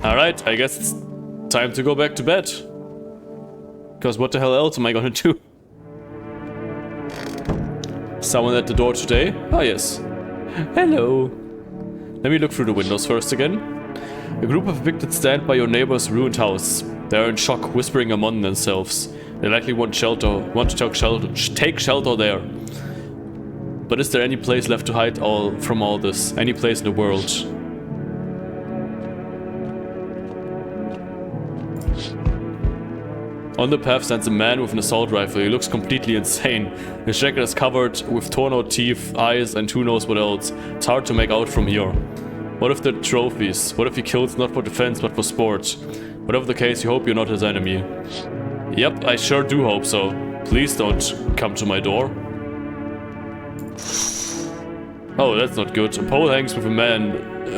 Alright, I guess it's time to go back to bed. Because what the hell else am I gonna do? Someone at the door today? Ah, yes. Hello. Let me look through the windows first again. A group of evicted stand by your neighbor's ruined house. They are in shock, whispering among themselves. They likely want to take shelter there. But is there any place left to hide from all this? Any place in the world? On the path stands a man with an assault rifle. He looks completely insane. His jacket is covered with torn out teeth, eyes, and who knows what else. It's hard to make out from here. What if they're trophies? What if he kills not for defense but for sport? Whatever the case, you hope you're not his enemy. Yep, I sure do hope so. Please don't come to my door. Oh, that's not good. A pole hangs with a man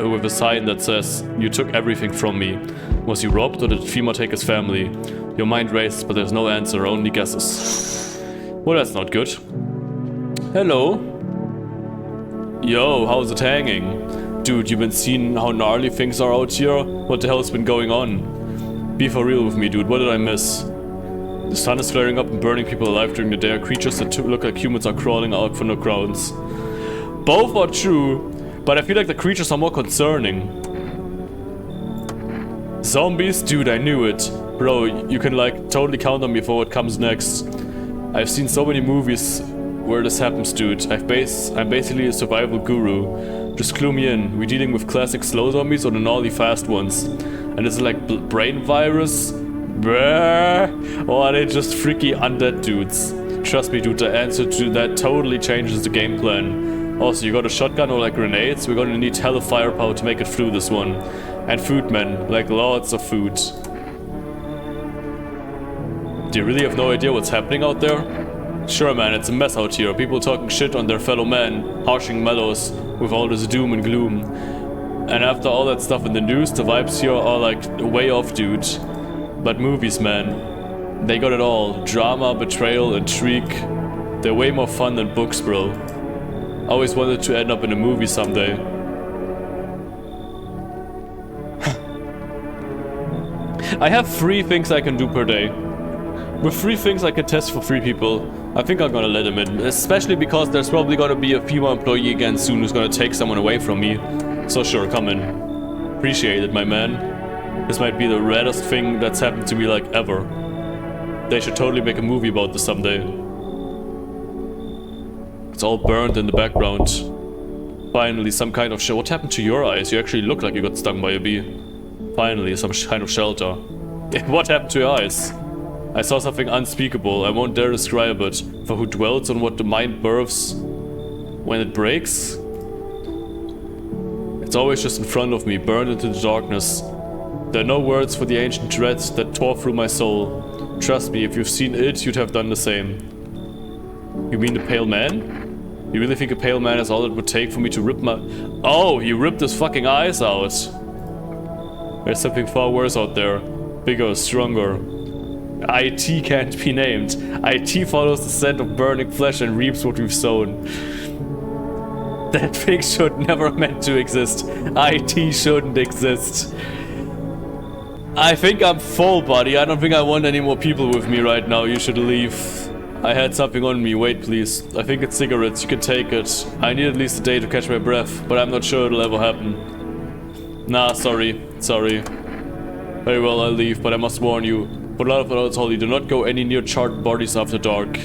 with a sign that says, "You took everything from me." Was he robbed or did FEMA take his family? Your mind races, but there's no answer, only guesses. Well, that's not good. Hello. Yo, how's it hanging? Dude, you been seeing how gnarly things are out here? What the hell's been going on? Be for real with me, dude. What did I miss? The sun is flaring up and burning people alive during the day. Creatures that look like humans are crawling out from the grounds. Both are true, but I feel like the creatures are more concerning. Zombies? Dude, I knew it. Bro, you can like totally count on me for what comes next. I've seen so many movies where this happens, dude. I'm basically a survival guru. Just clue me in. We dealing with classic slow zombies or the gnarly fast ones? And is it like brain virus? Brrr. Or are they just freaky undead dudes? Trust me, dude, the answer to that totally changes the game plan. Also, you got a shotgun or like grenades? We're gonna need hella firepower to make it through this one. And food, man. Like lots of food. Do you really have no idea what's happening out there? Sure, man, it's a mess out here. People talking shit on their fellow men, harshing mellows with all this doom and gloom. And after all that stuff in the news, the vibes here are like way off, dude. But movies, man, they got it all. Drama, betrayal, intrigue. They're way more fun than books, bro. I always wanted to end up in a movie someday. I have 3 things I can do per day. With 3 things I can test for 3 people, I think I'm gonna let him in. Especially because there's probably gonna be a female employee again soon who's gonna take someone away from me. So sure, come in. Appreciate it, my man. This might be the reddest thing that's happened to me like ever. They should totally make a movie about this someday. It's all burned in the background. Finally, some kind of what happened to your eyes? You actually look like you got stung by a bee. Finally, some kind of shelter. What happened to your eyes? I saw something unspeakable. I won't dare describe it. For who dwells on what the mind births when it breaks? It's always just in front of me, burned into the darkness. There are no words for the ancient dread that tore through my soul. Trust me, if you've seen it, you'd have done the same. You mean the pale man? You really think a pale man is all it would take for me to rip my... Oh, he ripped his fucking eyes out. There's something far worse out there. Bigger, stronger. IT can't be named. IT follows the scent of burning flesh and reaps what we've sown. That thing should never meant to exist. IT shouldn't exist. I think I'm full, buddy. I don't think I want any more people with me right now. You should leave. I had something on me. Wait, please. I think it's cigarettes. You can take it. I need at least a day to catch my breath, but I'm not sure it'll ever happen. Nah, sorry. Sorry. Very well, I'll leave, but I must warn you. For a lot of adults, Holly, do not go any near charred bodies after dark.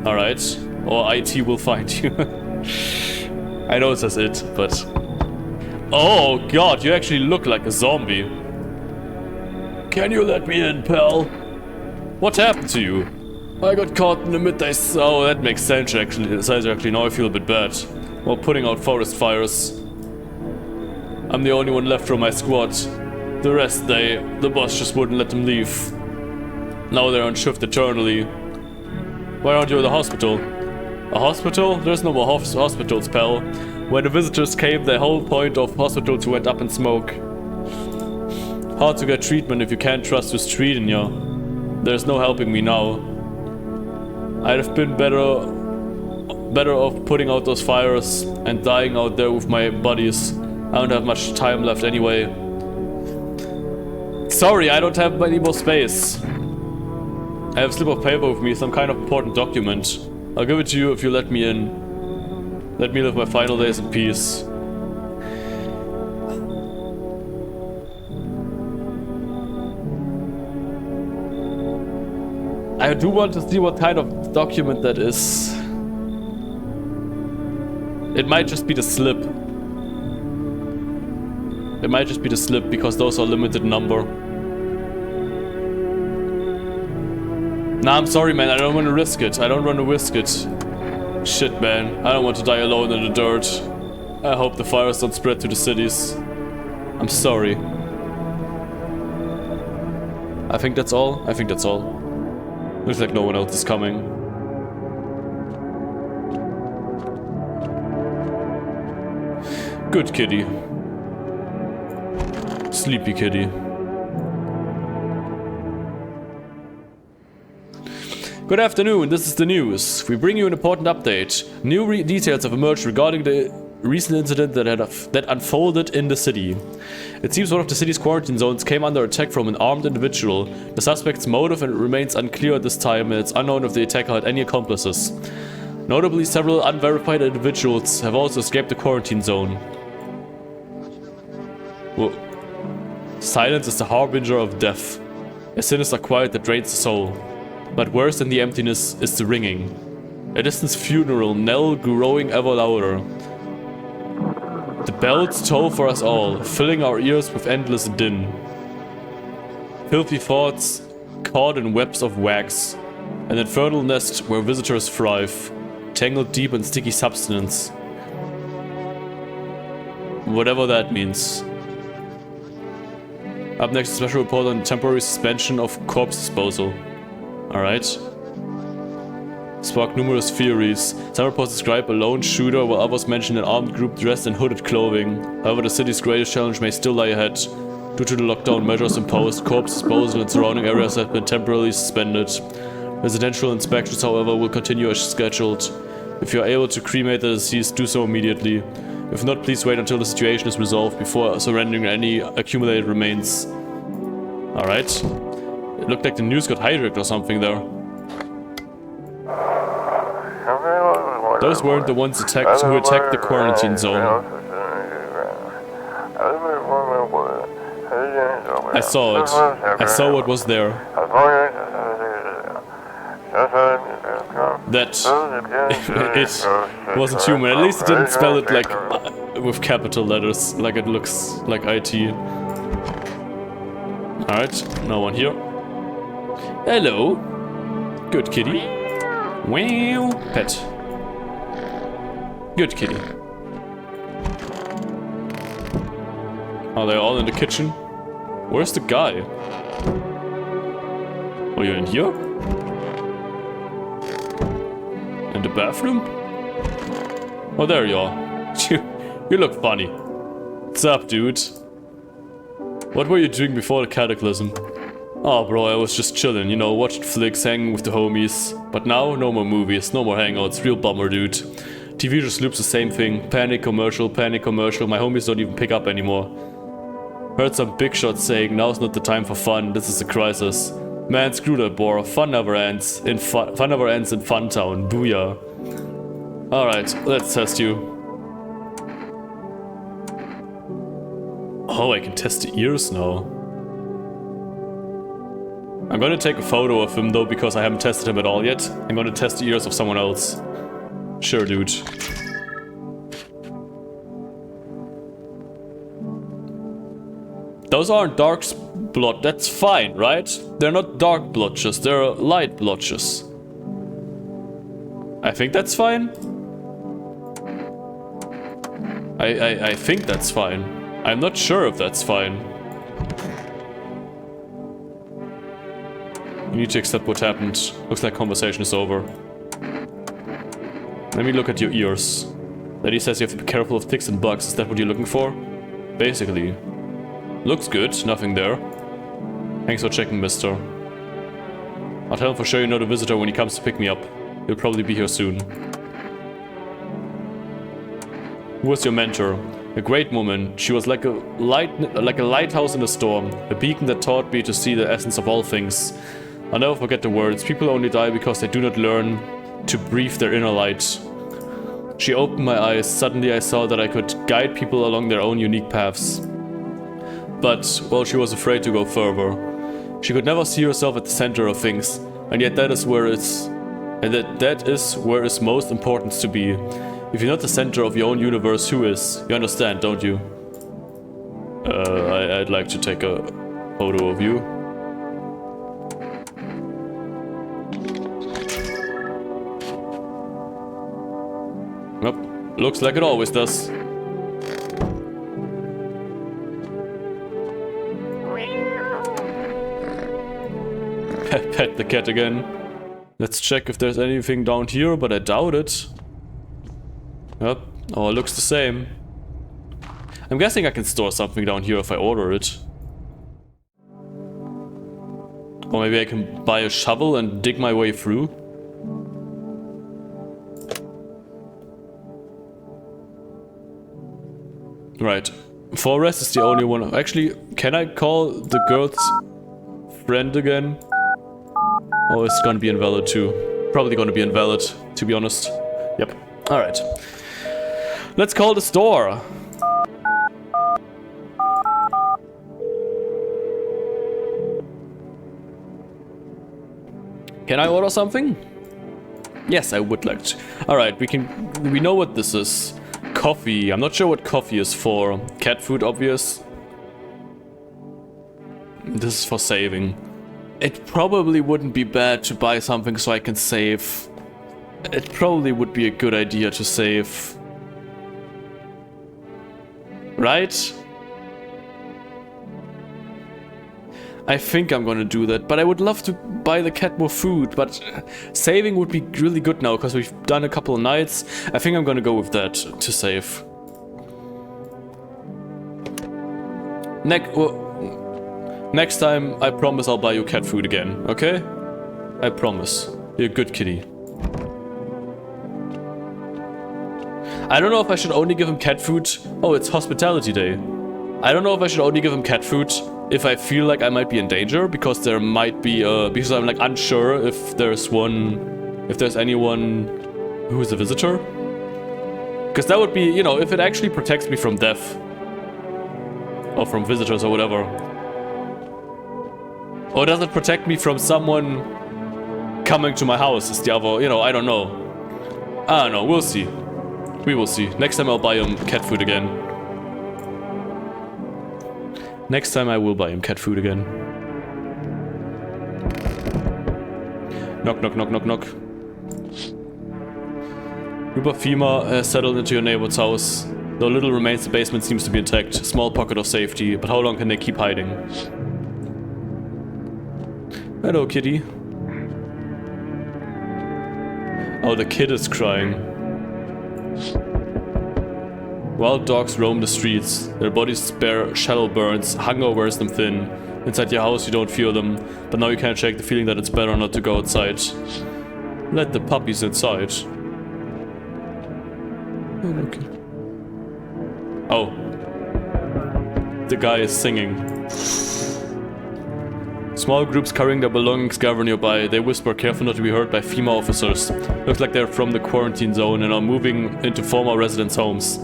Alright? Or IT will find you. I know it says it, but... Oh god, you actually look like a zombie. Can you let me in, pal? What happened to you? I got caught in the midday... Oh, that makes sense actually. Now I feel a bit bad. While putting out forest fires. I'm the only one left from my squad. The rest, the boss just wouldn't let them leave. Now they're on shift eternally. Why aren't you at the hospital? A hospital? There's no more hospitals, pal. When the visitors came, the whole point of hospitals went up in smoke. Hard to get treatment if you can't trust who's treating you. There's no helping me now. I'd have been better off putting out those fires and dying out there with my buddies. I don't have much time left anyway. Sorry, I don't have any more space. I have a slip of paper with me, some kind of important document. I'll give it to you if you let me in. Let me live my final days in peace. I do want to see what kind of document that is. It might just be the slip. It might just be the slip because those are limited number. Nah, I'm sorry, man. I don't want to risk it. I don't want to risk it. Shit, man. I don't want to die alone in the dirt. I hope the fires don't spread to the cities. I'm sorry. I think that's all. I think that's all. Looks like no one else is coming. Good kitty. Sleepy kitty. Good afternoon, this is the news. We bring you an important update. New details have emerged regarding the recent incident that unfolded in the city. It seems one of the city's quarantine zones came under attack from an armed individual. The suspect's motive remains unclear at this time, and it's unknown if the attacker had any accomplices. Notably, several unverified individuals have also escaped the quarantine zone. Whoa. Silence is the harbinger of death. A sinister quiet that drains the soul. But worse than the emptiness is the ringing. A distant funeral knell growing ever louder. The bells toll for us all, filling our ears with endless din. Filthy thoughts caught in webs of wax. An infernal nest where visitors thrive, tangled deep in sticky substance. Whatever that means. Up next, a special report on temporary suspension of corpse disposal. Alright. Sparked numerous theories. Some reports describe a lone shooter, while others mention an armed group dressed in hooded clothing. However, the city's greatest challenge may still lie ahead. Due to the lockdown measures imposed, corpse disposal in surrounding areas have been temporarily suspended. Residential inspections, however, will continue as scheduled. If you are able to cremate the deceased, do so immediately. If not, please wait until the situation is resolved before surrendering any accumulated remains. Alright. It looked like the news got hijacked or something there. Those weren't the ones who attacked the quarantine zone. I saw it. I saw what was there. That it wasn't human. At least it didn't spell it like with capital letters, like it looks like IT. Alright, no one here. Hello. Good kitty. Wow. Pet. Good kitty. Are they all in the kitchen? Where's the guy? Oh, you're in here? In the bathroom? Oh, there you are. You look funny. What's up, dude? What were you doing before the cataclysm? Oh, bro, I was just chilling, you know, watching flicks, hanging with the homies. But now, no more movies, no more hangouts, real bummer, dude. TV just loops the same thing. Panic commercial, my homies don't even pick up anymore. Heard some big shots saying, now's not the time for fun, this is a crisis. Man, screw that bore, fun never ends in Fun Town, booyah. Alright, let's test you. Oh, I can test the ears now. I'm gonna take a photo of him though, because I haven't tested him at all yet. I'm gonna test the ears of someone else. Sure, dude. Those aren't dark blot, that's fine, right? They're not dark blotches, they're light blotches. I think that's fine. I think that's fine. I'm not sure if that's fine. You need to accept what happened. Looks like conversation is over. Let me look at your ears. Lady says you have to be careful of ticks and bugs. Is that what you're looking for? Basically. Looks good. Nothing there. Thanks for checking, mister. I'll tell him for sure you're not a visitor when he comes to pick me up. He'll probably be here soon. Who was your mentor? A great woman. She was like a lighthouse in a storm. A beacon that taught me to see the essence of all things. I'll never forget the words. People only die because they do not learn to breathe their inner light. She opened my eyes. Suddenly I saw that I could guide people along their own unique paths. But, well, she was afraid to go further. She could never see herself at the center of things. And yet that is where it's most important to be. If you're not the center of your own universe, who is? You understand, don't you? I'd like to take a photo of you. Yep, looks like it always does. Pet the cat again. Let's check if there's anything down here, but I doubt it. Yep, oh, it looks the same. I'm guessing I can store something down here if I order it. Or maybe I can buy a shovel and dig my way through. Right. Forrest is the only one. Actually, can I call the girl's friend again? Oh, it's gonna be invalid too. Probably gonna be invalid, to be honest. Yep. Alright. Let's call the store. Can I order something? Yes, I would like to. Alright, we know what this is. Coffee. I'm not sure what coffee is for. Cat food, obvious. This is for saving. It probably wouldn't be bad to buy something so I can save. It probably would be a good idea to save. Right? I think I'm gonna do that, but I would love to buy the cat more food, but saving would be really good now, because we've done a couple of nights. I think I'm gonna go with that to save. Next time, I promise I'll buy you cat food again, okay? I promise. You're a good kitty. I don't know if I should only give him cat food. Oh, it's hospitality day. I don't know if I should only give him cat food if I feel like I might be in danger, because there might be because I'm like unsure if there's anyone who is a visitor. Because that would be, you know, if it actually protects me from death. Or from visitors or whatever. Or does it protect me from someone coming to my house is the other, you know, I don't know. I don't know, we'll see. We will see. Next time I'll buy him cat food again. Next time I will buy him cat food again. Knock, knock, knock, knock, knock. Group of FEMA settled into your neighbor's house. Though little remains, the basement seems to be intact. Small pocket of safety, but how long can they keep hiding? Hello, kitty. Oh, the kid is crying. Wild dogs roam the streets. Their bodies bear shallow burns. Hunger wears them thin. Inside your house you don't feel them, but now you can't shake the feeling that it's better not to go outside. Let the puppies inside. Okay. Oh. The guy is singing. Small groups carrying their belongings gather nearby. They whisper, careful not to be heard by female officers. Looks like they're from the quarantine zone and are moving into former residents' homes.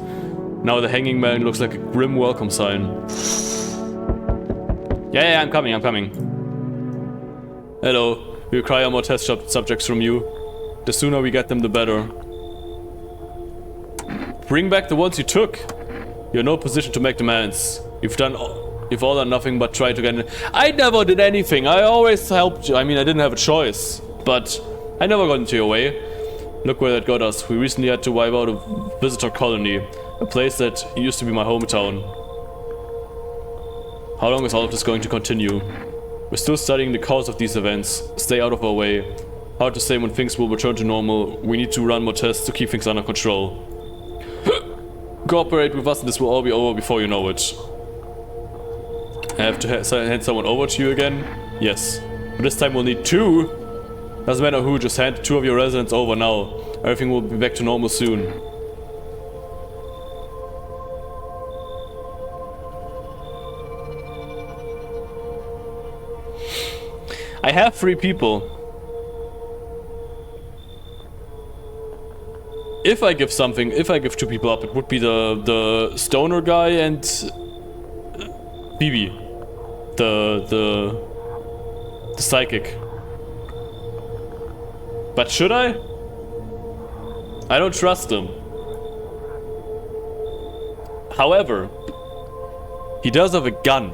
Now the hanging man looks like a grim welcome sign. Yeah, I'm coming. Hello. We require more test subjects from you. The sooner we get them, the better. Bring back the ones you took. You're in no position to make demands. You've all done nothing but try to get in. I never did anything. I always helped you. I mean, I didn't have a choice, but I never got into your way. Look where that got us. We recently had to wipe out a visitor colony, a place that used to be my hometown. How long is all of this going to continue? We're still studying the cause of these events. Stay out of our way. Hard to say when things will return to normal. We need to run more tests to keep things under control. Cooperate with us and this will all be over before you know it. I have to hand someone over to you again? Yes. But this time we'll need 2. Doesn't matter who, just hand 2 of your residents over now. Everything will be back to normal soon. I have 3 people. If I give 2 people up, it would be the stoner guy and Bibi. The psychic. But should I? I don't trust him. However, he does have a gun.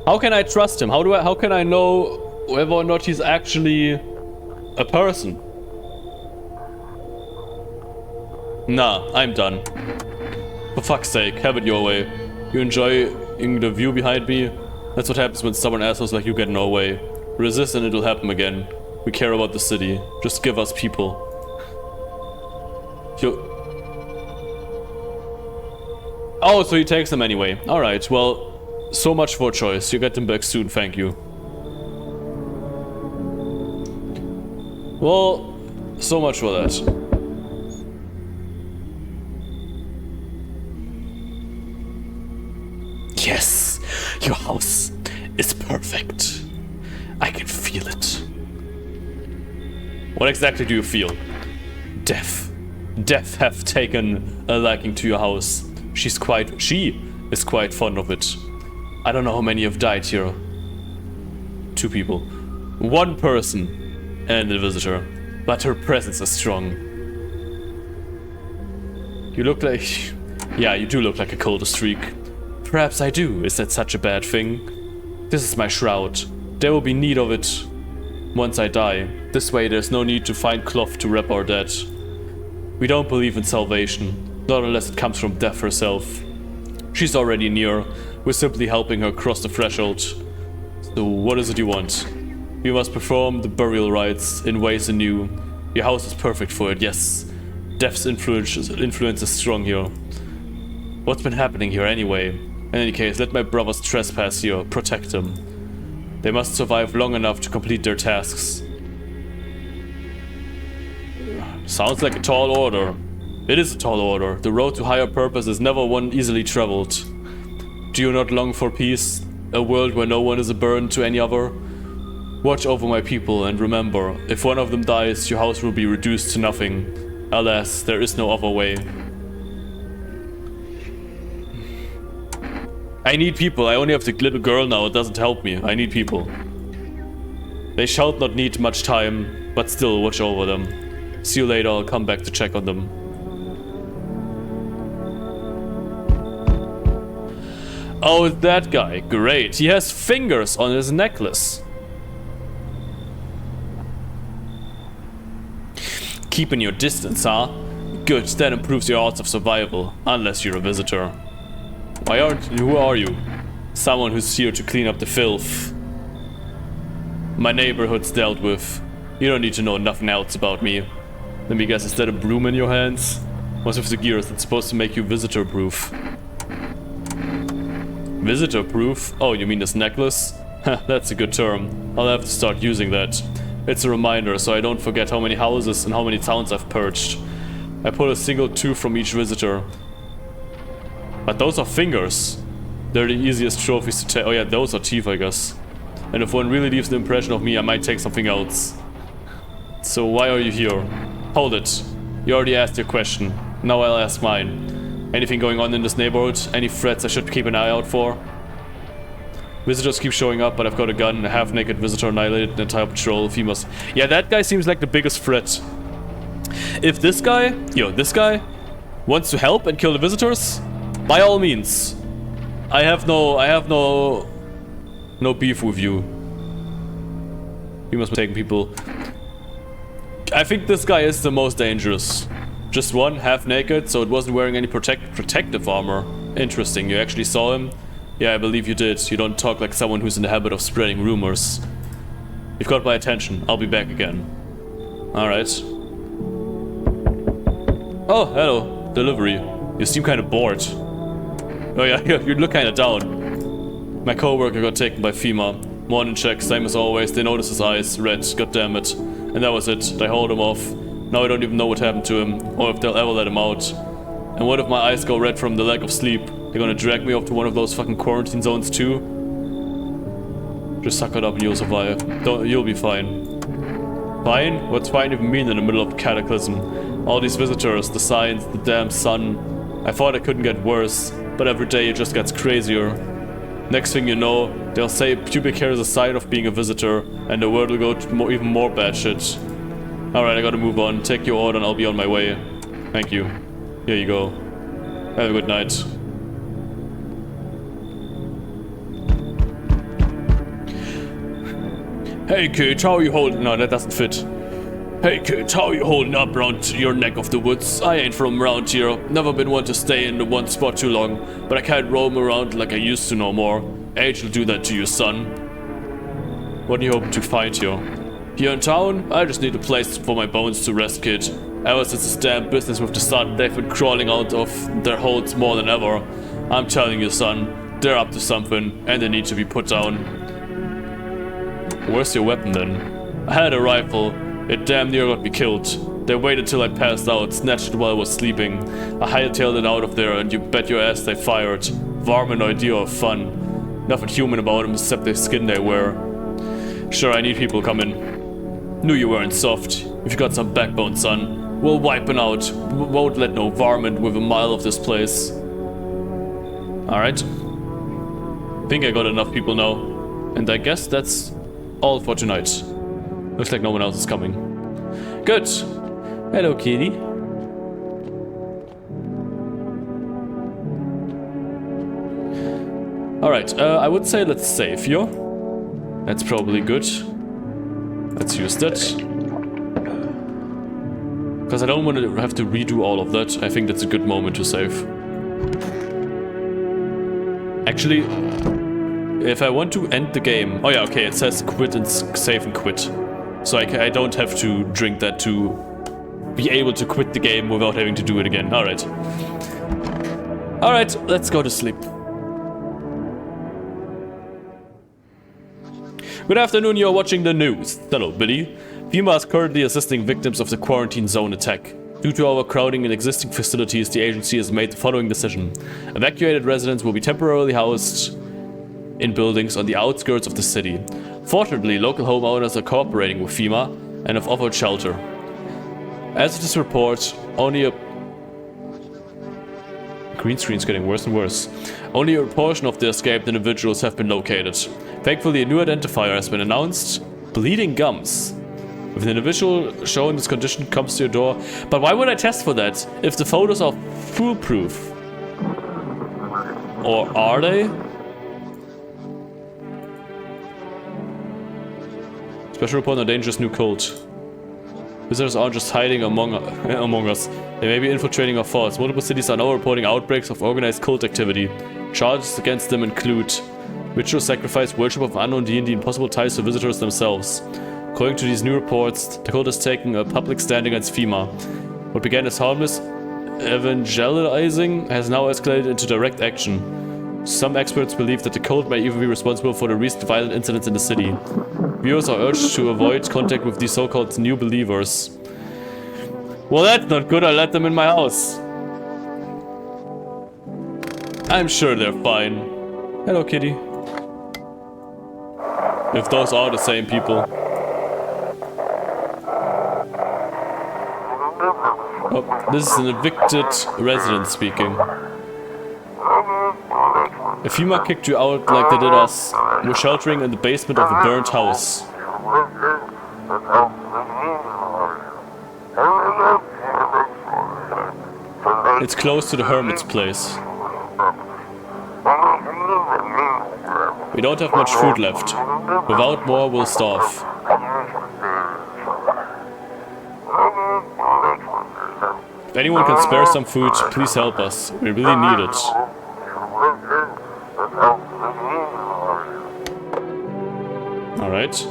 How can I trust him? How can I know whether or not he's actually a person? Nah, I'm done. For fuck's sake, have it your way. You enjoying the view behind me? That's what happens when stubborn assholes like you get in our way. Resist and it'll happen again. We care about the city. Just give us people. Oh, so he takes them anyway. Alright, well, so much for choice. You get them back soon, thank you. Well, so much for that. Yes, your house is perfect. I can feel it. What exactly do you feel? Death. Death have taken a liking to your house. She is quite fond of it. I don't know how many have died here. 2 people. 1 person and a visitor. But her presence is strong. You look like... Yeah, you do look like a cold streak. Perhaps I do. Is that such a bad thing? This is my shroud. There will be need of it once I die. This way there's no need to find cloth to wrap our dead. We don't believe in salvation. Not unless it comes from death herself. She's already near. We're simply helping her cross the threshold. So what is it you want? We must perform the burial rites in ways anew. Your house is perfect for it, yes. Death's influence is strong here. What's been happening here anyway? In any case, let my brothers trespass here. Protect them. They must survive long enough to complete their tasks. Sounds like a tall order. It is a tall order. The road to higher purpose is never one easily traveled. Do you not long for peace? A world where no one is a burden to any other? Watch over my people and remember, if one of them dies, your house will be reduced to nothing. Alas, there is no other way. I need people. I only have the little girl now. It doesn't help me. I need people. They shall not need much time, but still watch over them. See you later. I'll come back to check on them. Oh, that guy. Great. He has fingers on his necklace. Keeping your distance, huh? Good, that improves your odds of survival, unless you're a visitor. Who are you? Someone who's here to clean up the filth. My neighborhood's dealt with. You don't need to know nothing else about me. Let me guess, is that a broom in your hands? What's with the gears? It's supposed to make you visitor-proof. Visitor-proof? Oh, you mean this necklace? That's a good term. I'll have to start using that. It's a reminder, so I don't forget how many houses and how many towns I've purged. I pull a single tooth from each visitor. But those are fingers. They're the easiest trophies to take. Oh yeah, those are teeth, I guess. And if one really leaves an impression of me, I might take something else. So why are you here? Hold it. You already asked your question. Now I'll ask mine. Anything going on in this neighborhood? Any threats I should keep an eye out for? Visitors keep showing up, but I've got a gun. A half-naked visitor annihilated an entire patrol. If he must... Yeah, that guy seems like the biggest threat. If this guy, this guy, wants to help and kill the visitors, by all means. I have no beef with you. We must be taking people. I think this guy is the most dangerous. Just one, half naked, so it wasn't wearing any protective armor. Interesting, you actually saw him? Yeah, I believe you did. You don't talk like someone who's in the habit of spreading rumors. You've got my attention. I'll be back again. Alright. Oh, hello. Delivery. You seem kind of bored. Oh yeah, you look kind of down. My coworker got taken by FEMA. Morning check, same as always. They noticed his eyes red, goddammit. And that was it. They hauled him off. Now I don't even know what happened to him, or if they'll ever let him out. And what if my eyes go red from the lack of sleep? They're gonna drag me off to one of those fucking quarantine zones too? Just suck it up and you'll survive. You'll be fine. Fine? What's fine even mean in the middle of a cataclysm? All these visitors, the signs, the damn sun. I thought it couldn't get worse, but every day it just gets crazier. Next thing you know, they'll say pubic hair is a sign of being a visitor, and the world will go to even more bad shit. Alright, I gotta move on. Take your order and I'll be on my way. Thank you. Here you go. Have a good night. Hey kid, how are you holding... No, that doesn't fit. Hey kid, how are you holding up round your neck of the woods? I ain't from around here. Never been one to stay in the one spot too long, but I can't roam around like I used to no more. Age will do that to you, son. What do you hope to find here? Here in town? I just need a place for my bones to rest, kid. Ever since this damn business with the sun, they've been crawling out of their holes more than ever. I'm telling you, son, they're up to something, and they need to be put down. Where's your weapon, then? I had a rifle. It damn near got me killed. They waited till I passed out, snatched it while I was sleeping. I hightailed it out of there, and you bet your ass they fired. Varmint idea of fun. Nothing human about them except the skin they wear. Sure, I need people coming. Knew you weren't soft. If you got some backbone, son, we'll wipe it out. Won't let no varmint within a mile of this place. Alright. Think I got enough people now. And I guess that's all for tonight. Looks like no one else is coming. Good. Hello, kitty. Alright, I would say let's save here. That's probably good. Let's use that. Because I don't want to have to redo all of that. I think that's a good moment to save. Actually, if I want to end the game... Oh yeah, okay, it says quit and save and quit. So I don't have to drink that to be able to quit the game without having to do it again. Alright. Alright, let's go to sleep. Good afternoon, you're watching the news. Hello, Billy. FEMA is currently assisting victims of the quarantine zone attack. Due to overcrowding in existing facilities, the agency has made the following decision. Evacuated residents will be temporarily housed in buildings on the outskirts of the city. Fortunately, local homeowners are cooperating with FEMA and have offered shelter. As of this report, only a... Green screen's getting worse and worse. Only a portion of the escaped individuals have been located. Thankfully, a new identifier has been announced. Bleeding gums. If an individual shown this condition comes to your door... But why would I test for that? If the photos are foolproof? Or are they? Special report on a dangerous new cult. Visitors aren't just hiding among us. They may be infiltrating our thoughts. Multiple cities are now reporting outbreaks of organized cult activity. Charges against them include ritual sacrifice, worship of unknown deity, and possible ties to visitors themselves. According to these new reports, the cult has taken a public stand against FEMA. What began as harmless evangelizing has now escalated into direct action. Some experts believe that the cult may even be responsible for the recent violent incidents in the city. Viewers are urged to avoid contact with these so-called new believers. Well, that's not good. I let them in my house. I'm sure they're fine. Hello, kitty. If those are the same people. Oh, this is an evicted resident speaking. If FEMA kicked you out like they did us, we're sheltering in the basement of a burnt house. It's close to the hermit's place. We don't have much food left. Without more, we'll starve. If anyone can spare some food, please help us. We really need it. Alright.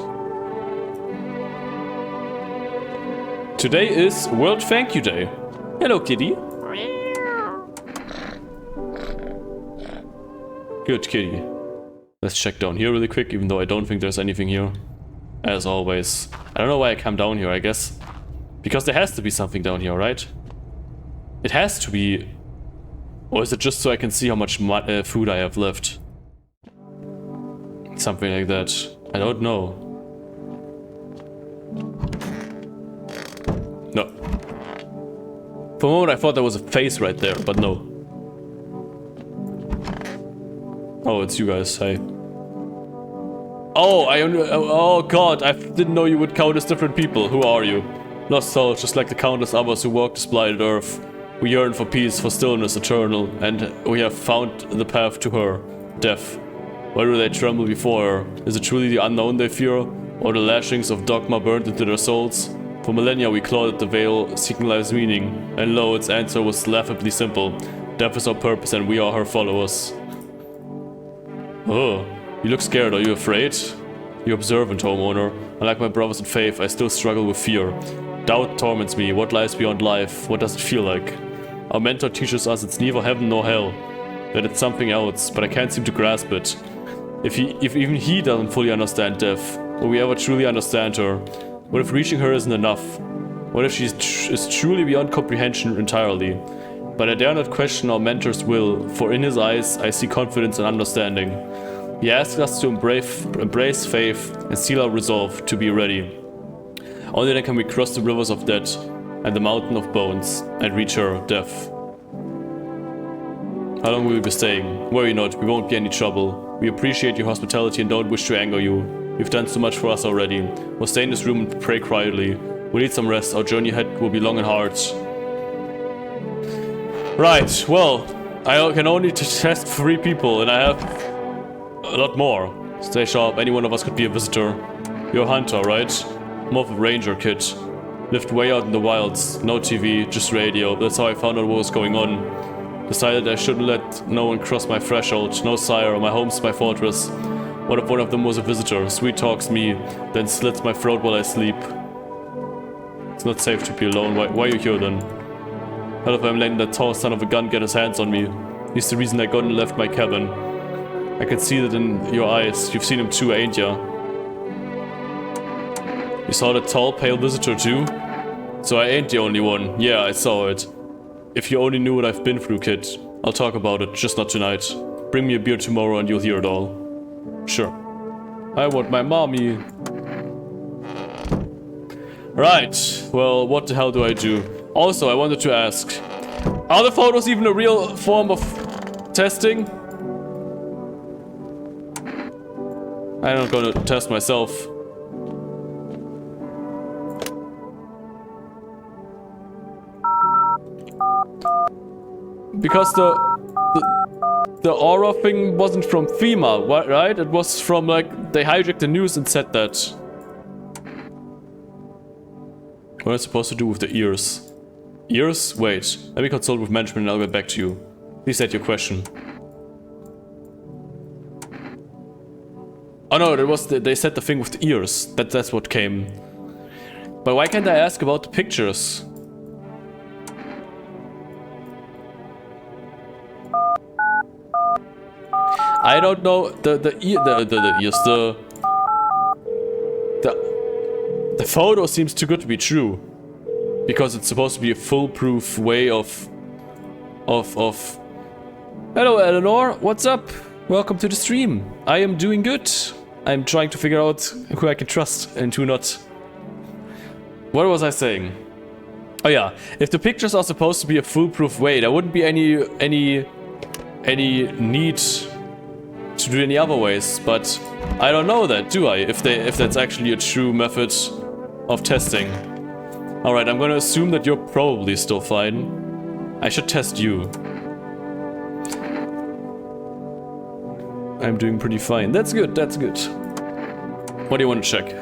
Today is World Thank You Day. Hello, kitty. Good kitty. Let's check down here really quick, even though I don't think there's anything here. As always. I don't know why I come down here, I guess. Because there has to be something down here, right? It has to be. Or is it just so I can see how much food I have left? Something like that. I don't know. No. For a moment I thought there was a face right there, but no. Oh, it's you guys, hey. Oh, oh god, I didn't know you would count as different people. Who are you? Lost souls, just like the countless others who walk this blighted earth. We yearn for peace, for stillness eternal, and we have found the path to her, death. Why do they tremble before her? Is it truly the unknown they fear, or the lashings of dogma burned into their souls? For millennia we clawed at the veil, seeking life's meaning, and lo, its answer was laughably simple. Death is our purpose and we are her followers. Oh, you look scared, are you afraid? You observant, homeowner. Unlike my brothers in faith, I still struggle with fear. Doubt torments me. What lies beyond life? What does it feel like? Our mentor teaches us it's neither heaven nor hell. That it's something else, but I can't seem to grasp it. If even he doesn't fully understand death, will we ever truly understand her? What if reaching her isn't enough? What if she is truly beyond comprehension entirely? But I dare not question our mentor's will, for in his eyes I see confidence and understanding. He asks us to embrace faith and seal our resolve to be ready. Only then can we cross the rivers of death and the mountain of bones and reach her, death. How long will we be staying? Worry not, we won't be any trouble. We appreciate your hospitality and don't wish to anger you. You've done so much for us already. We'll stay in this room and pray quietly. We need some rest, our journey ahead will be long and hard. Right, well, I can only test 3 people and I have a lot more. Stay sharp, any one of us could be a visitor. You're a hunter, right? More of a ranger kid. Lived way out in the wilds, no TV, just radio. That's how I found out what was going on. Decided I shouldn't let no one cross my threshold. No sire, my home's my fortress. What if one of them was a visitor? Sweet talks me, then slits my throat while I sleep. It's not safe to be alone. Why are you here then? Hell if I'm letting that tall son of a gun get his hands on me. He's the reason I got and left my cabin. I can see that in your eyes. You've seen him too, ain't ya? You saw that tall, pale visitor too? So I ain't the only one. Yeah, I saw it. If you only knew what I've been through, kid. I'll talk about it, just not tonight. Bring me a beer tomorrow and you'll hear it all. Sure. I want my mommy. Right. Well, what the hell do I do? Also, I wanted to ask, are the photos even a real form of testing? I'm not gonna test myself. Because the aura thing wasn't from FEMA, right? It was from, like, they hijacked the news and said that. What am I supposed to do with the ears? Ears? Wait. Let me consult with management and I'll get back to you. Please state your question. Oh no, they said the thing with the ears. That's what came. But why can't I ask about the pictures? I don't know. The photo seems too good to be true, because it's supposed to be a foolproof way of. Hello, Eleanor. What's up? Welcome to the stream. I am doing good. I'm trying to figure out who I can trust and who not. What was I saying? Oh yeah, if the pictures are supposed to be a foolproof way, there wouldn't be any need to do any other ways. But I don't know that, do I? If that's actually a true method of testing. All right, I'm gonna assume that you're probably still fine. I should test you. I'm doing pretty fine. That's good, that's good. What do you want to check?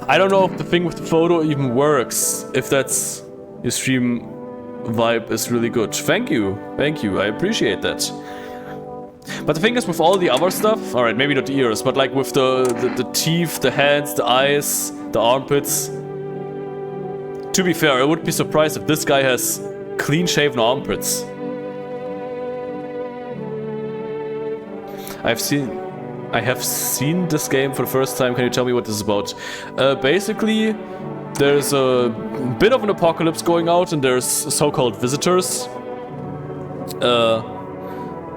I don't know if the thing with the photo even works. If that's... your stream vibe is really good. Thank you, I appreciate that. But the thing is, with all the other stuff... Alright, maybe not the ears, but like with the teeth, the hands, the eyes, the armpits... To be fair, I would be surprised if this guy has clean-shaven armpits. I have seen this game for the first time. Can you tell me what this is about? Basically, there's a bit of an apocalypse going out, and there's so-called visitors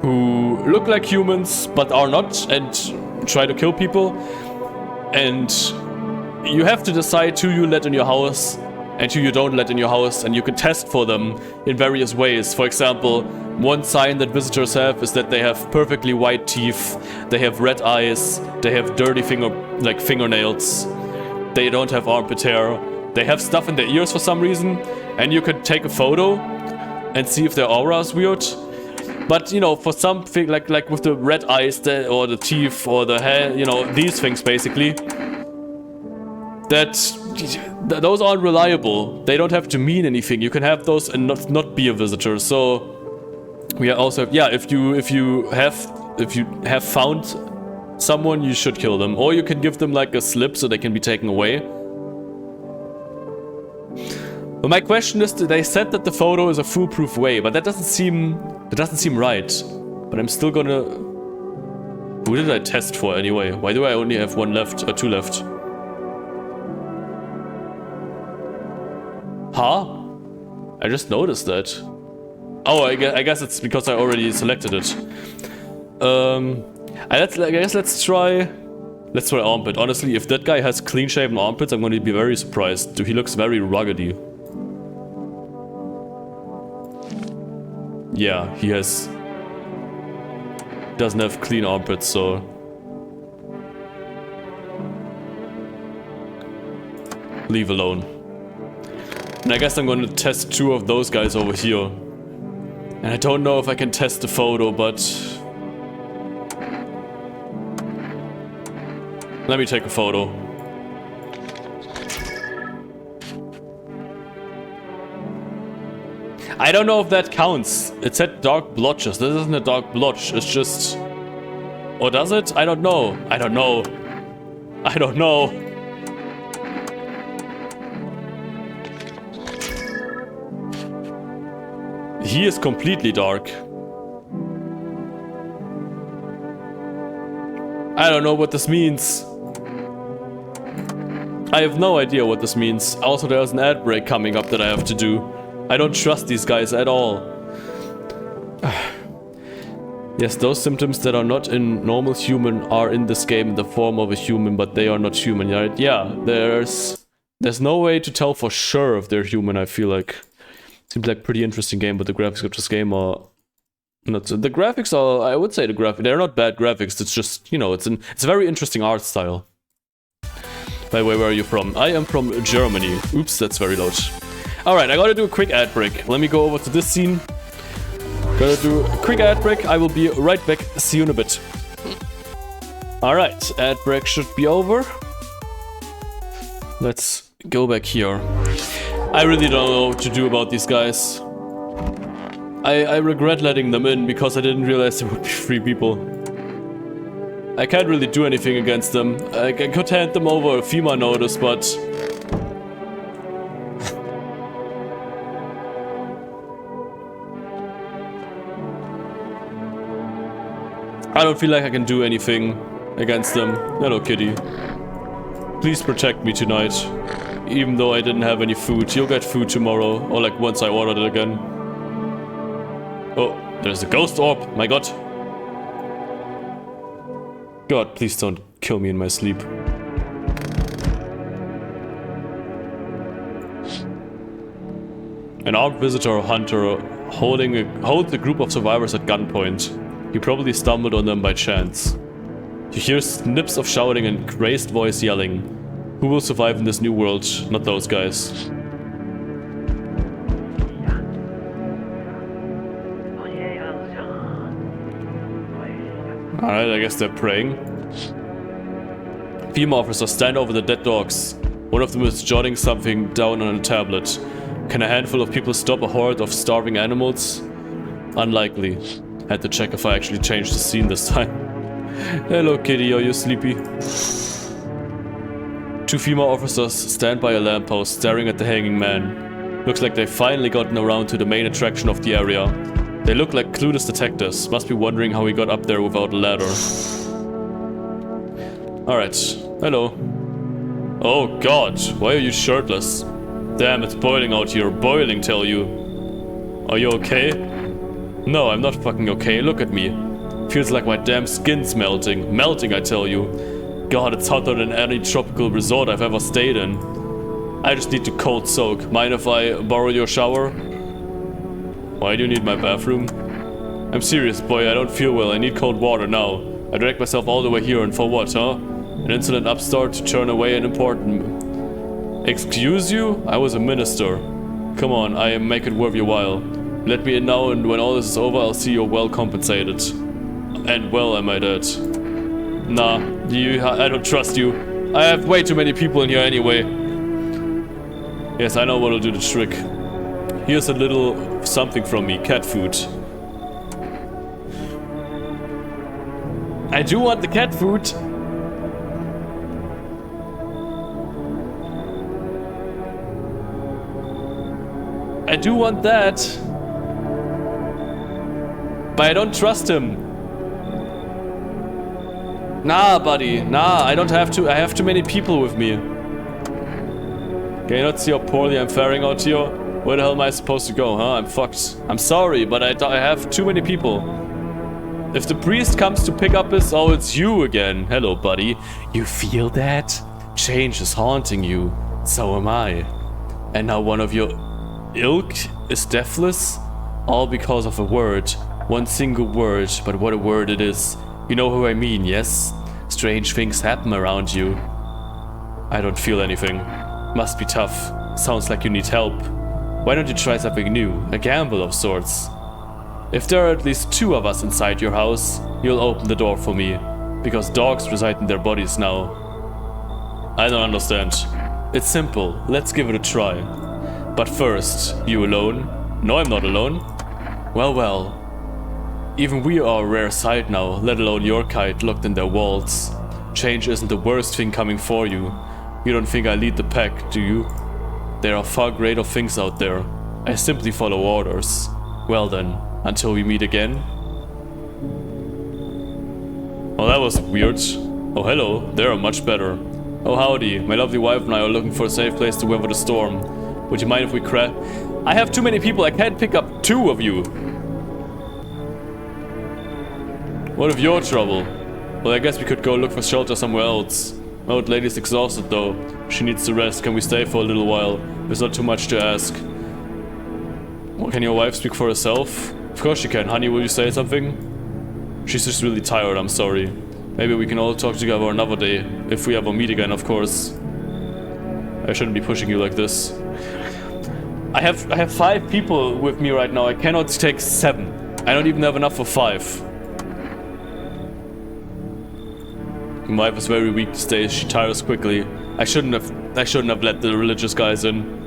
who look like humans but are not, and try to kill people. And you have to decide who you let in your house and who you don't let in your house, and you can test for them in various ways. For example, one sign that visitors have is that they have perfectly white teeth, they have red eyes, they have dirty fingernails, they don't have armpit hair, they have stuff in their ears for some reason, and you can take a photo and see if their aura is weird. But, you know, for something like with the red eyes or the teeth or the hair, you know, these things basically, those aren't reliable. They don't have to mean anything. You can have those and not be a visitor. So we are also, yeah, if you have found someone, you should kill them, or you can give them like a slip so they can be taken away. But my question is, they said that the photo is a foolproof way, but that doesn't seem right. But I'm still gonna... Who did I test for anyway? Why do I only have one left or two left? Huh? I just noticed that. Oh, I guess it's because I already selected it. I guess let's try armpit. Honestly, if that guy has clean-shaven armpits, I'm going to be very surprised. Dude, he looks very ruggedy. Yeah, he doesn't have clean armpits, so... Leave alone. And I guess I'm going to test two of those guys over here. And I don't know if I can test the photo, but... Let me take a photo. I don't know if that counts. It said dark blotches. This isn't a dark blotch. It's just... Or does it? I don't know. I don't know. I don't know. He is completely dark. I don't know what this means. I have no idea what this means. Also, there's an ad break coming up that I have to do. I don't trust these guys at all. Yes, those symptoms that are not in normal human are in this game in the form of a human, but they are not human, right? Yeah, there's no way to tell for sure if they're human, I feel like. Seems like a pretty interesting game, but the graphics of this game are not... The graphics are, I would say they're not bad graphics, it's just, you know, it's a very interesting art style. By the way, where are you from? I am from Germany. Oops, that's very loud. Alright, I gotta do a quick ad break. Let me go over to this scene. Gotta do a quick ad break. I will be right back. See you in a bit. Alright, ad break should be over. Let's go back here. I really don't know what to do about these guys. I regret letting them in because I didn't realize there would be 3 people. I can't really do anything against them. I could hand them over a FEMA notice, but... I don't feel like I can do anything against them. Hello, kitty. Please protect me tonight. Even though I didn't have any food. You'll get food tomorrow. Or like once I ordered it again. Oh, there's a ghost orb. My god. God, please don't kill me in my sleep. An armed visitor or hunter holds a group of survivors at gunpoint. He probably stumbled on them by chance. You hear snips of shouting and crazed voice yelling. Who will survive in this new world? Not those guys. Alright, I guess they're praying. FEMA officers stand over the dead dogs. One of them is jotting something down on a tablet. Can a handful of people stop a horde of starving animals? Unlikely. Had to check if I actually changed the scene this time. Hello kitty, are you sleepy? 2 FEMA officers stand by a lamppost staring at the hanging man. Looks like they've finally gotten around to the main attraction of the area. They look like clueless detectives, must be wondering how he got up there without a ladder. Alright, hello. Oh god, why are you shirtless? Damn, it's boiling out here, boiling tell you. Are you okay? No, I'm not fucking okay, look at me. Feels like my damn skin's melting. Melting, I tell you. God, it's hotter than any tropical resort I've ever stayed in. I just need to cold soak. Mind if I borrow your shower? Why do you need my bathroom? I'm serious, boy, I don't feel well. I need cold water now. I dragged myself all the way here, and for what, huh? An insolent upstart to turn away an important... Excuse you? I was a minister. Come on, I make it worth your while. Let me in now, and when all this is over, I'll see you're well compensated. And well, am I dead? Nah, I don't trust you. I have way too many people in here anyway. Yes, I know what'll do the trick. Here's a little something from me, cat food. I do want the cat food. I do want that. But I don't trust him. Nah, buddy. Nah, I don't have to. I have too many people with me. Can you not see how poorly I'm faring out here? Where the hell am I supposed to go, huh? I'm fucked. I'm sorry, but I have too many people. If the priest comes to pick up his... Oh, it's you again. Hello, buddy. You feel that? Change is haunting you. So am I. And now one of your ilk is deathless? All because of a word. One single word, but what a word it is. You know who I mean, yes? Strange things happen around you. I don't feel anything. Must be tough. Sounds like you need help. Why don't you try something new? A gamble of sorts. If there are at least 2 of us inside your house, you'll open the door for me. Because dogs reside in their bodies now. I don't understand. It's simple. Let's give it a try. But first, you alone? No, I'm not alone. Well, well. Even we are a rare sight now, let alone your kind locked in their walls. Change isn't the worst thing coming for you. You don't think I lead the pack, do you? There are far greater things out there. I simply follow orders. Well then, until we meet again. Well, that was weird. Oh, hello. They are much better. Oh, howdy. My lovely wife and I are looking for a safe place to weather the storm. Would you mind if we crash? I have too many people. I can't pick up 2 of you. What if you're trouble? Well, I guess we could go look for shelter somewhere else. My old lady's exhausted though. She needs to rest. Can we stay for a little while? There's not too much to ask. Well, can your wife speak for herself? Of course she can. Honey, will you say something? She's just really tired, I'm sorry. Maybe we can all talk together another day. If we ever meet again, of course. I shouldn't be pushing you like this. I have 5 people with me right now. I cannot take 7. I don't even have enough for 5. My wife is very weak these days. She tires quickly. I shouldn't have let the religious guys in.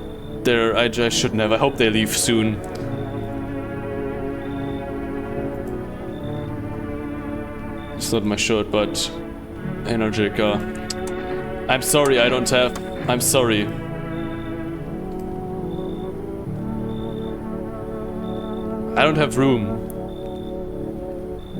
I shouldn't have. I hope they leave soon. It's not my shirt, but Energica. I'm sorry, I don't have. I'm sorry. I don't have room.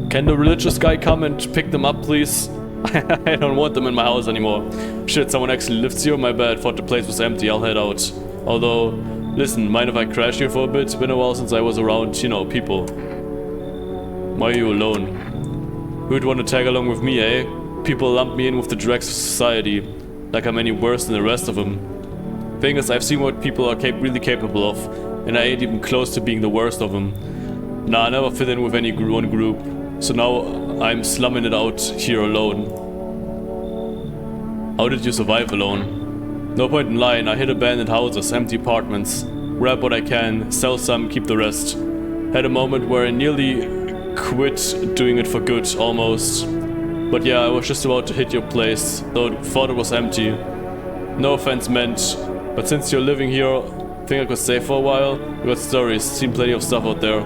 Can the religious guy come and pick them up, please? I don't want them in my house anymore. Shit, someone actually lives here? My bad, thought the place was empty, I'll head out. Although, listen, mind if I crash here for a bit? It's been a while since I was around, you know, people. Why are you alone? Who'd want to tag along with me, eh? People lump me in with the dregs of society, like I'm any worse than the rest of them. Thing is, I've seen what people are really capable of, and I ain't even close to being the worst of them. Nah, I never fit in with any one group, so now I'm slumming it out here alone. How did you survive alone? No point in lying, I hit abandoned houses, empty apartments, grab what I can, sell some, keep the rest. Had a moment where I nearly quit doing it for good, almost. But yeah, I was just about to hit your place, though thought it was empty. No offense meant, but since you're living here, think I could stay for a while? We got stories, seen plenty of stuff out there.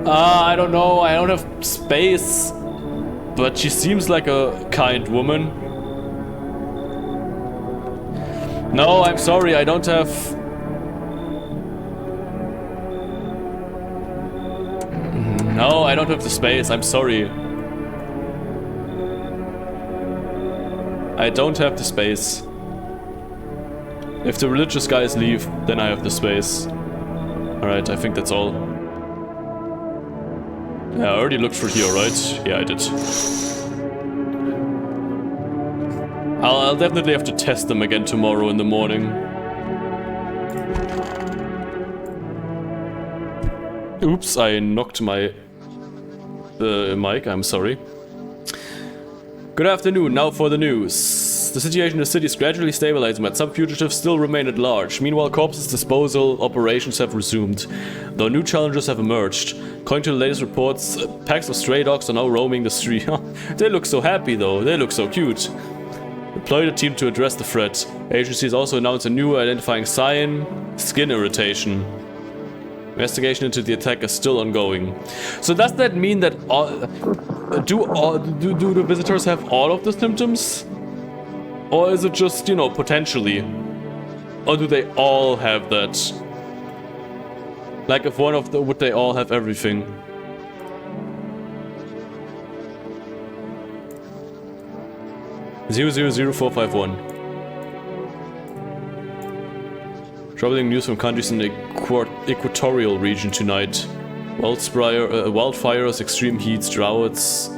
I don't know, I don't have space. But she seems like a kind woman. No, I'm sorry, I don't have... No, I don't have the space, I'm sorry. I don't have the space. If the religious guys leave, then I have the space. Alright, I think that's all. Yeah, I already looked for here, right? Yeah, I did. I'll definitely have to test them again tomorrow in the morning. Oops, I knocked my mic, I'm sorry. Good afternoon, now for the news. The situation in the city is gradually stabilizing, but some fugitives still remain at large. Meanwhile, corpses disposal operations have resumed, though new challenges have emerged. According to the latest reports, packs of stray dogs are now roaming the street. They look so happy though, they look so cute. Deployed a team to address the threat. Agencies also announced a new identifying sign, skin irritation. Investigation into the attack is still ongoing. So does that mean that do the visitors have all of the symptoms? Or is it just, you know, potentially? Or do they all have that? Like if one of them, would they all have everything? (000-451). Troubling news from countries in the equatorial region tonight. Wildfires, extreme heats, droughts.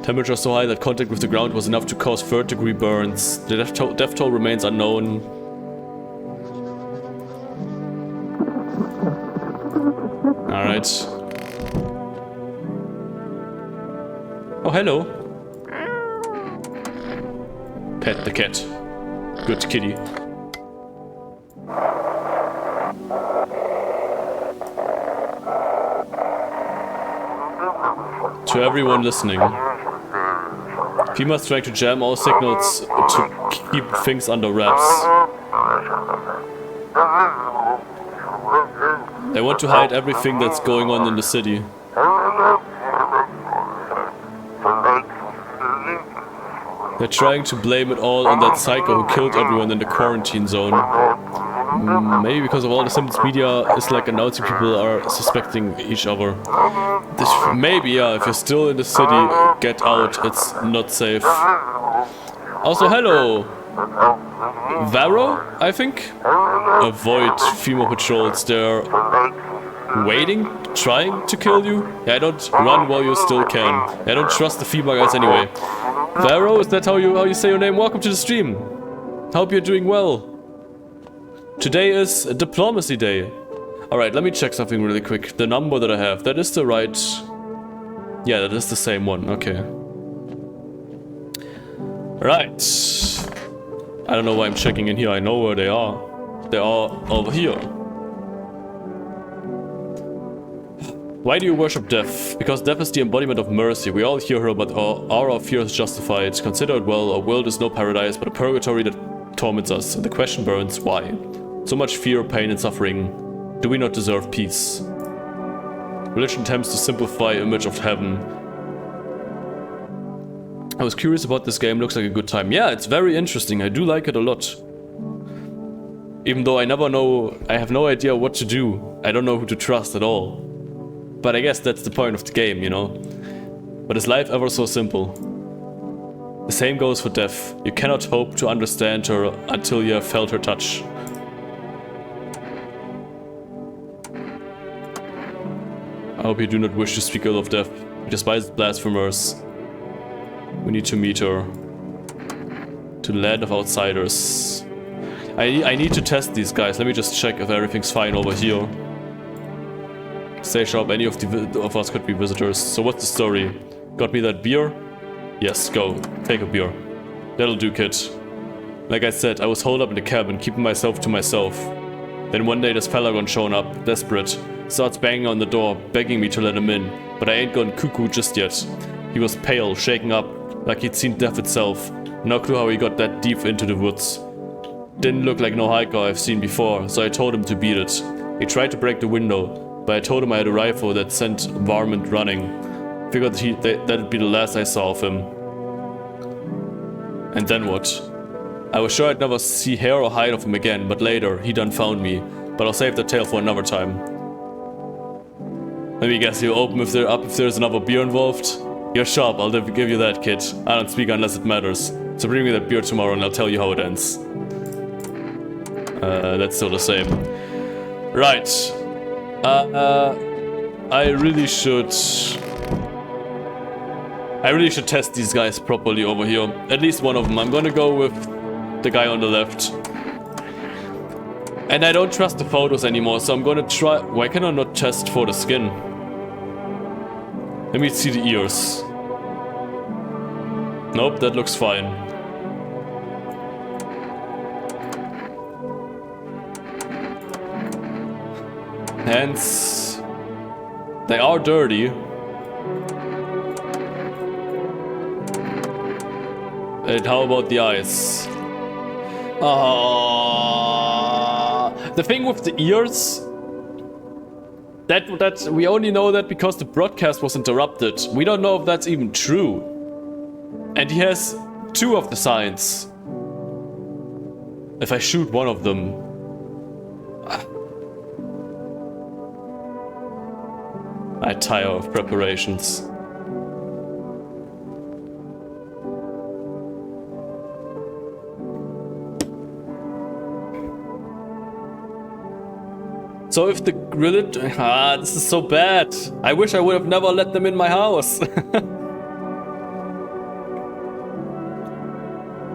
Temperature so high that contact with the ground was enough to cause third-degree burns. The death toll remains unknown. Alright. Oh, hello. Pet the cat. Good kitty. To everyone listening, FEMA's trying to jam all signals to keep things under wraps. They want to hide everything that's going on in the city. They're trying to blame it all on that psycho who killed everyone in the quarantine zone. Maybe because of all the symptoms, media is like announcing people are suspecting each other. Maybe, yeah, if you're still in the city, get out, it's not safe. Also, hello! Varro, I think? Avoid FEMA patrols, they're waiting, trying to kill you? Yeah, don't run while you still can. I don't trust the FEMA guys anyway. Varro, is that how you say your name? Welcome to the stream. Hope you're doing well. Today is Diplomacy Day. Alright, let me check something really quick. The number that I have, that is the right... Yeah, that is the same one, okay. Right. I don't know why I'm checking in here, I know where they are. They are over here. Why do you worship death? Because death is the embodiment of mercy. We all hear her, but are our fears justified? Consider it well, our world is no paradise, but a purgatory that torments us. And the question burns, why? So much fear, pain, and suffering. Do we not deserve peace? Religion attempts to simplify image of heaven. I was curious about this game, looks like a good time. Yeah, it's very interesting, I do like it a lot. Even though I have no idea what to do. I don't know who to trust at all. But I guess that's the point of the game, you know? But is life ever so simple? The same goes for death. You cannot hope to understand her until you have felt her touch. I hope you do not wish to speak ill of death. We despise blasphemers. We need to meet her. To the land of outsiders. I need to test these guys. Let me just check if everything's fine over here. Stay sharp, any of us could be visitors. So what's the story? Got me that beer? Yes, go. Take a beer. That'll do, kid. Like I said, I was holed up in the cabin, keeping myself to myself. Then one day this fella gone showing up, desperate. Starts banging on the door, begging me to let him in. But I ain't gone cuckoo just yet. He was pale, shaken up, like he'd seen death itself. No clue how he got that deep into the woods. Didn't look like no hiker I've seen before, so I told him to beat it. He tried to break the window, but I told him I had a rifle that sent varmint running. Figured that'd be the last I saw of him. And then what? I was sure I'd never see hair or hide of him again, but later, he done found me. But I'll save that tale for another time. Let me guess, you open if there's another beer involved? You're sharp, I'll give you that, kid. I don't speak unless it matters. So bring me that beer tomorrow and I'll tell you how it ends. That's still the same. Right. I really should test these guys properly over here. At least one of them. I'm gonna go with the guy on the left. And I don't trust the photos anymore, so I'm gonna try... Why can I not test for the skin? Let me see the ears. Nope, that looks fine. Hands... They are dirty. And how about the eyes? The thing with the ears... That we only know that because the broadcast was interrupted. We don't know if that's even true. And he has 2 of the signs. If I shoot one of them... I tire of preparations. So if the religion... this is so bad. I wish I would have never let them in my house.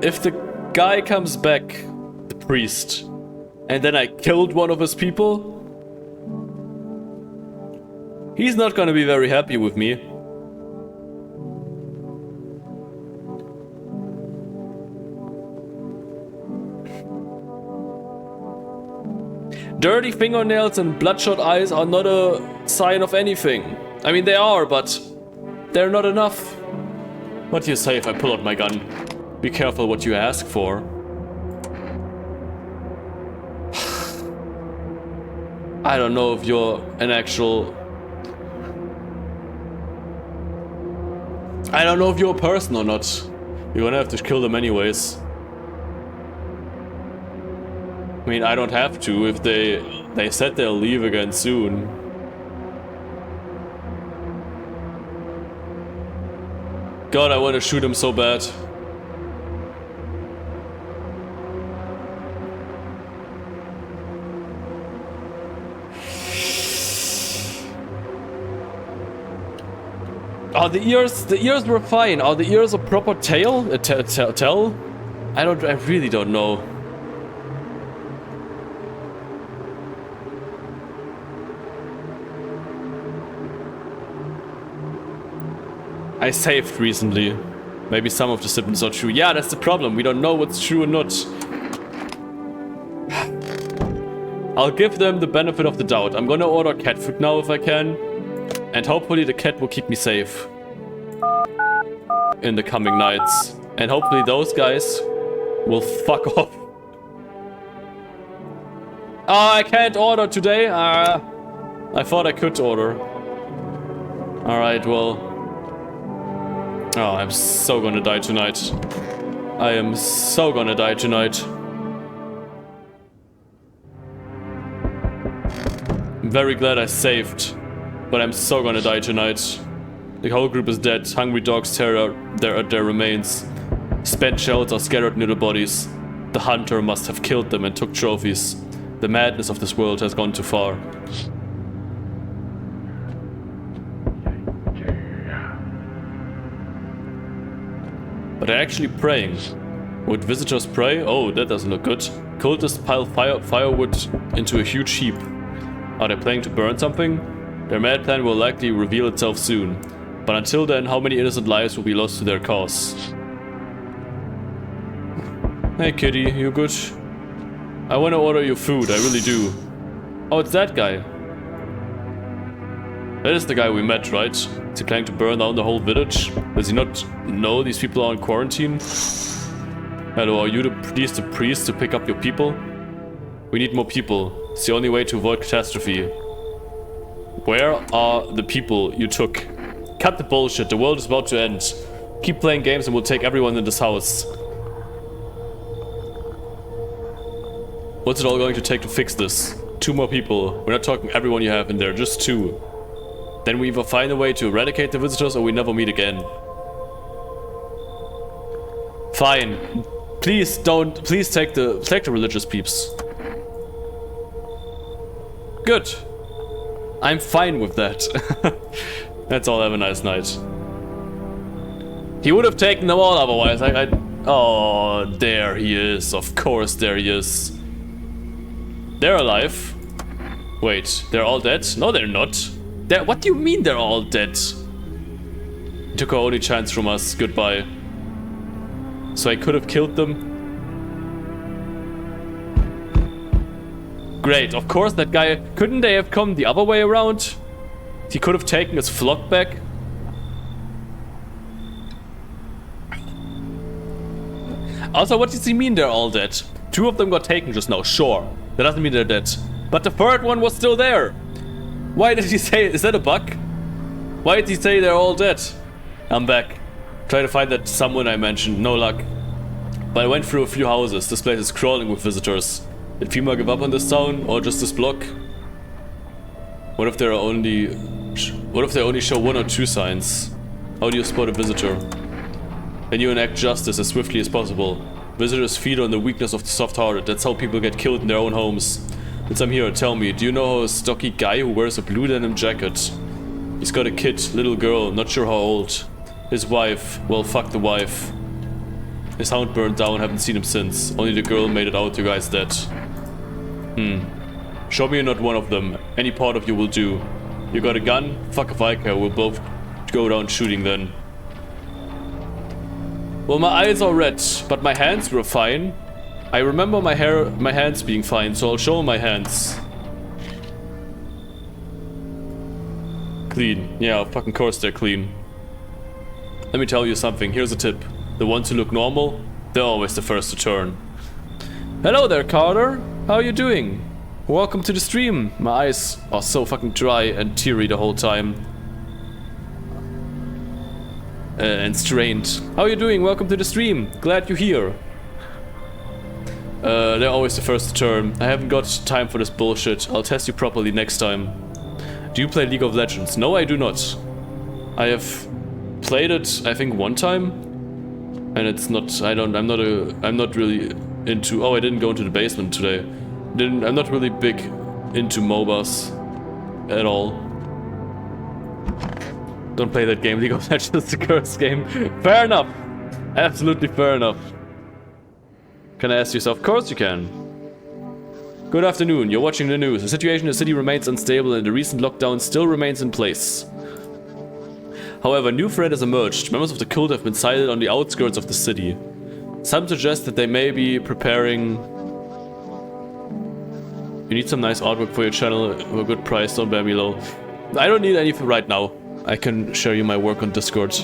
If the guy comes back, the priest, and then I killed one of his people, he's not gonna be very happy with me. Dirty fingernails and bloodshot eyes are not a sign of anything. I mean, they are, but they're not enough. What do you say if I pull out my gun? Be careful what you ask for. I don't know if you're an actual... I don't know if you're a person or not. You're gonna have to kill them anyways. I mean, I don't have to if they said they'll leave again soon. God, I want to shoot him so bad. Oh, the ears were fine. Are the ears a proper tail? A tail? I really don't know. I saved recently. Maybe some of the symptoms are true. Yeah, that's the problem. We don't know what's true and not. I'll give them the benefit of the doubt. I'm gonna order cat food now if I can. And hopefully the cat will keep me safe in the coming nights. And hopefully those guys will fuck off. Oh, I can't order today. I thought I could order. Alright, well. Oh, I'm so gonna die tonight. I am so gonna die tonight. I'm very glad I saved, but I'm so gonna die tonight. The whole group is dead. Hungry dogs tear out their remains. Spent shells are scattered near the bodies. The hunter must have killed them and took trophies. The madness of this world has gone too far. But they're actually praying. Would visitors pray? Oh, that doesn't look good. Cultists pile firewood into a huge heap. Are they planning to burn something? Their mad plan will likely reveal itself soon. But until then, how many innocent lives will be lost to their cause? Hey kitty, you good? I want to order your food, I really do. Oh, it's that guy. That is the guy we met, right? Is he planning to burn down the whole village? Does he not know these people are in quarantine? Hello, are you the priest to pick up your people? We need more people. It's the only way to avoid catastrophe. Where are the people you took? Cut the bullshit, the world is about to end. Keep playing games and we'll take everyone in this house. What's it all going to take to fix this? 2 more people. We're not talking everyone you have in there, just 2. Then we either find a way to eradicate the visitors or we never meet again. Fine. Please take the religious peeps. Good. I'm fine with that. That's all, have a nice night. He would have taken them all otherwise. Oh, there he is. Of course there he is. They're alive. Wait, they're all dead? No, they're not. What do you mean they're all dead? He took our only chance from us. Goodbye. So I could have killed them. Great, of course that guy... Couldn't they have come the other way around? He could have taken his flock back. Also, what does he mean they're all dead? 2 of them got taken just now, sure. That doesn't mean they're dead. But the 3rd one was still there. Why did he say... Is that a bug? Why did he say they're all dead? I'm back. Try to find that someone I mentioned. No luck. But I went through a few houses. This place is crawling with visitors. Did FEMA give up on this town? Or just this block? What if they only show 1 or 2 signs? How do you spot a visitor? Then you enact justice as swiftly as possible. Visitors feed on the weakness of the soft-hearted. That's how people get killed in their own homes. Since I'm here, tell me, do you know a stocky guy who wears a blue denim jacket? He's got a kid, little girl, not sure how old. His wife, well, fuck the wife. His hound burned down, haven't seen him since. Only the girl made it out, you guys dead. Show me you're not one of them. Any part of you will do. You got a gun? Fuck if I care, we'll both go down shooting then. Well, my eyes are red, but my hands were fine. I remember my hands being fine, so I'll show my hands. Clean. Yeah, of fucking course they're clean. Let me tell you something, here's a tip. The ones who look normal, they're always the first to turn. Hello there, Carter. How are you doing? Welcome to the stream. My eyes are so fucking dry and teary the whole time. And strained. How are you doing? Welcome to the stream. Glad you're here. They're always the first to turn. I haven't got time for this bullshit. I'll test you properly next time. Do you play League of Legends? No, I do not. I have played it, I think, 1 time. And it's not... I'm not really into... Oh, I didn't go into the basement today. I'm not really big into MOBAs at all. Don't play that game. League of Legends is a cursed game. Fair enough. Absolutely fair enough. Can I ask yourself? Of course you can. Good afternoon. You're watching the news. The situation in the city remains unstable and the recent lockdown still remains in place. However, a new threat has emerged. Members of the cult have been sighted on the outskirts of the city. Some suggest that they may be preparing... You need some nice artwork for your channel for a good price, don't bear me low. I don't need anything right now. I can share you my work on Discord.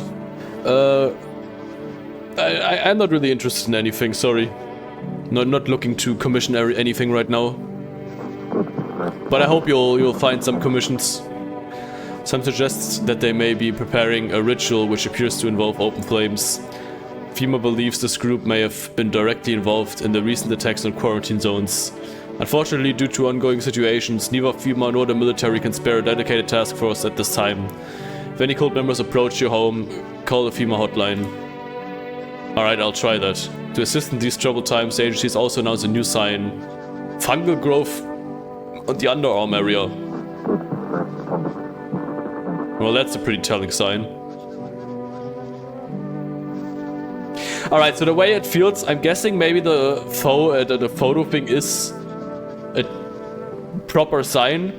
I'm not really interested in anything, sorry. Not looking to commission anything right now. But I hope you'll find some commissions. Some suggests that they may be preparing a ritual which appears to involve open flames. FEMA believes this group may have been directly involved in the recent attacks on quarantine zones. Unfortunately, due to ongoing situations, neither FEMA nor the military can spare a dedicated task force at this time. If any cult members approach your home, call the FEMA hotline. Alright, I'll try that. To assist in these troubled times, the agency has also announced a new sign. Fungal growth on the underarm area. Well, that's a pretty telling sign. Alright, so the way it feels, I'm guessing maybe the photo thing is a proper sign,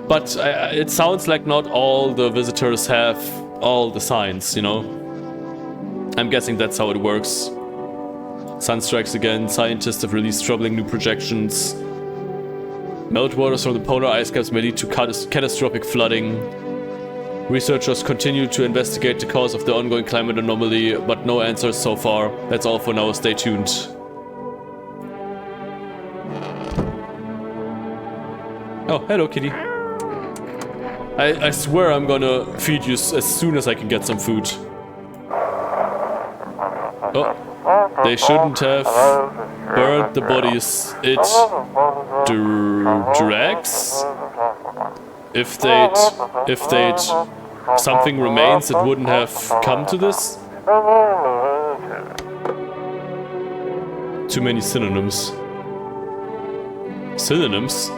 but it sounds like not all the visitors have all the signs, you know? I'm guessing that's how it works. Sun strikes again, scientists have released troubling new projections. Meltwaters from the polar ice caps may lead to catastrophic flooding. Researchers continue to investigate the cause of the ongoing climate anomaly, but no answers so far. That's all for now, stay tuned. Oh, hello, kitty. I swear I'm gonna feed you as soon as I can get some food. Oh, they shouldn't have burned the bodies. It drags. If they'd something remains, it wouldn't have come to this. Too many synonyms. Synonyms?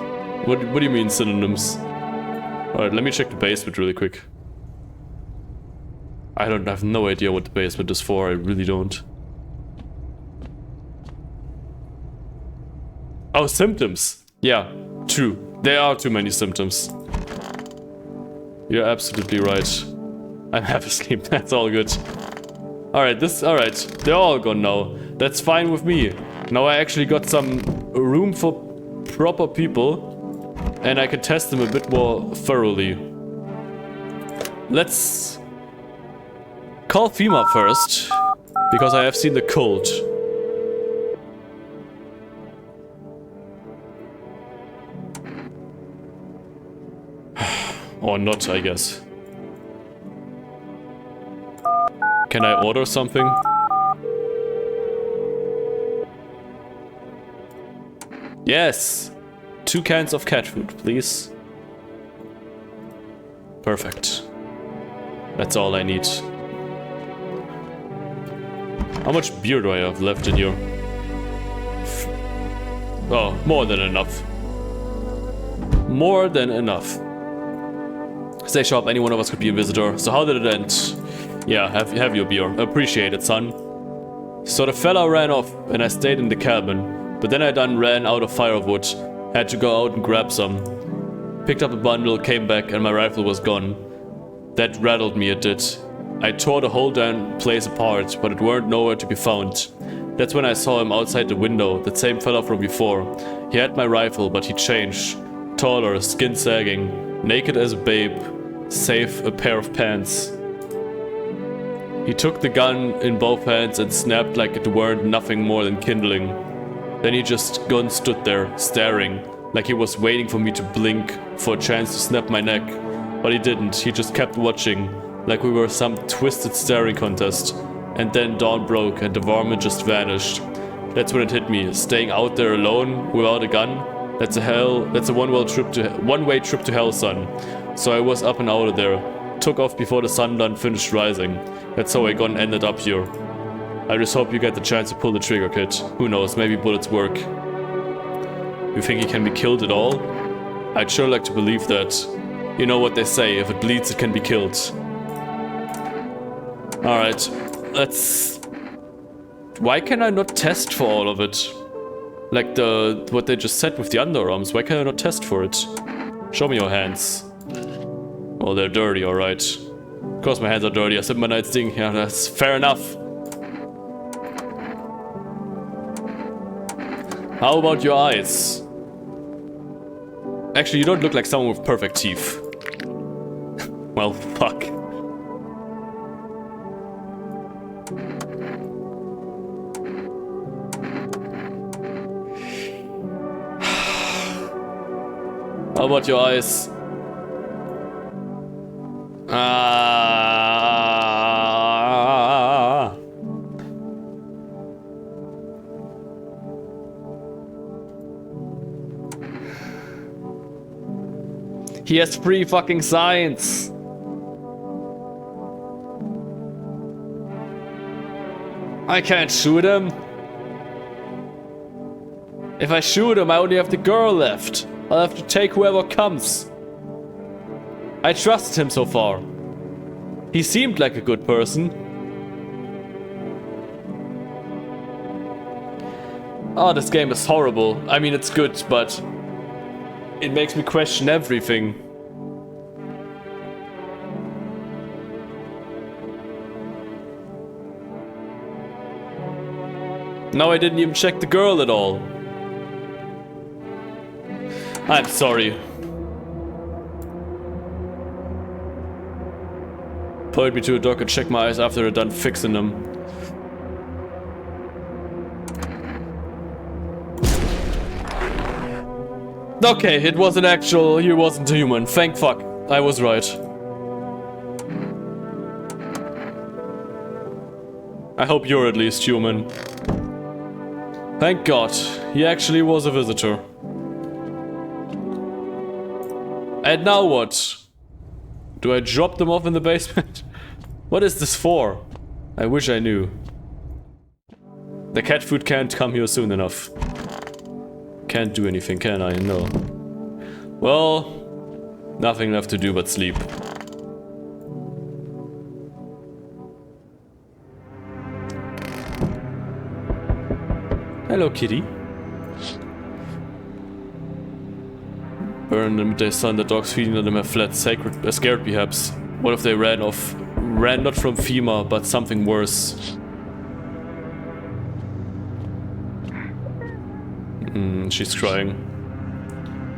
What do you mean synonyms? Alright, let me check the basement really quick. I have no idea what the basement is for, I really don't. Oh, symptoms! Yeah, true. There are too many symptoms. You're absolutely right. I'm half asleep, that's all good. Alright, they're all gone now. That's fine with me. Now I actually got some room for proper people. And I can test them a bit more thoroughly. Let's call FEMA first, because I have seen the cult. Or not, I guess. Can I order something? Yes! 2 cans of cat food, please. Perfect. That's all I need. How much beer do I have left in here? Oh, more than enough. More than enough. Stay sharp, any one of us could be a visitor. So how did it end? Yeah, have your beer. Appreciate it, son. So the fella ran off and I stayed in the cabin. But then I done ran out of firewood. Had to go out and grab some. Picked up a bundle, came back, and my rifle was gone. That rattled me a bit. I tore the whole damn place apart, but it weren't nowhere to be found. That's when I saw him outside the window, that same fella from before. He had my rifle, but he changed. Taller, skin sagging, naked as a babe, save a pair of pants. He took the gun in both hands and snapped like it weren't nothing more than kindling. Then he just stood there, staring, like he was waiting for me to blink for a chance to snap my neck. But he didn't, he just kept watching, like we were some twisted staring contest. And then dawn broke and the varmint just vanished. That's when it hit me, staying out there alone, without a gun, that's a one-way trip to hell, son. So I was up and out of there, took off before the sun done finished rising. That's how I ended up here. I just hope you get the chance to pull the trigger, kid. Who knows, maybe bullets work. You think he can be killed at all? I'd sure like to believe that. You know what they say, if it bleeds it can be killed. Alright, let's... Why can I not test for all of it? Like what they just said with the underarms, why can I not test for it? Show me your hands. Oh, they're dirty, alright. Of course my hands are dirty, I said my night's thing. Yeah, that's fair enough. How about your eyes? Actually, you don't look like someone with perfect teeth. Well, fuck. How about your eyes? He has free fucking science. I can't shoot him. If I shoot him, I only have the girl left. I'll have to take whoever comes. I trust him so far. He seemed like a good person. Oh, this game is horrible. I mean, it's good, but it makes me question everything. Now I didn't even check the girl at all. I'm sorry. Point me to a dock and check my eyes after they're done fixing them. Okay, it was an actual, he wasn't human. Thank fuck. I was right. I hope you're at least human. Thank God, he actually was a visitor. And now what? Do I drop them off in the basement? What is this for? I wish I knew. The cat food can't come here soon enough. Can't do anything, can I? No. Well, nothing left to do but sleep. Hello, kitty. Burn them, they sun, the dogs feeding them have fled, scared perhaps. What if they ran off? Ran not from FEMA, but something worse. She's crying.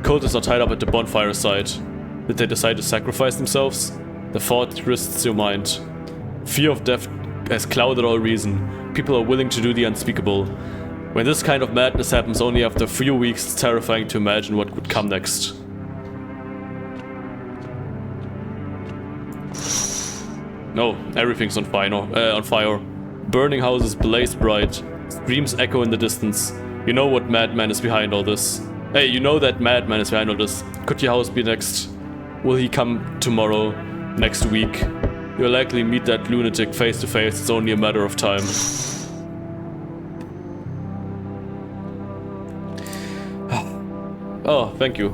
Cultists are tied up at the bonfire site. Did they decide to sacrifice themselves? The thought twists your mind. Fear of death has clouded all reason. People are willing to do the unspeakable. When this kind of madness happens only after a few weeks, it's terrifying to imagine what could come next. No, everything's on fire. Burning houses blaze bright. Screams echo in the distance. You know what madman is behind all this. Hey, you know that madman is behind all this. Could your house be next? Will he come tomorrow? Next week? You'll likely meet that lunatic face to face. It's only a matter of time. Oh, thank you.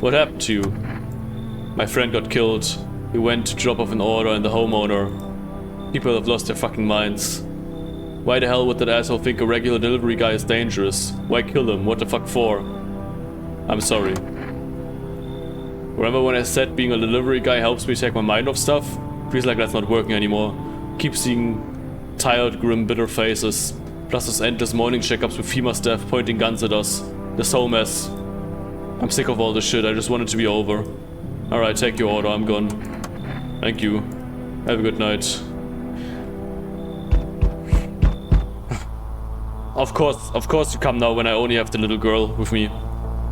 What happened to you? My friend got killed. He went to drop off an order and the homeowner. People have lost their fucking minds. Why the hell would that asshole think a regular delivery guy is dangerous? Why kill him? What the fuck for? I'm sorry. Remember when I said being a delivery guy helps me take my mind off stuff? Feels like that's not working anymore. Keep seeing tired, grim, bitter faces. Plus those endless morning checkups with FEMA staff pointing guns at us. This whole mess. I'm sick of all this shit, I just want it to be over. Alright, take your order, I'm gone. Thank you. Have a good night. Of course you come now when I only have the little girl with me.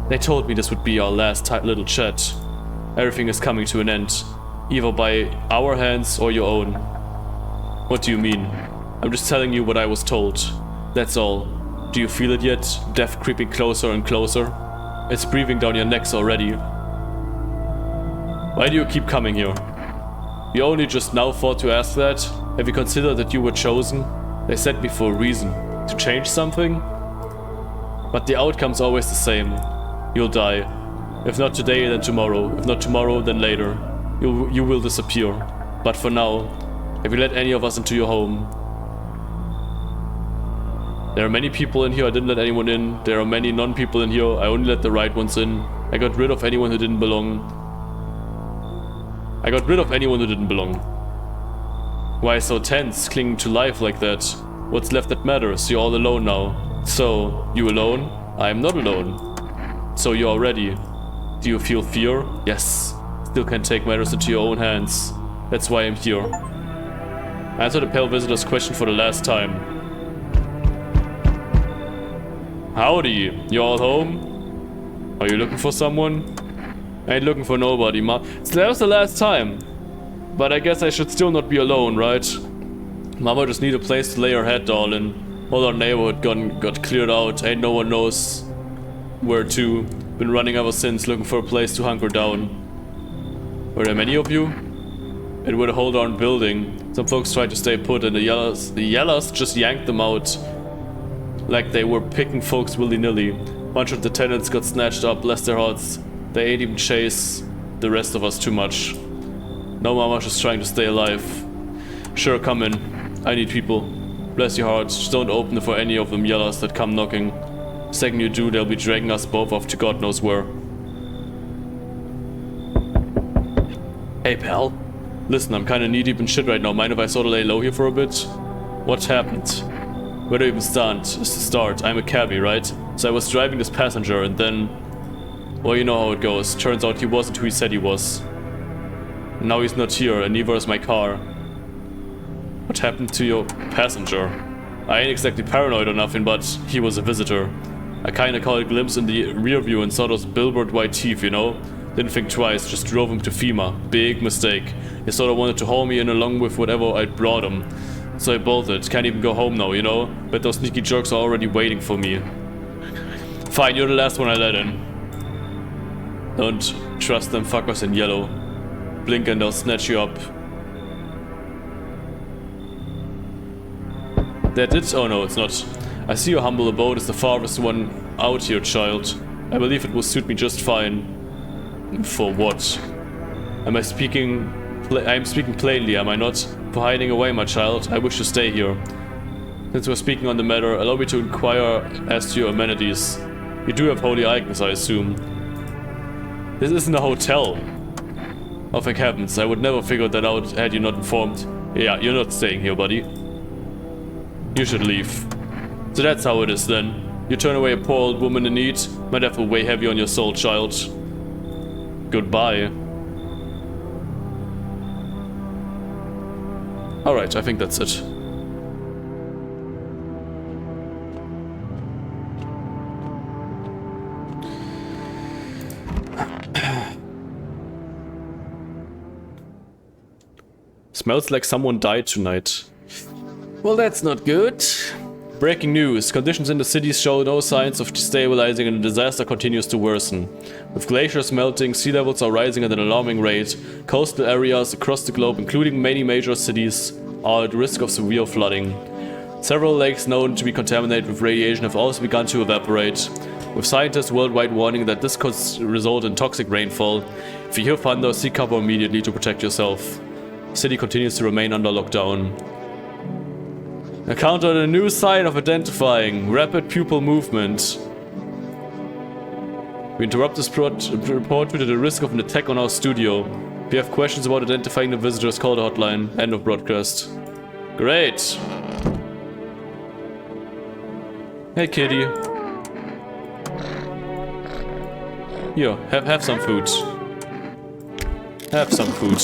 They told me this would be our last little chat. Everything is coming to an end. Either by our hands or your own. What do you mean? I'm just telling you what I was told. That's all. Do you feel it yet? Death creeping closer and closer? It's breathing down your necks already. Why do you keep coming here? You only just now thought to ask that? Have you considered that you were chosen? They sent me for a reason. To change something? But the outcome's always the same. You'll die. If not today, then tomorrow. If not tomorrow, then later. You will disappear. But for now, have you let any of us into your home? There are many people in here, I didn't let anyone in. There are many non-people in here, I only let the right ones in. I got rid of anyone who didn't belong. Why so tense, clinging to life like that? What's left that matters? You're all alone now. So, you alone? I am not alone. So you are ready. Do you feel fear? Yes. still can't take matters into your own hands. That's why I'm here. Answer the pale visitor's question for the last time. Howdy, you all home? Are you looking for someone? I ain't looking for nobody, So that was the last time. But I guess I should still not be alone, right? Mama just need a place to lay her head, darling. All our neighborhood got cleared out. Ain't no one knows where to. Been running ever since, looking for a place to hunker down. Were there many of you? It were the whole darn building. Some folks tried to stay put and the yellers just yanked them out. Like they were picking folks willy-nilly. Bunch of the tenants got snatched up, bless their hearts. They ain't even chase the rest of us too much. No, Mama's just trying to stay alive. Sure, come in. I need people. Bless your hearts, just don't open it for any of them yellers that come knocking. Second you do, they'll be dragging us both off to God knows where. Hey, pal. Listen, I'm kinda knee-deep in shit right now. Mind if I sorta lay low here for a bit? What happened? Where do I even start? I'm a cabbie, right? So I was driving this passenger and then... Well, you know how it goes. Turns out he wasn't who he said he was. Now he's not here, and neither is my car. What happened to your passenger? I ain't exactly paranoid or nothing, but he was a visitor. I kinda caught a glimpse in the rear view and saw those billboard white teeth, you know? Didn't think twice, just drove him to FEMA. Big mistake. He sorta wanted to haul me in along with whatever I'd brought him. So I bolted. Can't even go home now, you know? But those sneaky jerks are already waiting for me. Fine, you're the last one I let in. Don't trust them fuckers in yellow. Blink and they'll snatch you up. That it? Oh no, it's not. I see your humble abode is the farthest one out here, child. I believe it will suit me just fine. For what? I'm speaking plainly, am I not? For hiding away, my child. I wish to stay here. Since we're speaking on the matter, allow me to inquire as to your amenities. You do have holy icons, I assume. This isn't a hotel. Oh, thank heavens, I would never figure that out had you not informed. Yeah, you're not staying here, buddy. You should leave. So that's how it is then. You turn away a poor old woman in need, my death will weigh heavy on your soul, child. Goodbye. Alright, I think that's it. Smells like someone died tonight. Well, that's not good. Breaking news. Conditions in the cities show no signs of stabilizing and the disaster continues to worsen. With glaciers melting, sea levels are rising at an alarming rate. Coastal areas across the globe, including many major cities, are at risk of severe flooding. Several lakes known to be contaminated with radiation have also begun to evaporate, with scientists worldwide warning that this could result in toxic rainfall. If you hear thunder, seek cover immediately to protect yourself. The city continues to remain under lockdown. Encountered a new sign of identifying. Rapid pupil movement. We interrupt this report due to the risk of an attack on our studio. If you have questions about identifying the visitors, call the hotline. End of broadcast. Great. Hey, kitty. Here, have some food. Have some food.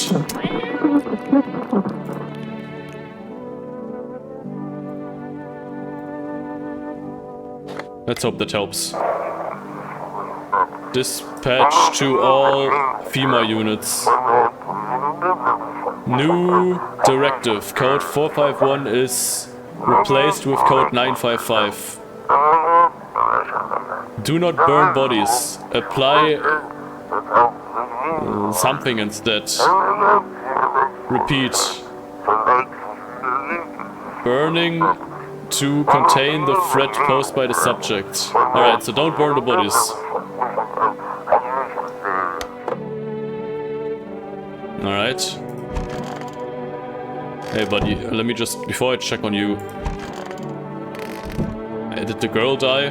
Let's hope that helps. Dispatch to all FEMA units. New directive. Code 451 is replaced with code 955. Do not burn bodies. Apply something instead. Repeat. Burning to contain the threat posed by the subject. Alright, so don't burn the bodies. Alright. Hey buddy, let me just, before I check on you. Did the girl die?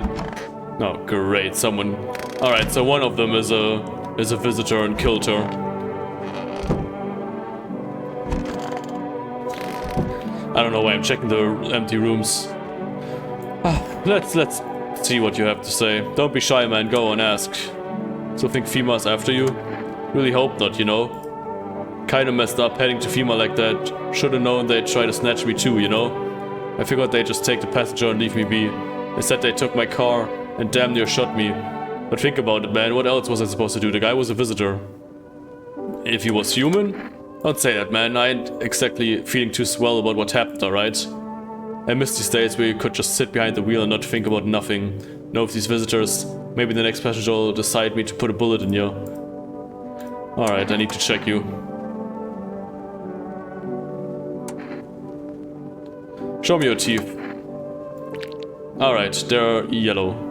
Oh, great, someone. Alright, so one of them is a visitor and killed her. I don't know why I'm checking the empty rooms. Let's see what you have to say. Don't be shy, man. Go and ask. So think FEMA's after you? Really hope not, you know? Kinda messed up heading to FEMA like that. Should've known they'd try to snatch me too, you know? I figured they'd just take the passenger and leave me be. They said they took my car and damn near shot me. But think about it, man. What else was I supposed to do? The guy was a visitor. If he was human? Don't say that, man. I ain't exactly feeling too swell about what happened, alright? I miss these days where you could just sit behind the wheel and not think about nothing. Know if these visitors, maybe the next passenger will decide me to put a bullet in you. Alright, I need to check you. Show me your teeth. Alright, they're yellow.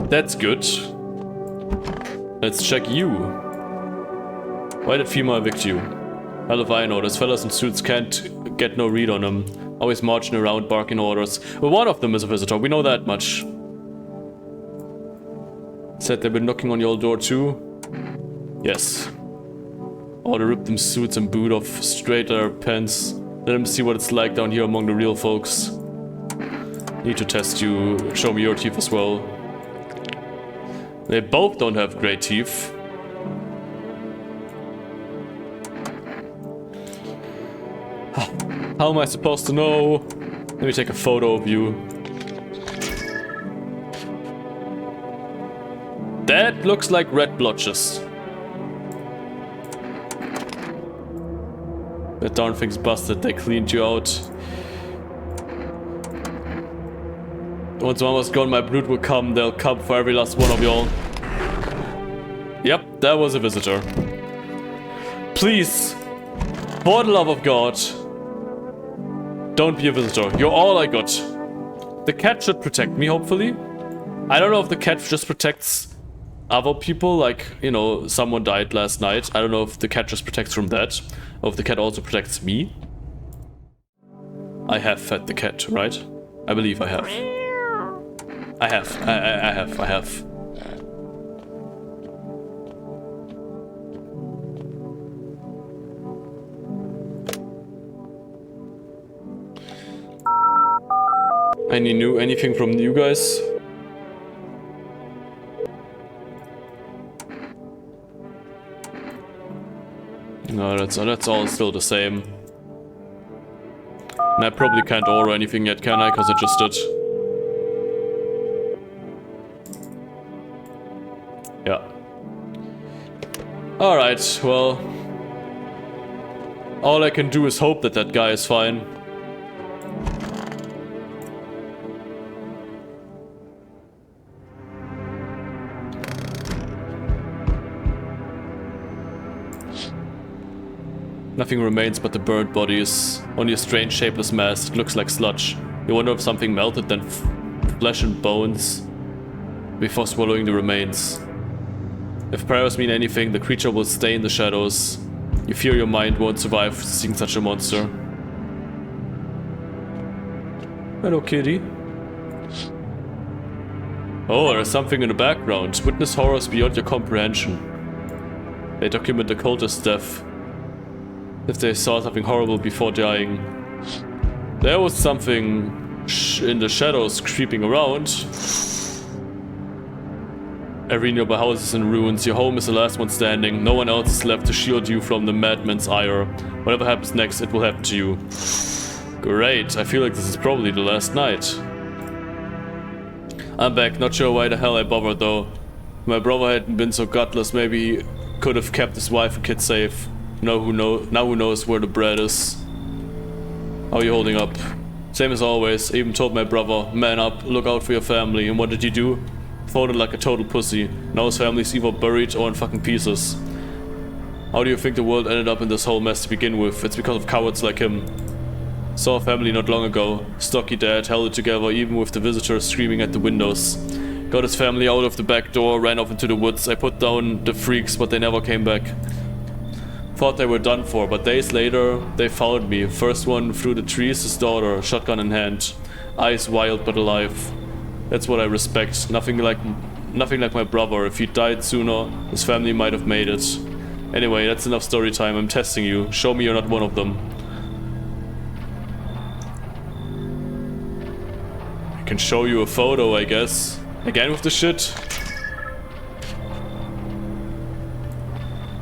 That's good. Let's check you. Why did FEMA evict you? Hell if I know, those fellas in suits can't get no read on them. Always marching around barking orders. Well, one of them is a visitor, we know that much. Said they've been knocking on your door too? Yes. Or to rip them suits and boot off straight their pants. Let them see what it's like down here among the real folks. Need to test you. Show me your teeth as well. They both don't have great teeth. How am I supposed to know? Let me take a photo of you. That looks like red blotches. That darn thing's busted. They cleaned you out. Once Mama's gone, my brood will come. They'll come for every last one of y'all. Yep, that was a visitor. Please, for the love of God, don't be a visitor. You're all I got. The cat should protect me, hopefully. I don't know if the cat just protects other people, like, you know, someone died last night. I don't know if the cat just protects from that, or if the cat also protects me. I have fed the cat, right? I believe I have. I have. Anything from you guys? No, that's all still the same. And I probably can't order anything yet, can I? Because I just did. Yeah. Alright, well. All I can do is hope that that guy is fine. Nothing remains but the burnt bodies. Only a strange shapeless mass. It looks like sludge. You wonder if something melted then flesh and bones before swallowing the remains. If prayers mean anything, the creature will stay in the shadows. You fear your mind won't survive seeing such a monster. Hello, kitty. Oh, there's something in the background. Witness horrors beyond your comprehension. They document the cultist's death. If they saw something horrible before dying. There was something in the shadows creeping around. Every nearby house is in ruins. Your home is the last one standing. No one else is left to shield you from the madman's ire. Whatever happens next, it will happen to you. Great. I feel like this is probably the last night. I'm back. Not sure why the hell I bothered though. If my brother hadn't been so gutless, maybe he could have kept his wife and kid safe. Now who knows where the bread is. How are you holding up? Same as always. I even told my brother, man up, look out for your family. And what did you do? Folded like a total pussy. Now his family's either buried or in fucking pieces. How do you think the world ended up in this whole mess to begin with? It's because of cowards like him. Saw a family not long ago. Stocky dad held it together even with the visitors screaming at the windows. Got his family out of the back door, ran off into the woods. I put down the freaks, but they never came back. Thought they were done for, but days later, they found me. First one through the trees, his daughter, shotgun in hand. Eyes wild but alive. That's what I respect. Nothing like my brother. If he died sooner, his family might have made it. Anyway, that's enough story time. I'm testing you. Show me you're not one of them. can show you a photo, I guess. Again with the shit.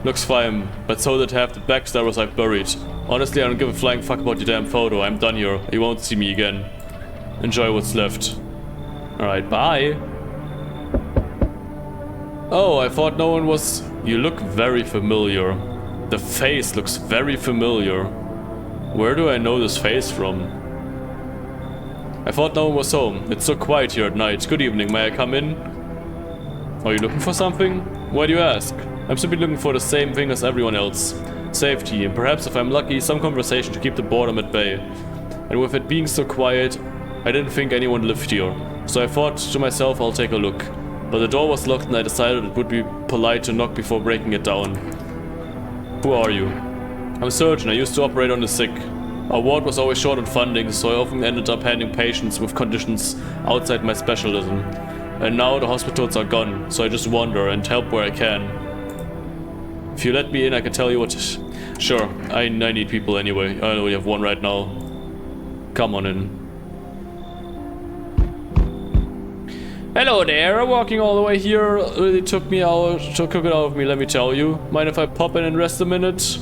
Looks fine, but so that half the backstabbers I've buried. Honestly, I don't give a flying fuck about your damn photo. I'm done here. You won't see me again. Enjoy what's left. Alright, bye. Oh, I thought no one was... You look very familiar. The face looks very familiar. Where do I know this face from? I thought no one was home. It's so quiet here at night. Good evening, may I come in? Are you looking for something? Why do you ask? I'm simply looking for the same thing as everyone else. Safety, and perhaps if I'm lucky, some conversation to keep the boredom at bay. And with it being so quiet, I didn't think anyone lived here. So I thought to myself I'll take a look. But the door was locked and I decided it would be polite to knock before breaking it down. Who are you? I'm a surgeon. I used to operate on the sick. Our ward was always short on funding, so I often ended up handling patients with conditions outside my specialism. And now the hospitals are gone, so I just wander and help where I can. If you let me in, I can tell you what... Sure, I need people anyway. I only have one right now. Come on in. Hello there, walking all the way here really took it out of me, let me tell you. Mind if I pop in and rest a minute?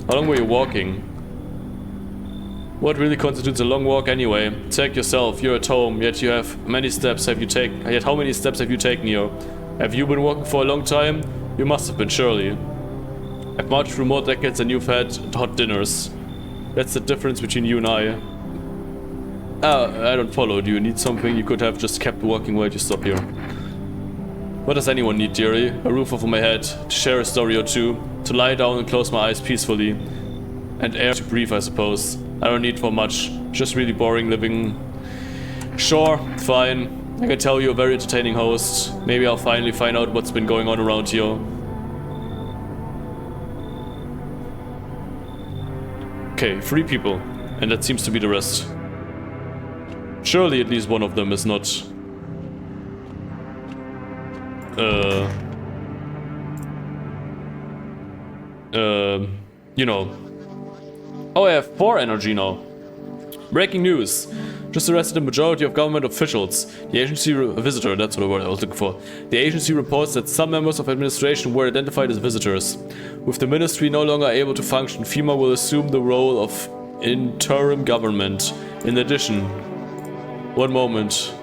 How long were you walking? What really constitutes a long walk anyway? Check yourself, you're at home, yet how many steps have you taken here? Have you been walking for a long time? You must have been, surely. I've marched through more decades than you've had hot dinners. That's the difference between you and I. I don't follow. Do you need something? You could have just kept walking while you stop here. What does anyone need, dearie? A roof over my head, to share a story or two, to lie down and close my eyes peacefully. And air to breathe, I suppose. I don't need for much. Just really boring living. Sure, fine. I can tell you're a very entertaining host. Maybe I'll finally find out what's been going on around here. Okay, 3 people. And that seems to be the rest. Surely at least one of them is not... you know. Oh, I have 4 energy now. Breaking news. Just arrested a majority of government officials. The agency visitor, that's what the word I was looking for. The agency reports that some members of administration were identified as visitors. With the ministry no longer able to function, FEMA will assume the role of interim government. In addition, one moment.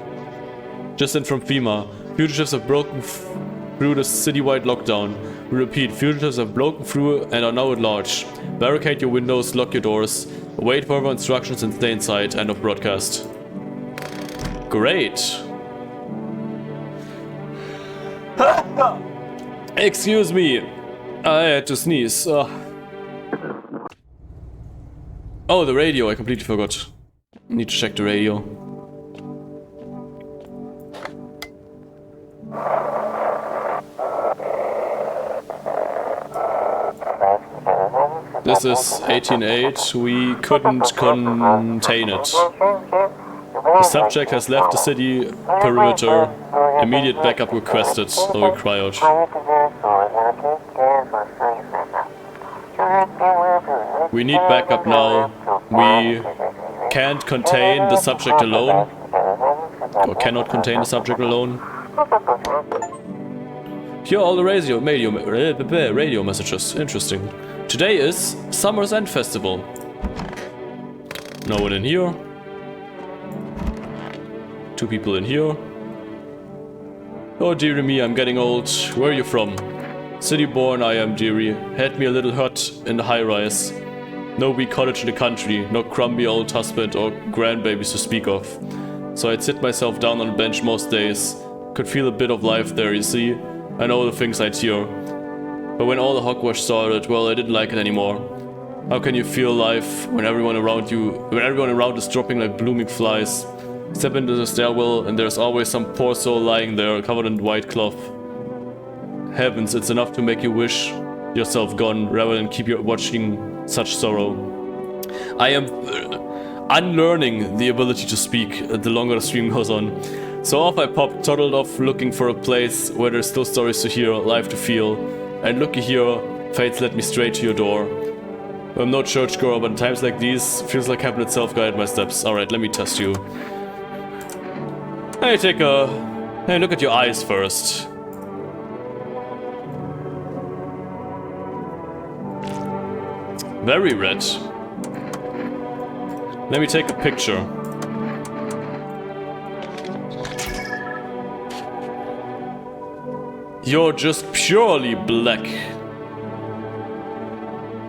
Just in from FEMA, fugitives have broken through the citywide lockdown. We repeat, fugitives have broken through and are now at large. Barricade your windows, lock your doors, await further instructions and stay inside. End of broadcast. Great. Excuse me. I had to sneeze. Oh, the radio. I completely forgot. Need to check the radio. This is 18.8, we couldn't contain it. The subject has left the city perimeter. Immediate backup requested, so we cry out. We need backup now. We can't contain the subject alone. Or cannot contain the subject alone. Here are all the radio messages. Interesting. Today is Summer's End Festival. No one in here. 2 people in here. Oh dearie me, I'm getting old. Where are you from? City born I am, dearie. Had me a little hut in the high rise. No wee cottage in the country, no crumby old husband or grandbabies to speak of. So I'd sit myself down on a bench most days. Could feel a bit of life there, you see. I know the things I'd hear. But when all the hogwash started, well, I didn't like it anymore. How can you feel life when everyone around is dropping like blooming flies? Step into the stairwell and there's always some poor soul lying there, covered in white cloth. Heavens, it's enough to make you wish yourself gone, rather than keep you watching such sorrow. I am unlearning the ability to speak the longer the stream goes on. So off I popped, toddled off, looking for a place where there's still stories to hear, life to feel. And looky here, fate's led me straight to your door. I'm no churchgoer, but in times like these, feels like heaven itself guided my steps. Alright, let me test you. Hey, hey, look at your eyes first. Very red. Let me take a picture. You're just purely black.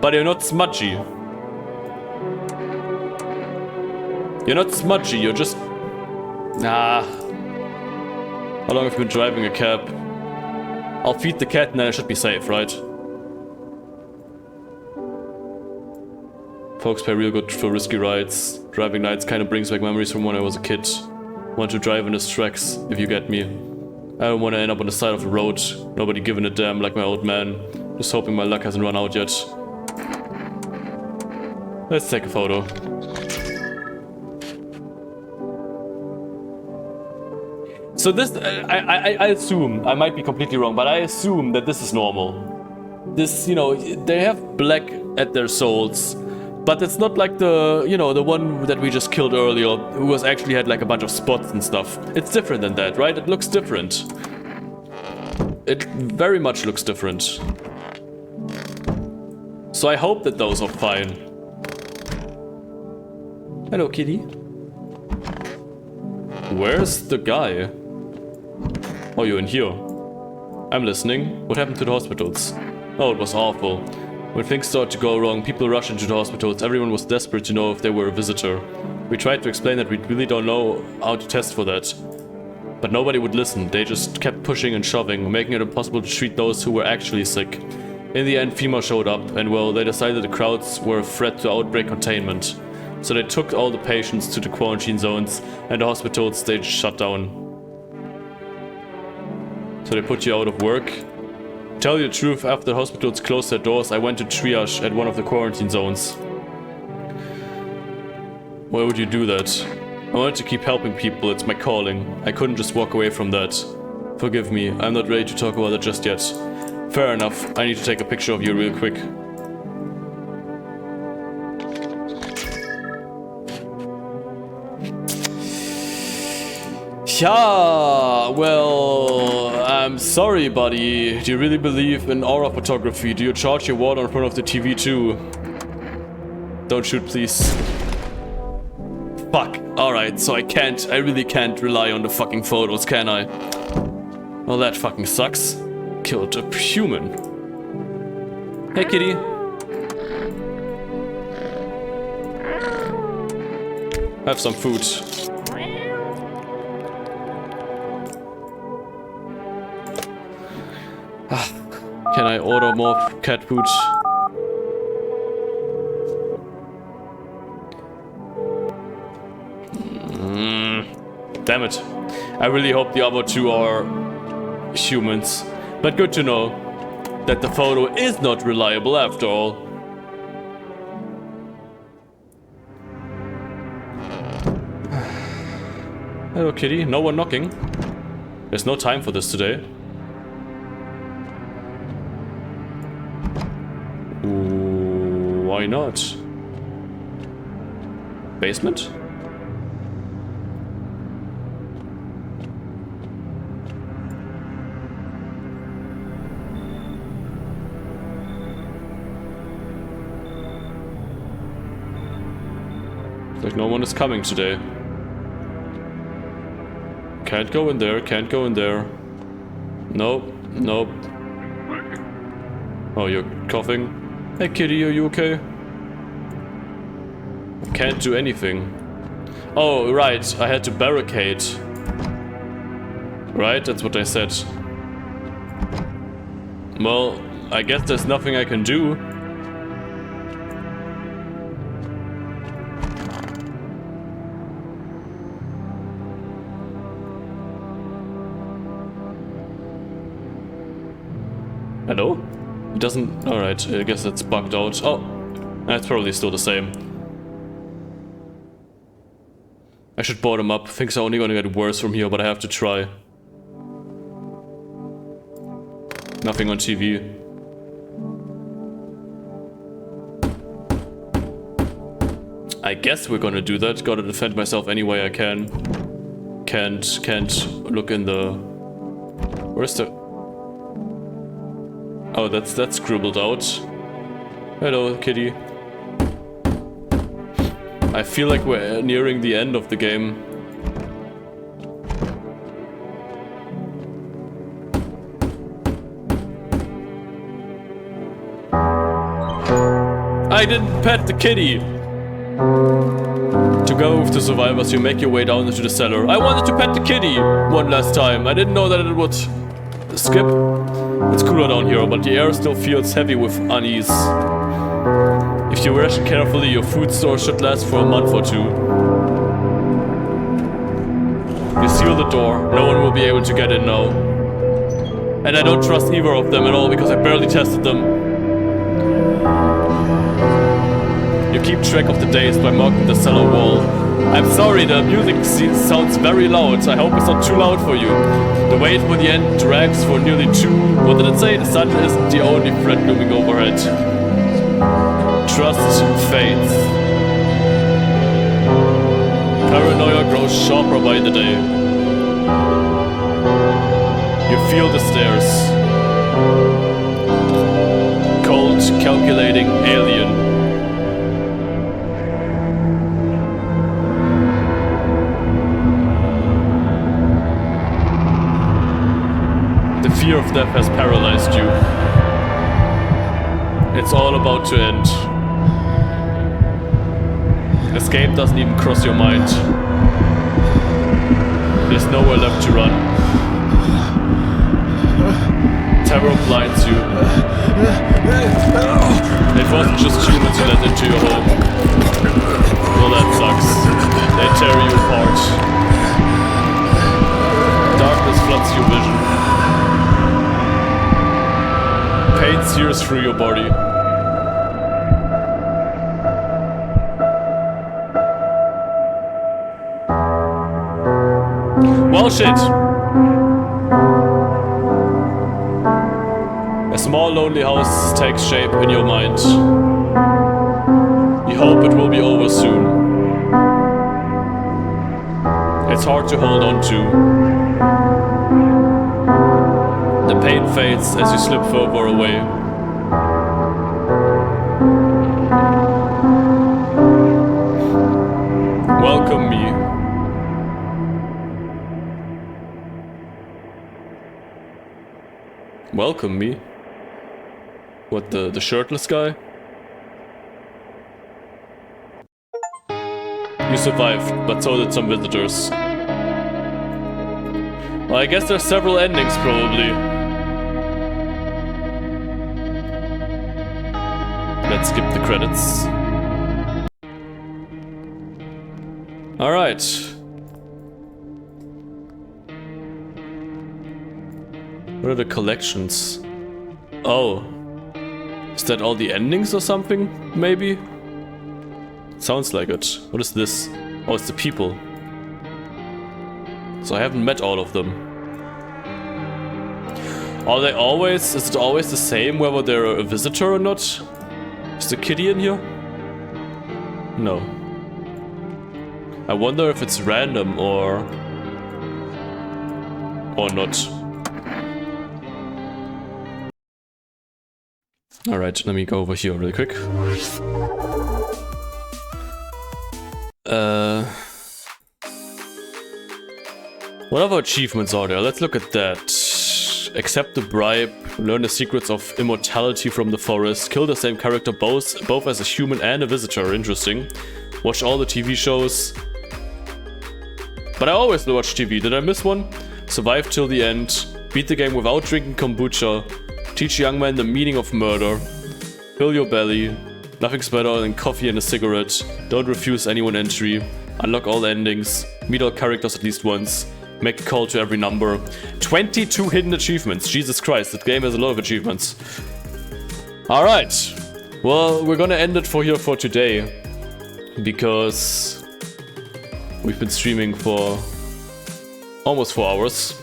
But you're not smudgy. You're not smudgy, you're just... Nah. How long have you been driving a cab? I'll feed the cat and then I should be safe, right? Folks pay real good for risky rides. Driving nights kind of brings back memories from when I was a kid. Want to drive in his tracks, if you get me. I don't want to end up on the side of the road. Nobody giving a damn like my old man. Just hoping my luck hasn't run out yet. Let's take a photo. So this, I assume, I might be completely wrong, but I assume that this is normal. This, you know, they have black at their souls. But it's not like the, you know, the one that we just killed earlier, who was actually had like a bunch of spots and stuff. It's different than that, right? It looks different. It very much looks different. So I hope that those are fine. Hello, kitty. Where's the guy? Oh, you're in here. I'm listening. What happened to the hospitals? Oh, it was awful. When things started to go wrong, people rushed into the hospitals. Everyone was desperate to know if they were a visitor. We tried to explain that we really don't know how to test for that. But nobody would listen. They just kept pushing and shoving, making it impossible to treat those who were actually sick. In the end, FEMA showed up, and well, they decided the crowds were a threat to outbreak containment. So they took all the patients to the quarantine zones, and the hospitals they shut down. So they put you out of work? Tell you the truth, after the hospitals closed their doors, I went to triage at one of the quarantine zones. Why would you do that? I wanted to keep helping people, it's my calling. I couldn't just walk away from that. Forgive me, I'm not ready to talk about it just yet. Fair enough, I need to take a picture of you real quick. Yeah, well, I'm sorry, buddy. Do you really believe in aura photography? Do you charge your water in front of the TV too? Don't shoot, please. Fuck. Alright, so I really can't rely on the fucking photos, can I? Well, that fucking sucks. Killed a human. Hey, kitty. Have some food. Can I order more cat food? Damn it. I really hope the other two are humans. But good to know that the photo is not reliable after all. Hello, kitty. No one knocking. There's no time for this today. Why not? Basement? Looks like no one is coming today. Can't go in there, can't go in there. Nope, nope. Oh, you're coughing? Hey kitty, are you okay? Can't do anything. Oh, right, I had to barricade. Right, that's what I said. Well, I guess there's nothing I can do. Hello? It doesn't... Alright, I guess it's bugged out. Oh, that's probably still the same. I should board him up. Things are only gonna get worse from here, but I have to try. Nothing on TV. I guess we're gonna do that. Gotta defend myself any way I can. can't look in the... Where's the... Oh, that's scribbled out. Hello, kitty. I feel like we're nearing the end of the game. I didn't pet the kitty! Together with the survivors, you make your way down into the cellar. I wanted to pet the kitty one last time. I didn't know that it would skip. It's cooler down here, but the air still feels heavy with unease. If you ration carefully, your food store should last for a month or two. You seal the door. No one will be able to get in now. And I don't trust either of them at all because I barely tested them. You keep track of the days by marking the cellar wall. I'm sorry, the music sounds very loud. I hope it's not too loud for you. The wait for the end drags for nearly 2... What did it say? The sun isn't the only threat looming overhead. Trust fades. Paranoia grows sharper by the day. You feel the stairs. Cold, calculating alien. The fear of death has paralyzed you. It's all about to end. Escape doesn't even cross your mind. There's nowhere left to run. Terror blinds you. It wasn't just humans you let into your home. Well, that sucks. They tear you apart. Darkness floods your vision. Pain sears through your body. Well, shit. A small lonely house takes shape in your mind. You hope it will be over soon. It's hard to hold on to. The pain fades as you slip further away. Welcome me. Welcome me? What, the shirtless guy? You survived, but so did some visitors. Well, I guess there's several endings, probably. Let's skip the credits. Alright. What are the collections? Oh. Is that all the endings or something? Maybe? Sounds like it. What is this? Oh, it's the people. So I haven't met all of them. Are they always... Is it always the same whether they're a visitor or not? Is the kitty in here? No. I wonder if it's random or not. Alright, let me go over here really quick. What other achievements are there? Let's look at that. Accept the bribe, learn the secrets of immortality from the forest, kill the same character both as a human and a visitor. Interesting. Watch all the TV shows. But I always watch TV. Did I miss one? Survive till the end. Beat the game without drinking kombucha. Teach young men the meaning of murder. Fill your belly. Nothing's better than coffee and a cigarette. Don't refuse anyone entry. Unlock all endings. Meet all characters at least once. Make a call to every number. 22 hidden achievements. Jesus Christ, that game has a lot of achievements. Alright. Well, we're gonna end it here for today. Because we've been streaming for almost 4 hours.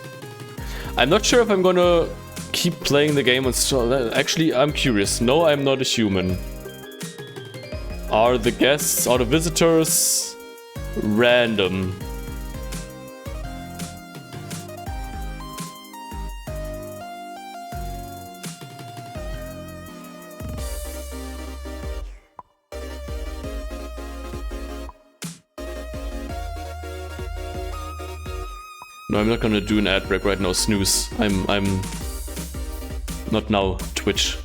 I'm not sure if I'm gonna keep playing the game and actually, I'm curious. No, I'm not a human. Are the guests, are the visitors random? No, I'm not gonna do an ad break right now, snooze. I'm not now, Twitch.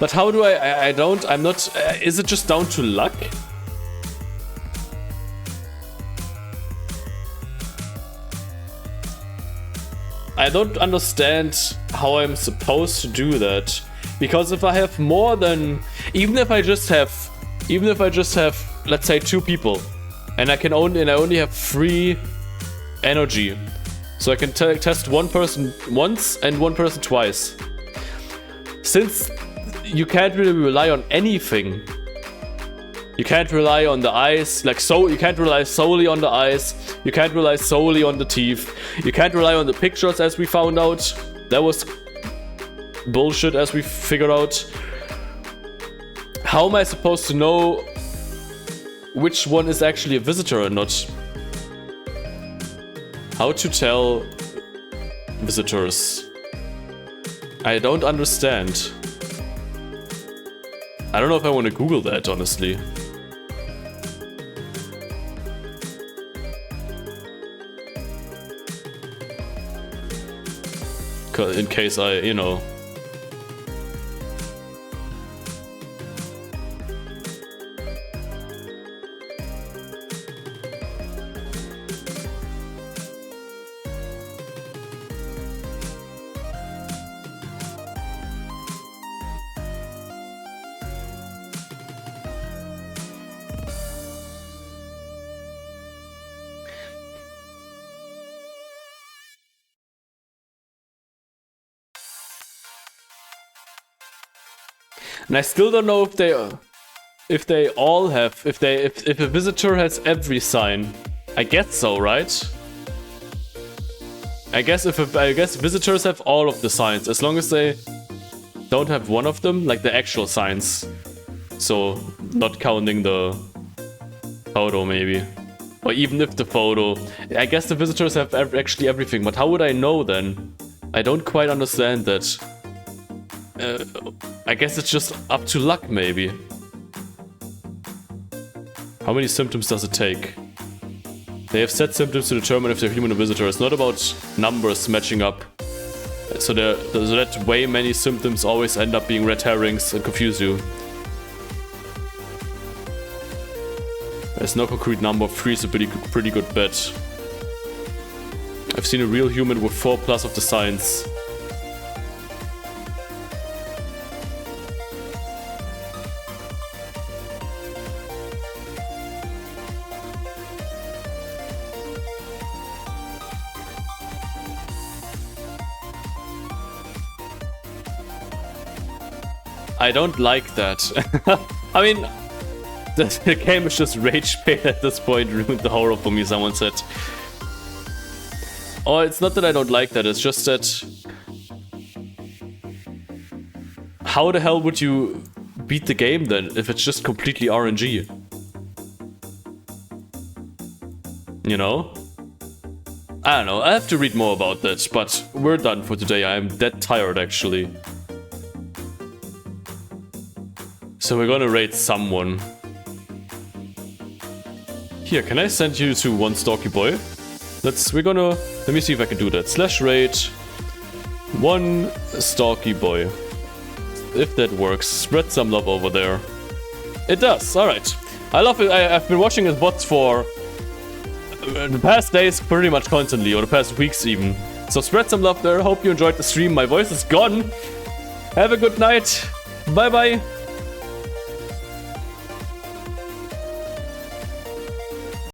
But how do I'm not, is it just down to luck? I don't understand how I'm supposed to do that. Because if I have more than, even if I just have, let's say 2 people, and I only have 3 energy. So I can test one person once and one person twice. Since you can't really rely on anything. You can't rely on the eyes, you can't rely solely on the eyes. You can't rely solely on the teeth. You can't rely on the pictures, as we found out. That was bullshit, as we figured out. How am I supposed to know which one is actually a visitor or not? How to tell visitors? I don't understand. I don't know if I want to Google that, honestly. In case I, you know. And I still don't know if they all have, if a visitor has every sign. I guess so, right? I guess visitors have all of the signs, as long as they don't have one of them, like the actual signs. So not counting the photo, maybe. Or even if the photo. I guess the visitors have actually everything, but how would I know then? I don't quite understand that. I guess it's just up to luck, maybe. How many symptoms does it take? They have set symptoms to determine if they're human or visitor. It's not about numbers matching up. So that way many symptoms always end up being red herrings and confuse you. There's no concrete number. 3 is a pretty good bet. I've seen a real human with 4+ of the signs. I don't like that. I mean, the game is just rage bait at this point, ruined the horror for me, someone said. Oh, it's not that I don't like that, it's just that... How the hell would you beat the game then, if it's just completely RNG? You know? I don't know, I have to read more about that, but we're done for today. I'm dead tired, actually. So we're gonna raid someone. Here, can I send you to one Stalky Boy? Let me see if I can do that. /raid one Stalky Boy. If that works, spread some love over there. It does, alright. I love it. I've been watching his bots for the past days pretty much constantly, or the past weeks even. So spread some love there. Hope you enjoyed the stream. My voice is gone. Have a good night. Bye bye.